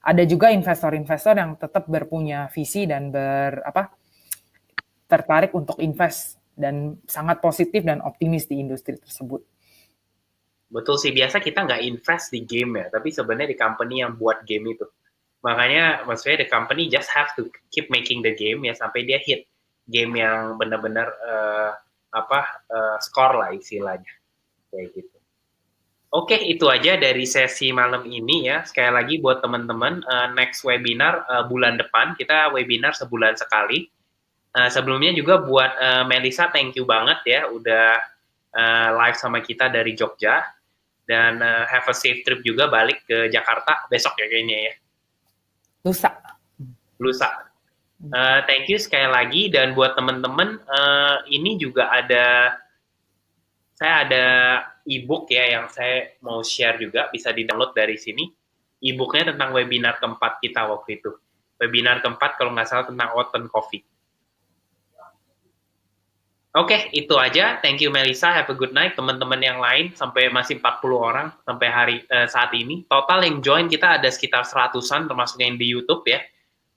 [SPEAKER 2] Ada juga investor-investor yang tetap berpunya visi dan tertarik untuk invest dan sangat positif dan optimis di industri tersebut.
[SPEAKER 1] Betul sih, biasa kita nggak invest di game ya, tapi sebenarnya di company yang buat game itu. Makanya maksudnya the company just have to keep making the game ya sampai dia hit game yang benar-benar skor lah istilahnya. Kayak gitu. Oke, itu aja dari sesi malam ini ya. Sekali lagi buat teman-teman, next webinar bulan depan, kita webinar sebulan sekali. Sebelumnya juga buat Melisa, thank you banget ya udah live sama kita dari Jogja. Dan have a safe trip juga balik ke Jakarta besok ya kayaknya ya. Lusa. Thank you sekali lagi, dan buat teman-teman ini juga saya ada e-book ya yang saya mau share juga, bisa di-download dari sini. E-booknya tentang webinar keempat kita waktu itu. Webinar keempat kalau nggak salah tentang Oten Coffee. Oke, itu aja. Thank you Melisa, have a good night. Teman-teman yang lain, sampai masih 40 orang sampai saat ini. Total yang join kita ada sekitar 100-an, termasuk yang di YouTube ya.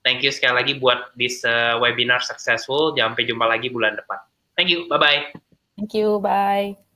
[SPEAKER 1] Thank you sekali lagi buat this webinar successful. Sampai jumpa lagi bulan depan. Thank you, bye-bye.
[SPEAKER 2] Thank you, bye.